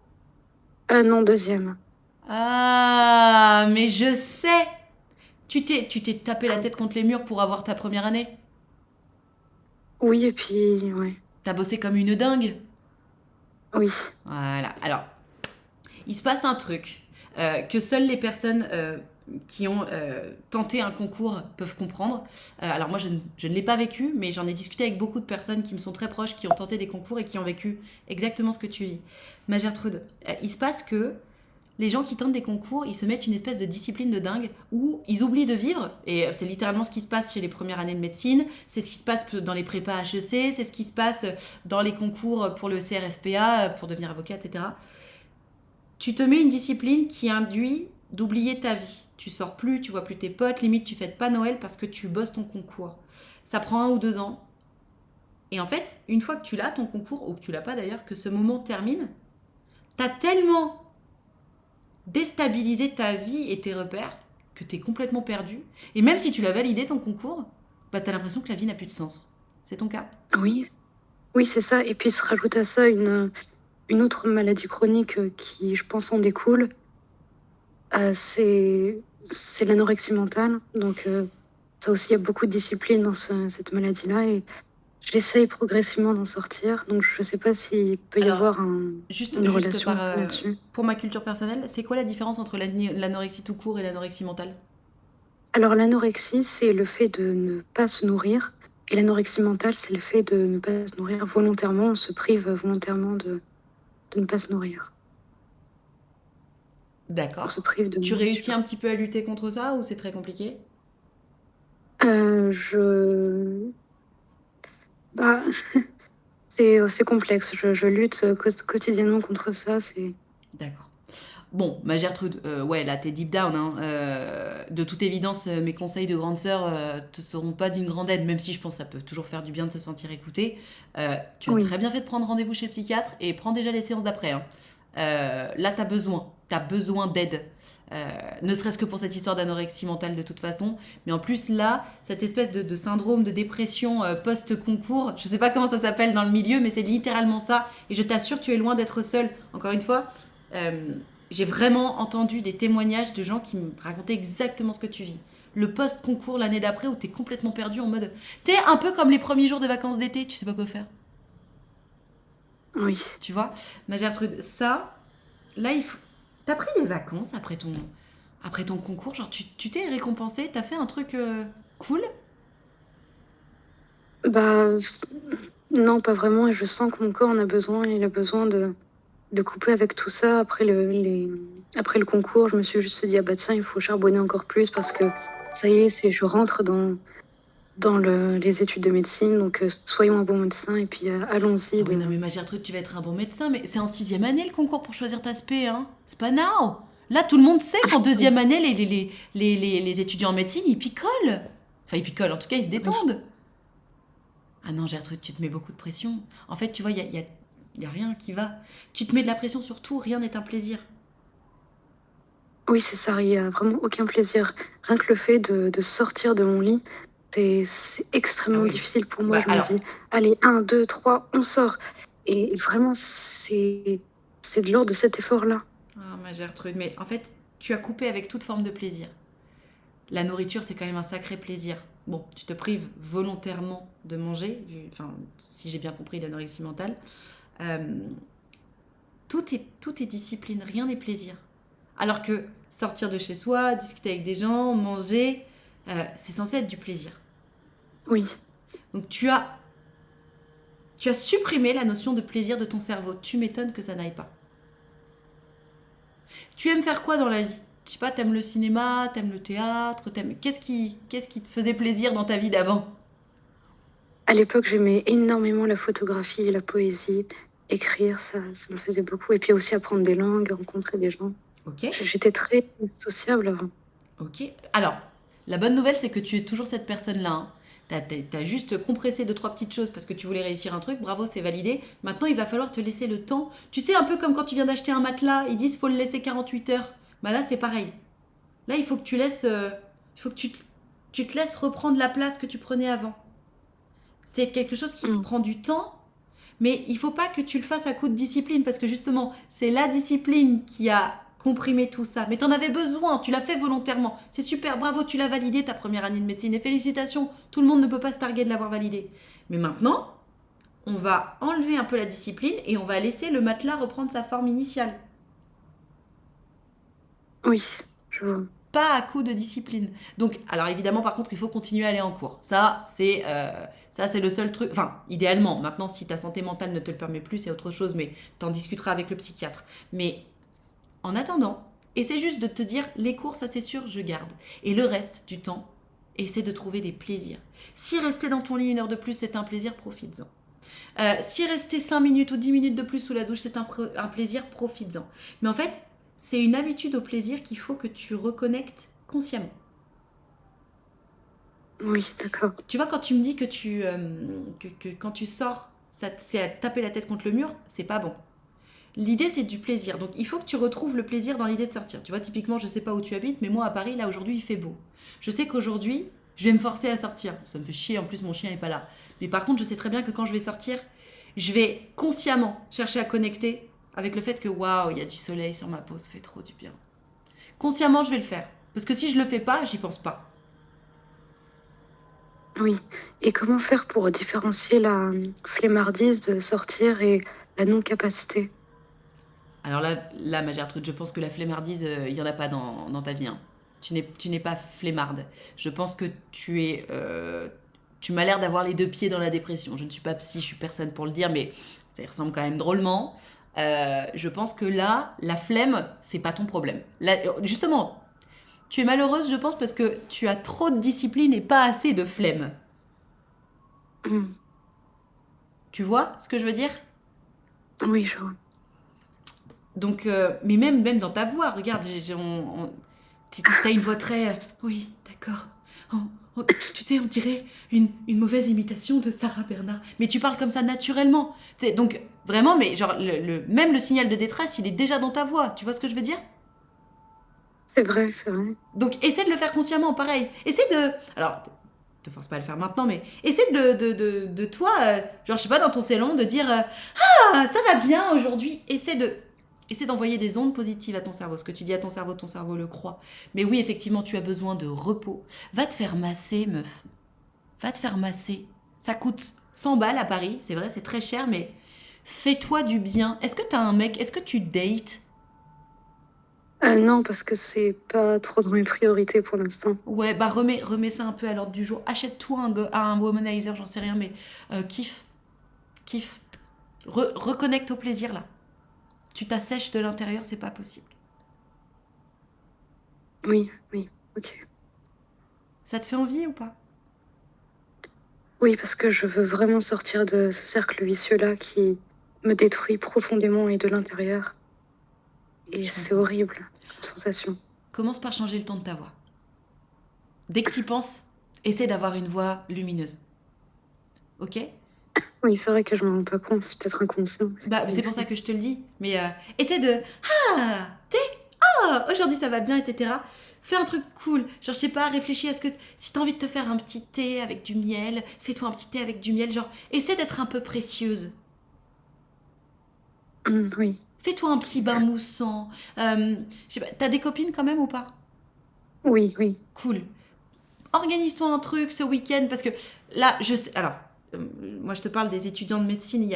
Non, 2e. Ah, mais je sais. Tu t'es tapé la tête contre les murs pour avoir ta première année? Oui, et puis, ouais. T'as bossé comme une dingue? Oui. Voilà. Alors, il se passe un truc que seules les personnes qui ont tenté un concours peuvent comprendre. Alors moi, je ne l'ai pas vécu, mais j'en ai discuté avec beaucoup de personnes qui me sont très proches, qui ont tenté des concours et qui ont vécu exactement ce que tu vis. Ma Gertrude, il se passe que les gens qui tentent des concours, ils se mettent une espèce de discipline de dingue où ils oublient de vivre. Et c'est littéralement ce qui se passe chez les premières années de médecine, c'est ce qui se passe dans les prépas HEC, c'est ce qui se passe dans les concours pour le CRFPA, pour devenir avocat, etc. Tu te mets une discipline qui induit d'oublier ta vie. Tu sors plus, tu vois plus tes potes, limite tu fêtes pas Noël parce que tu bosses ton concours. Ça prend 1 ou 2 ans. Et en fait, une fois que tu l'as, ton concours, ou que tu l'as pas d'ailleurs, que ce moment termine, t'as tellement déstabiliser ta vie et tes repères que t'es complètement perdu. Et même si tu l'as validé ton concours, bah t'as l'impression que la vie n'a plus de sens. C'est ton cas? Oui, oui, c'est ça. Et puis se rajoute à ça une autre maladie chronique qui, je pense, en découle. C'est l'anorexie mentale. Donc, ça aussi, il y a beaucoup de discipline dans cette maladie-là. Et j'essaye progressivement d'en sortir. Donc, je sais pas s'il peut y Alors, avoir Juste, une juste relation là-dessus. pour ma culture personnelle, c'est quoi la différence entre l'anorexie tout court et l'anorexie mentale? Alors, l'anorexie, c'est le fait de ne pas se nourrir. Et l'anorexie mentale, c'est le fait de ne pas se nourrir volontairement. On se prive volontairement de ne pas se nourrir. On se D'accord. prive de Tu réussis nourriture. un petit peu à lutter contre ça ou c'est très compliqué? Je... Bah, c'est complexe. Je lutte quotidiennement contre ça. D'accord. Bon, ma Gertrude, ouais, là, t'es deep down, hein. De toute évidence, mes conseils de grande sœur te seront pas d'une grande aide, même si je pense que ça peut toujours faire du bien de se sentir écouté. Tu as Oui, très bien fait de prendre rendez-vous chez le psychiatre et prends déjà les séances d'après, hein. Là, t'as besoin d'aide. Ne serait-ce que pour cette histoire d'anorexie mentale de toute façon. Mais en plus, là, cette espèce de syndrome de dépression post-concours, je sais pas comment ça s'appelle dans le milieu, mais c'est littéralement ça. Et je t'assure, tu es loin d'être seule. Encore une fois, euh, j'ai vraiment entendu des témoignages de gens qui me racontaient exactement ce que tu vis. Le post-concours l'année d'après où t'es complètement perdu en mode... T'es un peu comme les premiers jours de vacances d'été, tu sais pas quoi faire. oui. Tu vois, ma Gertrude, ça, là, il faut... T'as pris des vacances après ton concours, genre tu t'es récompensé, t'as fait un truc cool? Bah, non, pas vraiment. Et je sens que mon corps en a besoin. Il a besoin de couper avec tout ça. Après le concours, je me suis juste dit, ah bah tiens, il faut charbonner encore plus parce que ça y est, je rentre dans les études de médecine. Donc, soyons un bon médecin et puis allons-y Ah oui, non, de... mais ma Gertrude, tu vas être un bon médecin, mais c'est en 6e année le concours pour choisir ta spé, hein? C'est pas now! Là, tout le monde sait qu'en 2e année, les étudiants en médecine, ils picolent. Enfin, ils picolent, en tout cas, ils se détendent. Ah non, Gertrude, tu te mets beaucoup de pression. En fait, tu vois, y a rien qui va. Tu te mets de la pression sur tout, rien n'est un plaisir. Oui, c'est ça, il n'y a vraiment aucun plaisir. Rien que le fait de sortir de mon lit, c'est Ah extrêmement oui. difficile pour moi. Bah Je me alors, dis, allez, 1, 2, 3, on sort. Et vraiment, c'est de l'ordre de cet effort-là. ah, ma Gertrude, mais en fait, tu as coupé avec toute forme de plaisir. La nourriture, c'est quand même un sacré plaisir. Bon, tu te prives volontairement de manger, enfin, si j'ai bien compris l'anorexie mentale. Euh, tout est discipline, rien n'est plaisir. Alors que sortir de chez soi, discuter avec des gens, manger, c'est censé être du plaisir. Oui, Donc tu as supprimé la notion de plaisir de ton cerveau. Tu m'étonnes que ça n'aille pas. Tu aimes faire quoi dans la vie? Je sais pas, t'aimes le cinéma, t'aimes le théâtre, qu'est-ce qui te faisait plaisir dans ta vie d'avant? à l'époque, j'aimais énormément la photographie et la poésie. Écrire, ça me faisait beaucoup. Et puis aussi apprendre des langues, rencontrer des gens. Ok, J'étais très sociable avant. ok. Alors, la bonne nouvelle, c'est que tu es toujours cette personne-là, hein. T'as juste compressé 2, 3 petites choses parce que tu voulais réussir un truc, bravo, c'est validé. Maintenant, il va falloir te laisser le temps. Tu sais, un peu comme quand tu viens d'acheter un matelas, ils disent faut le laisser 48 heures. Bah là, c'est pareil. Là, il faut que tu laisses, il faut que tu te laisses reprendre la place que tu prenais avant. C'est quelque chose qui se Mm. prend du temps, mais il faut pas que tu le fasses à coup de discipline, parce que justement, c'est la discipline qui a comprimé tout ça. Mais t'en avais besoin, tu l'as fait volontairement. C'est super, bravo, tu l'as validé ta première année de médecine, et félicitations, tout le monde ne peut pas se targuer de l'avoir validé. Mais maintenant, on va enlever un peu la discipline et on va laisser le matelas reprendre sa forme initiale. Oui, je vois. pas à coup de discipline. Donc, alors évidemment, par contre, il faut continuer à aller en cours. Ça, c'est le seul truc. Enfin, idéalement, maintenant, si ta santé mentale ne te le permet plus, c'est autre chose, mais t'en discuteras avec le psychiatre. Mais en attendant, essaie juste de te dire, les cours, ça c'est sûr, je garde. Et le reste du temps, essaie de trouver des plaisirs. Si rester dans ton lit 1 heure de plus, c'est un plaisir, profites-en. Si rester 5 minutes ou 10 minutes de plus sous la douche, c'est un plaisir, profites-en. Mais en fait, c'est une habitude au plaisir qu'il faut que tu reconnectes consciemment. Oui, d'accord. Tu vois, quand tu me dis que quand tu sors, c'est à taper la tête contre le mur, c'est pas bon. L'idée, c'est du plaisir. Donc, il faut que tu retrouves le plaisir dans l'idée de sortir. Tu vois, typiquement, je sais pas où tu habites, mais moi, à Paris, là, aujourd'hui, il fait beau. Je sais qu'aujourd'hui, je vais me forcer à sortir. Ça me fait chier, en plus, mon chien est pas là. Mais par contre, je sais très bien que quand je vais sortir, je vais consciemment chercher à connecter avec le fait que, waouh, il y a du soleil sur ma peau, ça fait trop du bien. Consciemment, je vais le faire. Parce que si je le fais pas, j'y pense pas. Oui. Et comment faire pour différencier la flemmardise de sortir et la non-capacité? Alors là, ma Gertrude, je pense que la flemmardise, il y en a pas dans ta vie, hein. Tu n'es pas flemmarde. Je pense que tu m'as l'air d'avoir les 2 pieds dans la dépression. Je ne suis pas psy, je suis personne pour le dire, mais ça y ressemble quand même drôlement. Je pense que là, la flemme, c'est pas ton problème. Là, justement, tu es malheureuse, je pense, parce que tu as trop de discipline et pas assez de flemme. Hmm. Tu vois ce que je veux dire? Oui, je vois. Donc, mais même dans ta voix, regarde, t'as une voix très... oui, d'accord. Tu sais, on dirait une mauvaise imitation de Sarah Bernard. Mais tu parles comme ça naturellement. Donc, vraiment, mais genre, même le signal de détresse, il est déjà dans ta voix. Tu vois ce que je veux dire? C'est vrai, c'est vrai. Donc, essaie de le faire consciemment, pareil. Essaie de... Alors, te force pas à le faire maintenant, mais essaie de toi, genre, je sais pas, dans ton salon, de dire ah, ça va bien aujourd'hui. Essaie d'envoyer des ondes positives à ton cerveau. Ce que tu dis à ton cerveau le croit. Mais oui, effectivement, tu as besoin de repos. Va te faire masser, meuf. Va te faire masser. Ça coûte 100 balles à Paris. C'est vrai, c'est très cher, mais fais-toi du bien. Est-ce que t'as un mec? Est-ce que tu dates? Non, parce que c'est pas trop dans mes priorités pour l'instant. Ouais, bah remets ça un peu à l'ordre du jour. Achète-toi un womanizer, j'en sais rien, mais kiffe. Reconnecte au plaisir, là. Tu t'assèches de l'intérieur, c'est pas possible. Oui, ok. Ça te fait envie ou pas? Oui, parce que je veux vraiment sortir de ce cercle vicieux-là qui me détruit profondément et de l'intérieur. Et Je c'est comprends. horrible, comme sensation. Commence par changer le ton de ta voix. Dès que tu penses, essaie d'avoir une voix lumineuse. Ok? Oui, c'est vrai que je m'en rends pas compte, c'est peut-être inconscient. Bah, c'est pour ça que je te le dis. Mais essaie de... Ah, aujourd'hui ça va bien, etc. Fais un truc cool. Genre, je sais pas, réfléchis à ce que... Si t'as envie de te faire un petit thé avec du miel, fais-toi un petit thé avec du miel. Genre, essaie d'être un peu précieuse. Oui, Fais-toi un petit bain moussant. Je sais pas, t'as des copines quand même ou pas? oui. Cool. Organise-toi un truc ce week-end parce que là, je sais. Alors, moi, je te parle des étudiants de médecine il y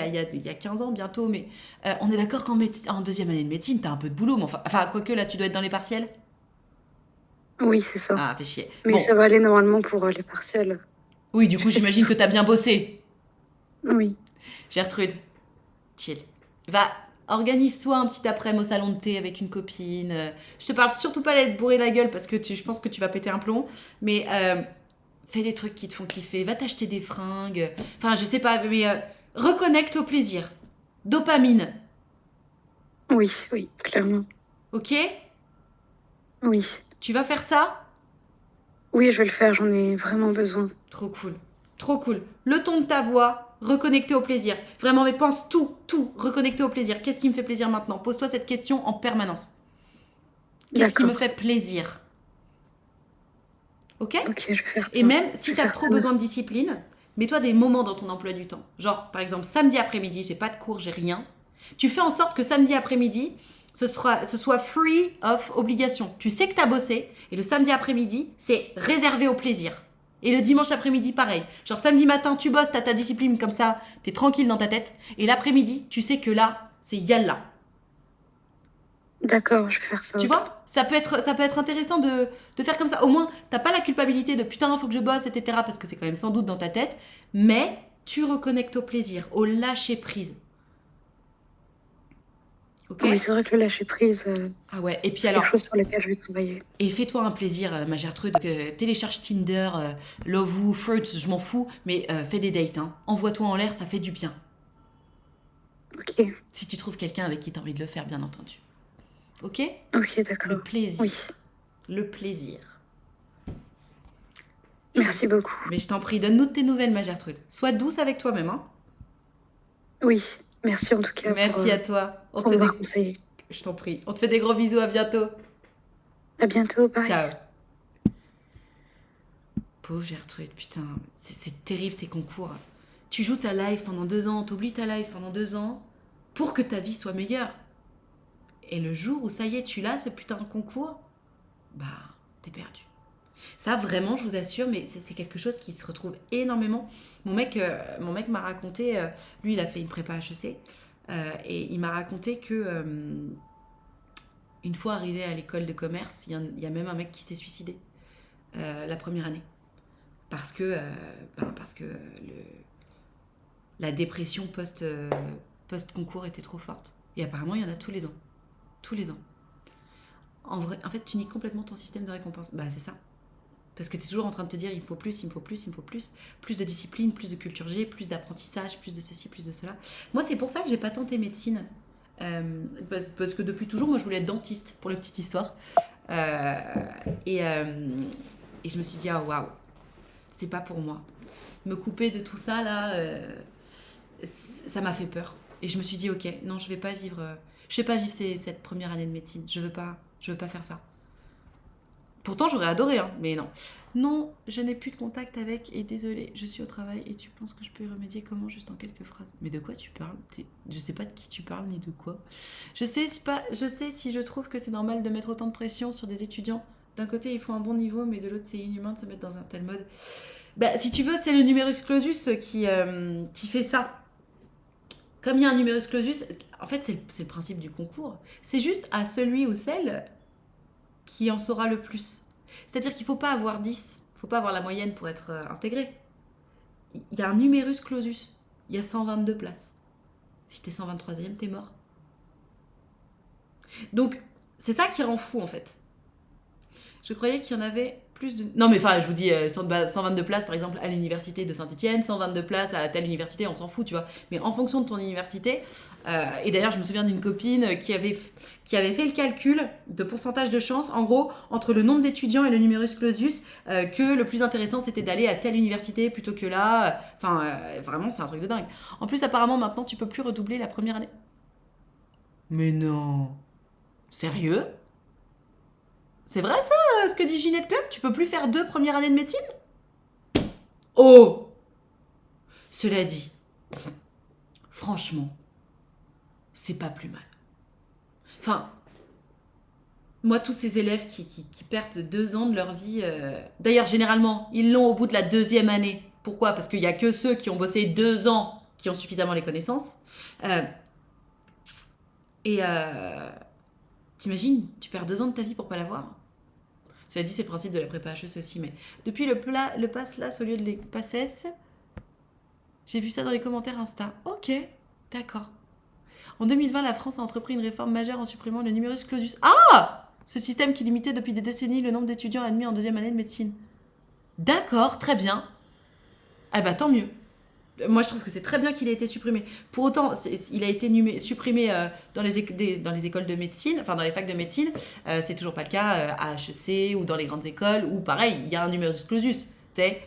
a 15 ans bientôt, mais on est d'accord qu'en 2e année de médecine, t'as un peu de boulot, mais enfin, quoique là, tu dois être dans les partiels. Oui, c'est ça. Ah, fais chier. Mais Bon, ça va aller normalement pour les partiels. oui, du coup, j'imagine que t'as bien bossé. Oui, Gertrude, chill. Va, organise-toi un petit après-midi au salon de thé avec une copine. Je te parle surtout pas d'être bourré la gueule parce que je pense que tu vas péter un plomb, mais fais des trucs qui te font kiffer. Va t'acheter des fringues. Enfin, je sais pas, mais reconnecte au plaisir. Dopamine, oui, clairement. ok? Oui. Tu vas faire ça? Oui, je vais le faire, j'en ai vraiment besoin. Trop cool. Trop cool. Le ton de ta voix, reconnecter au plaisir. Vraiment, mais pense tout, reconnecter au plaisir. Qu'est-ce qui me fait plaisir maintenant? Pose-toi cette question en permanence. Qu'est-ce qui me D'accord. fait plaisir? Ok? Ok, je vais faire ça. Et même Je si vais t'as faire trop ça, besoin de merci. discipline, mets-toi des moments dans ton emploi du temps. Genre, par exemple, samedi après-midi, j'ai pas de cours, j'ai rien. Tu fais en sorte que samedi après-midi, ce soit free of obligation. Tu sais que t'as bossé, et le samedi après-midi, c'est réservé au plaisir. Et le dimanche après-midi, pareil. Genre, samedi matin, tu bosses, t'as ta discipline comme ça, t'es tranquille dans ta tête. Et l'après-midi, tu sais que là, c'est yalla. D'accord, je vais faire ça. Tu Ok. vois, ça peut être intéressant de faire comme ça. Au moins, t'as pas la culpabilité de putain, faut que je bosse, etc. Parce que c'est quand même sans doute dans ta tête. Mais tu reconnectes au plaisir, au lâcher prise. Ok? Oui, c'est vrai que le lâcher prise, Ah ouais. Et puis c'est quelque alors, chose sur lequel je vais travailler. et fais-toi un plaisir, ma Gertrude. Télécharge Tinder, Lovoo, Fruits, je m'en fous. Mais fais des dates. Hein. Envoie-toi en l'air, ça fait du bien. Ok, Si tu trouves quelqu'un avec qui t'as envie de le faire, bien entendu. Ok? ok, Le d'accord. plaisir. Oui, Le plaisir. merci beaucoup. Mais je t'en prie, donne-nous de tes nouvelles, ma Gertrude. Sois douce avec toi-même, hein. Oui, merci en tout cas Merci à toi. On te pour fait m'avoir des... conseillé. Je t'en prie. On te fait des gros bisous, à bientôt. À bientôt, bye. Ciao. Pauvre Gertrude, putain, c'est terrible ces concours. Tu joues ta life pendant 2 ans, t'oublies ta life pendant 2 ans pour que ta vie soit meilleure. Et le jour où ça y est, tu l'as, ce putain de concours, bah, t'es perdu. Ça, vraiment, je vous assure, mais c'est quelque chose qui se retrouve énormément. Mon mec m'a raconté, lui, il a fait une prépa HEC, et il m'a raconté que une fois arrivé à l'école de commerce, il y a même un mec qui s'est suicidé la première année. Parce que la dépression post-concours était trop forte. Et apparemment, il y en a tous les ans. Tous les ans. En vrai, en fait, tu nies complètement ton système de récompense. Bah, c'est ça. Parce que tu es toujours en train de te dire, il me faut plus, il me faut plus, il me faut plus. Plus de discipline, plus de culture G, plus d'apprentissage, plus de ceci, plus de cela. Moi, c'est pour ça que j'ai pas tenté médecine. Parce que depuis toujours, moi, je voulais être dentiste, pour la petite histoire. Euh, et je me suis dit, ah waouh, c'est pas pour moi. Me couper de tout ça, là, ça m'a fait peur. Et je me suis dit, ok, non, je vais pas vivre cette première année de médecine. Je veux pas faire ça. Pourtant, j'aurais adoré, hein, mais non. Non, je n'ai plus de contact avec, et désolée, je suis au travail, et tu penses que je peux y remédier comment, juste en quelques phrases? Mais de quoi tu parles? Je sais pas de qui tu parles, ni de quoi. Je sais si je trouve que c'est normal de mettre autant de pression sur des étudiants. D'un côté, il faut un bon niveau, mais de l'autre, c'est inhumain de se mettre dans un tel mode. Bah, si tu veux, c'est le numerus clausus qui fait ça. Comme il y a un numerus clausus, en fait, c'est le principe du concours. C'est juste à celui ou celle qui en saura le plus. C'est-à-dire qu'il ne faut pas avoir 10, il ne faut pas avoir la moyenne pour être intégré. Il y a un numerus clausus, il y a 122 places. Si t'es 123e, t'es mort. Donc, c'est ça qui rend fou, en fait. Je croyais qu'il y en avait plus de... Non, mais enfin, je vous dis, 122 places, par exemple, à l'université de Saint-Etienne, 122 places à telle université, on s'en fout, tu vois. Mais en fonction de ton université, et d'ailleurs, je me souviens d'une copine qui avait fait le calcul de pourcentage de chance, en gros, entre le nombre d'étudiants et le numerus clausus, que le plus intéressant, c'était d'aller à telle université plutôt que là. Enfin, vraiment, c'est un truc de dingue. En plus, apparemment, maintenant, tu peux plus redoubler la première année. Mais non. Sérieux? C'est vrai ça, ce que dit Ginette Club? Tu peux plus faire 2 premières années de médecine? Oh! Cela dit, franchement, c'est pas plus mal. Enfin, moi, tous ces élèves qui perdent 2 ans de leur vie... D'ailleurs, généralement, ils l'ont au bout de la 2e année. Pourquoi? Parce qu'il y a que ceux qui ont bossé 2 ans qui ont suffisamment les connaissances. T'imagines, tu perds 2 ans de ta vie pour pas l'avoir? Cela dit, c'est le principe de la prépa HEC aussi, mais depuis le pass-LAS au lieu de les passes, j'ai vu ça dans les commentaires Insta. Ok, d'accord. En 2020, la France a entrepris une réforme majeure en supprimant le numerus clausus. Ah! Ce système qui limitait depuis des décennies le nombre d'étudiants admis en 2e année de médecine. D'accord, très bien. Ah bah tant mieux. Moi, je trouve que c'est très bien qu'il ait été supprimé. Pour autant, il a été supprimé dans les écoles de médecine, enfin dans les facs de médecine. C'est toujours pas le cas à HEC ou dans les grandes écoles où, pareil, il y a un numerus clausus.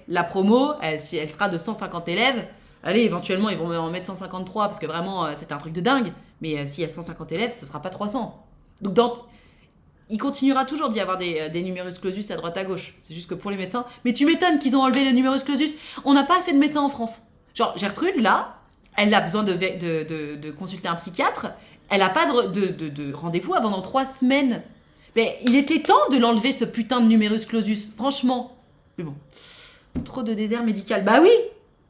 La promo, si elle sera de 150 élèves, allez, éventuellement, ils vont en mettre 153 parce que vraiment, c'est un truc de dingue. Mais s'il y a 150 élèves, ce sera pas 300. Donc, il continuera toujours d'y avoir des numerus clausus à droite à gauche. C'est juste que pour les médecins... Mais tu m'étonnes qu'ils ont enlevé le numerus clausus. On n'a pas assez de médecins en France. Genre, Gertrude, là, elle a besoin de consulter un psychiatre. Elle n'a pas de rendez-vous avant dans 3 semaines. Mais il était temps de l'enlever, ce putain de numerus clausus. Franchement. Mais bon. Trop de désert médical. Bah oui!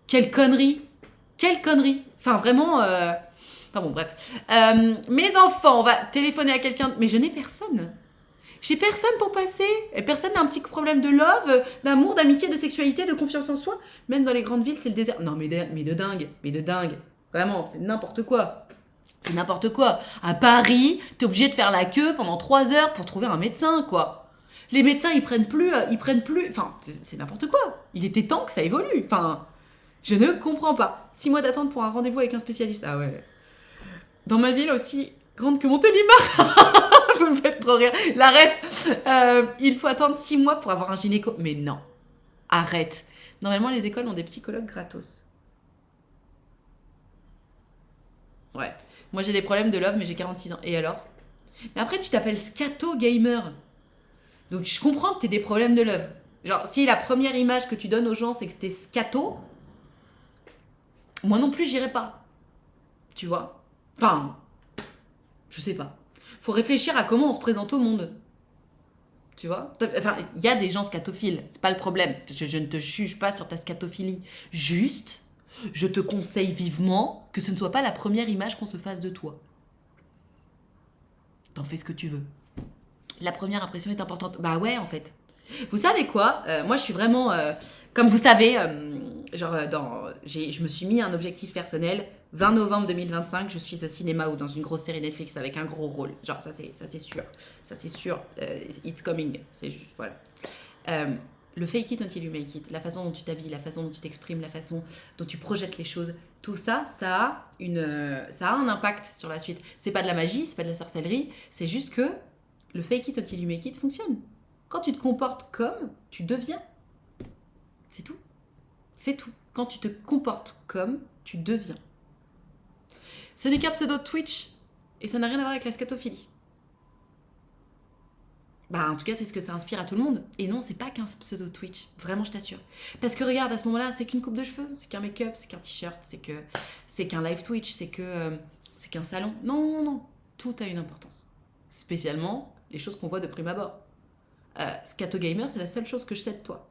Quelle connerie! Quelle connerie! Enfin, vraiment... Enfin bon, bref. Mes enfants, on va téléphoner à quelqu'un. Mais je n'ai personne. J'ai personne pour passer. Et personne n'a un petit problème de love, d'amour, d'amitié, de sexualité, de confiance en soi. Même dans les grandes villes, c'est le désert. Non, mais de dingue. Mais de dingue. Vraiment, c'est n'importe quoi. C'est n'importe quoi. À Paris, t'es obligé de faire la queue pendant 3 heures pour trouver un médecin, quoi. Les médecins, ils prennent plus. Enfin, c'est n'importe quoi. Il était temps que ça évolue. Enfin, je ne comprends pas. 6 mois d'attente pour un rendez-vous avec un spécialiste. Ah ouais. Dans ma ville aussi grande que Montélimar. Vous me faites trop rire. La ref, il faut attendre 6 mois pour avoir un gynéco. Mais non, arrête. Normalement, les écoles ont des psychologues gratos. Ouais. Moi, j'ai des problèmes de love, mais j'ai 46 ans. Et alors? Mais après, tu t'appelles Scato Gamer. Donc, je comprends que t'aies des problèmes de love. Genre, si la première image que tu donnes aux gens, c'est que t'es Scato, moi non plus, j'irai pas. Tu vois? Enfin, je sais pas. Faut réfléchir à comment on se présente au monde. Tu vois? Enfin, il y a des gens scatophiles, c'est pas le problème. Je ne te juge pas sur ta scatophilie. Juste, je te conseille vivement que ce ne soit pas la première image qu'on se fasse de toi. T'en fais ce que tu veux. La première impression est importante. Bah ouais, en fait. Vous savez quoi? Moi, je suis vraiment... comme vous savez, je me suis mis un objectif personnel. 20 novembre 2025, je suis au cinéma ou dans une grosse série Netflix avec un gros rôle. Genre, ça c'est sûr. Ça, c'est sûr. It's coming. C'est juste, voilà. Le fake it until you make it. La façon dont tu t'habilles, la façon dont tu t'exprimes, la façon dont tu projettes les choses. Tout ça, ça a un impact sur la suite. C'est pas de la magie, c'est pas de la sorcellerie. C'est juste que le fake it until you make it fonctionne. Quand tu te comportes comme, tu deviens. C'est tout. C'est tout. Quand tu te comportes comme, tu deviens. Ce n'est qu'un pseudo de Twitch et ça n'a rien à voir avec la scatophilie. Bah, en tout cas, c'est ce que ça inspire à tout le monde. Et non, c'est pas qu'un pseudo Twitch. Vraiment, je t'assure. Parce que regarde, à ce moment-là, c'est qu'une coupe de cheveux, c'est qu'un make-up, c'est qu'un t-shirt, c'est qu'un live Twitch, c'est qu'un salon. Non, non, non. Tout a une importance. Spécialement les choses qu'on voit de prime abord. Scato Gamer, c'est la seule chose que je sais de toi.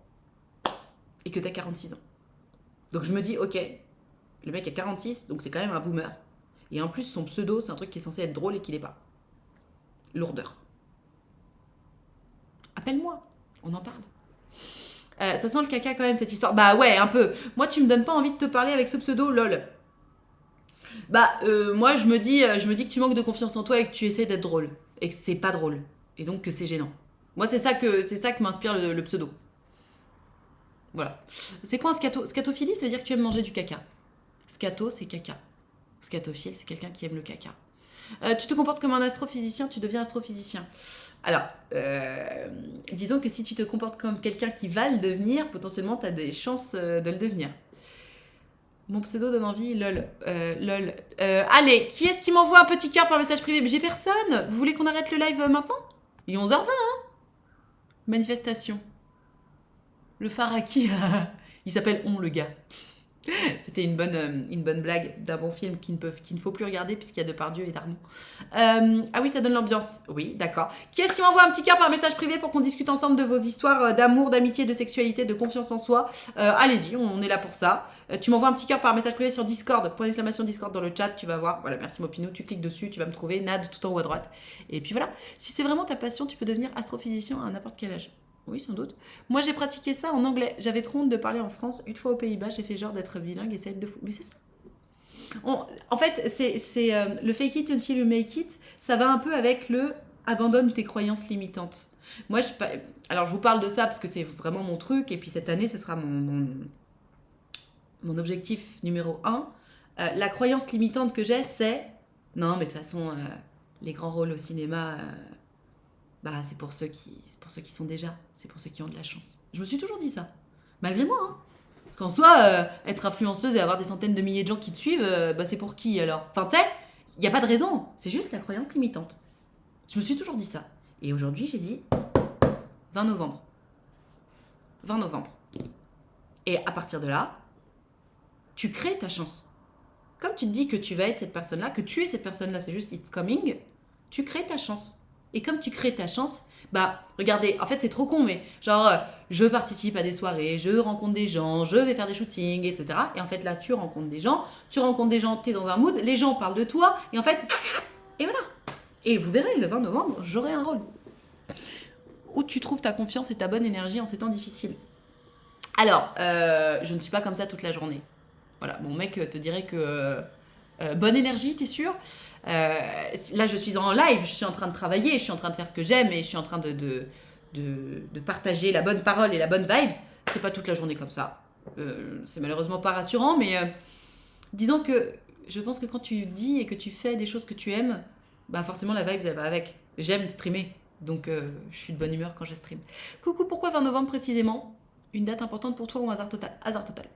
Et que t'as 46 ans. Donc je me dis, ok, le mec a 46, donc c'est quand même un boomer. Et en plus, son pseudo, c'est un truc qui est censé être drôle et qui l'est pas. Lourdeur. Appelle-moi, on en parle. Ça sent le caca quand même, cette histoire. Bah ouais, un peu. Moi, tu me donnes pas envie de te parler avec ce pseudo, lol. Bah, moi, je me dis que tu manques de confiance en toi et que tu essaies d'être drôle. Et que c'est pas drôle. Et donc que c'est gênant. Moi, c'est ça que m'inspire le pseudo. Voilà. C'est quoi un scato? Scatophilie, ça veut dire que tu aimes manger du caca. Scato, c'est caca. Scatophile, c'est quelqu'un qui aime le caca. Tu te comportes comme un astrophysicien, tu deviens astrophysicien. Alors, disons que si tu te comportes comme quelqu'un qui va le devenir, potentiellement, tu as des chances de le devenir. Mon pseudo donne envie, lol. Allez, qui est-ce qui m'envoie un petit cœur par message privé? J'ai personne. Vous voulez qu'on arrête le live maintenant? Il est 11h20, hein? Manifestation. Le Faraki, il s'appelle On, le gars. C'était une bonne blague d'un bon film qu'il ne faut plus regarder puisqu'il y a Depardieu et Darmon. Ah oui, ça donne l'ambiance. Oui, d'accord. Qui est-ce qui m'envoie un petit cœur par message privé pour qu'on discute ensemble de vos histoires d'amour, d'amitié, de sexualité, de confiance en soi? Allez-y, on est là pour ça. Tu m'envoies un petit cœur par message privé sur Discord. Point d'exclamation Discord dans le chat, tu vas voir. Voilà, merci Mopinou. Tu cliques dessus, tu vas me trouver. Nad tout en haut à droite. Et puis voilà. Si c'est vraiment ta passion, tu peux devenir astrophysicien à n'importe quel âge. Oui, sans doute. Moi, j'ai pratiqué ça en anglais. J'avais trop honte de parler en France. Une fois aux Pays-Bas, j'ai fait genre d'être bilingue et ça aide de fou. Mais c'est ça. En fait, c'est le fake it until you make it. Ça va un peu avec le abandonne tes croyances limitantes. Moi, alors je vous parle de ça parce que c'est vraiment mon truc. Et puis cette année, ce sera mon objectif numéro 1. La croyance limitante que j'ai, c'est non, mais de toute façon, les grands rôles au cinéma... bah, c'est pour ceux qui sont déjà, c'est pour ceux qui ont de la chance. Je me suis toujours dit ça, malgré moi, hein. Parce qu'en soi, être influenceuse et avoir des centaines de milliers de gens qui te suivent, bah c'est pour qui alors? Enfin, tu sais, il n'y a pas de raison, c'est juste la croyance limitante. Je me suis toujours dit ça. Et aujourd'hui, j'ai dit 20 novembre. 20 novembre. Et à partir de là, tu crées ta chance. Comme tu te dis que tu vas être cette personne-là, que tu es cette personne-là, c'est juste it's coming, tu crées ta chance. Et comme tu crées ta chance, bah, regardez, en fait, c'est trop con, mais genre, je participe à des soirées, je rencontre des gens, je vais faire des shootings, etc. Et en fait, là, tu rencontres des gens, t'es dans un mood, les gens parlent de toi, et en fait, et voilà. Et vous verrez, le 20 novembre, j'aurai un rôle. Où tu trouves ta confiance et ta bonne énergie en ces temps difficiles. Alors, je ne suis pas comme ça toute la journée. Voilà, mon mec te dirait que bonne énergie, t'es sûr là, je suis en live, je suis en train de travailler, je suis en train de faire ce que j'aime et je suis en train de partager la bonne parole et la bonne vibes. C'est pas toute la journée comme ça. C'est malheureusement pas rassurant, mais disons que je pense que quand tu dis et que tu fais des choses que tu aimes, bah forcément la vibe, elle va avec. J'aime streamer, donc je suis de bonne humeur quand je stream. Coucou, pourquoi 20 novembre précisément ? Une date importante pour toi ou hasard total ? Hasard total.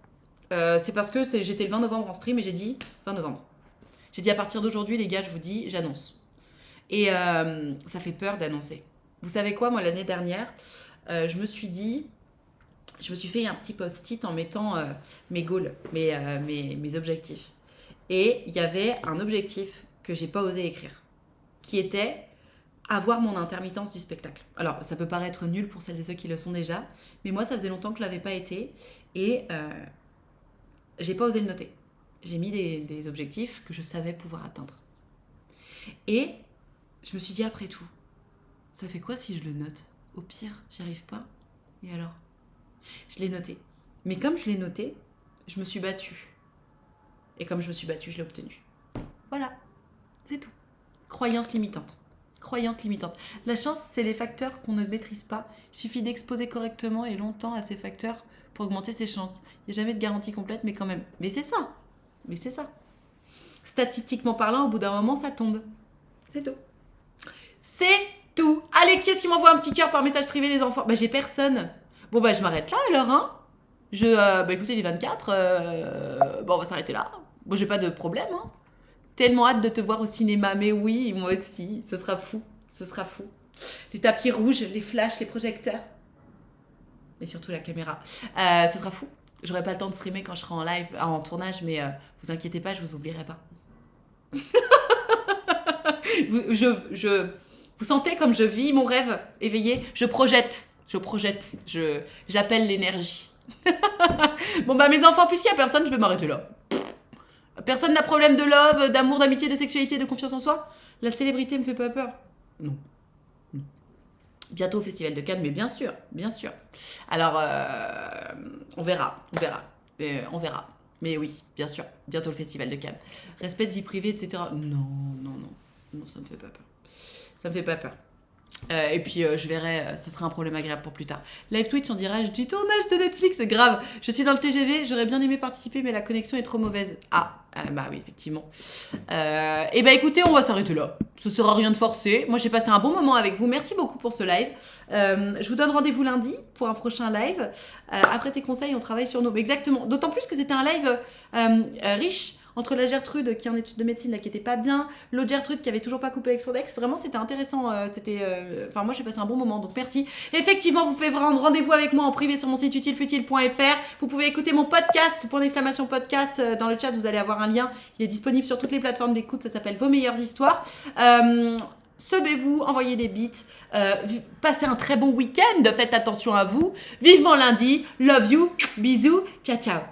C'est parce que j'étais le 20 novembre en stream et j'ai dit 20 novembre. J'ai dit à partir d'aujourd'hui, les gars, je vous dis, j'annonce. Et ça fait peur d'annoncer. Vous savez quoi, moi, l'année dernière, je me suis fait un petit post-it en mettant mes goals, mes objectifs. Et il y avait un objectif que j'ai pas osé écrire, qui était avoir mon intermittence du spectacle. Alors, ça peut paraître nul pour celles et ceux qui le sont déjà, mais moi, ça faisait longtemps que je l'avais pas été. Et j'ai pas osé le noter. J'ai mis des objectifs que je savais pouvoir atteindre. Et je me suis dit, après tout, ça fait quoi si je le note ? Au pire, j'y arrive pas. Et alors ? Je l'ai noté. Mais comme je l'ai noté, je me suis battue. Et comme je me suis battue, je l'ai obtenu. Voilà, c'est tout. Croyance limitante. Croyance limitante. La chance, c'est les facteurs qu'on ne maîtrise pas. Il suffit d'exposer correctement et longtemps à ces facteurs pour augmenter ses chances. Il n'y a jamais de garantie complète, mais quand même. Mais c'est ça. Statistiquement parlant, au bout d'un moment, ça tombe. C'est tout. C'est tout. Allez, qui est-ce qui m'envoie un petit cœur par message privé, les enfants ? Bah, j'ai personne. Bon, bah, je m'arrête là, alors, hein. Écoutez, les 24, bon, on va s'arrêter là. Bon, j'ai pas de problème, hein. Tellement hâte de te voir au cinéma. Mais oui, moi aussi. Ce sera fou. Les tapis rouges, les flashs, les projecteurs. Et surtout la caméra. Ce sera fou. J'aurai pas le temps de streamer quand je serai en live, en tournage, mais vous inquiétez pas, je vous oublierai pas. Vous sentez comme je vis mon rêve éveillé ? Je projette. J'appelle l'énergie. Bon bah mes enfants, puisqu'il y a personne, je vais m'arrêter là. Personne n'a problème de love, d'amour, d'amitié, de sexualité, de confiance en soi ? La célébrité me fait pas peur ? Non. Bientôt au Festival de Cannes, mais bien sûr. Alors, on verra. Mais oui, bien sûr, bientôt le Festival de Cannes. Respect de vie privée, etc. Non, ça me fait pas peur. Et puis, je verrai, ce sera un problème agréable pour plus tard. Live Twitch, on dirait du tournage de Netflix, c'est grave. Je suis dans le TGV, j'aurais bien aimé participer, mais la connexion est trop mauvaise. Bah oui, effectivement. Et bah écoutez, on va s'arrêter là. Ce sera rien de forcé. Moi, j'ai passé un bon moment avec vous. Merci beaucoup pour ce live. Je vous donne rendez-vous lundi pour un prochain live. Après tes conseils, on travaille sur nos... Exactement. D'autant plus que c'était un live riche. Entre la Gertrude qui est en études de médecine, là, qui était pas bien, l'autre Gertrude qui avait toujours pas coupé avec son ex, vraiment c'était intéressant, moi j'ai passé un bon moment, donc merci. Effectivement, vous pouvez prendre rendez-vous avec moi en privé sur mon site utilefutile.fr, vous pouvez écouter mon podcast, !podcast, dans le chat vous allez avoir un lien, il est disponible sur toutes les plateformes d'écoute, ça s'appelle Vos meilleures histoires. Subez-vous, envoyez des beats, passez un très bon week-end, faites attention à vous, vivement lundi, love you, bisous, ciao ciao.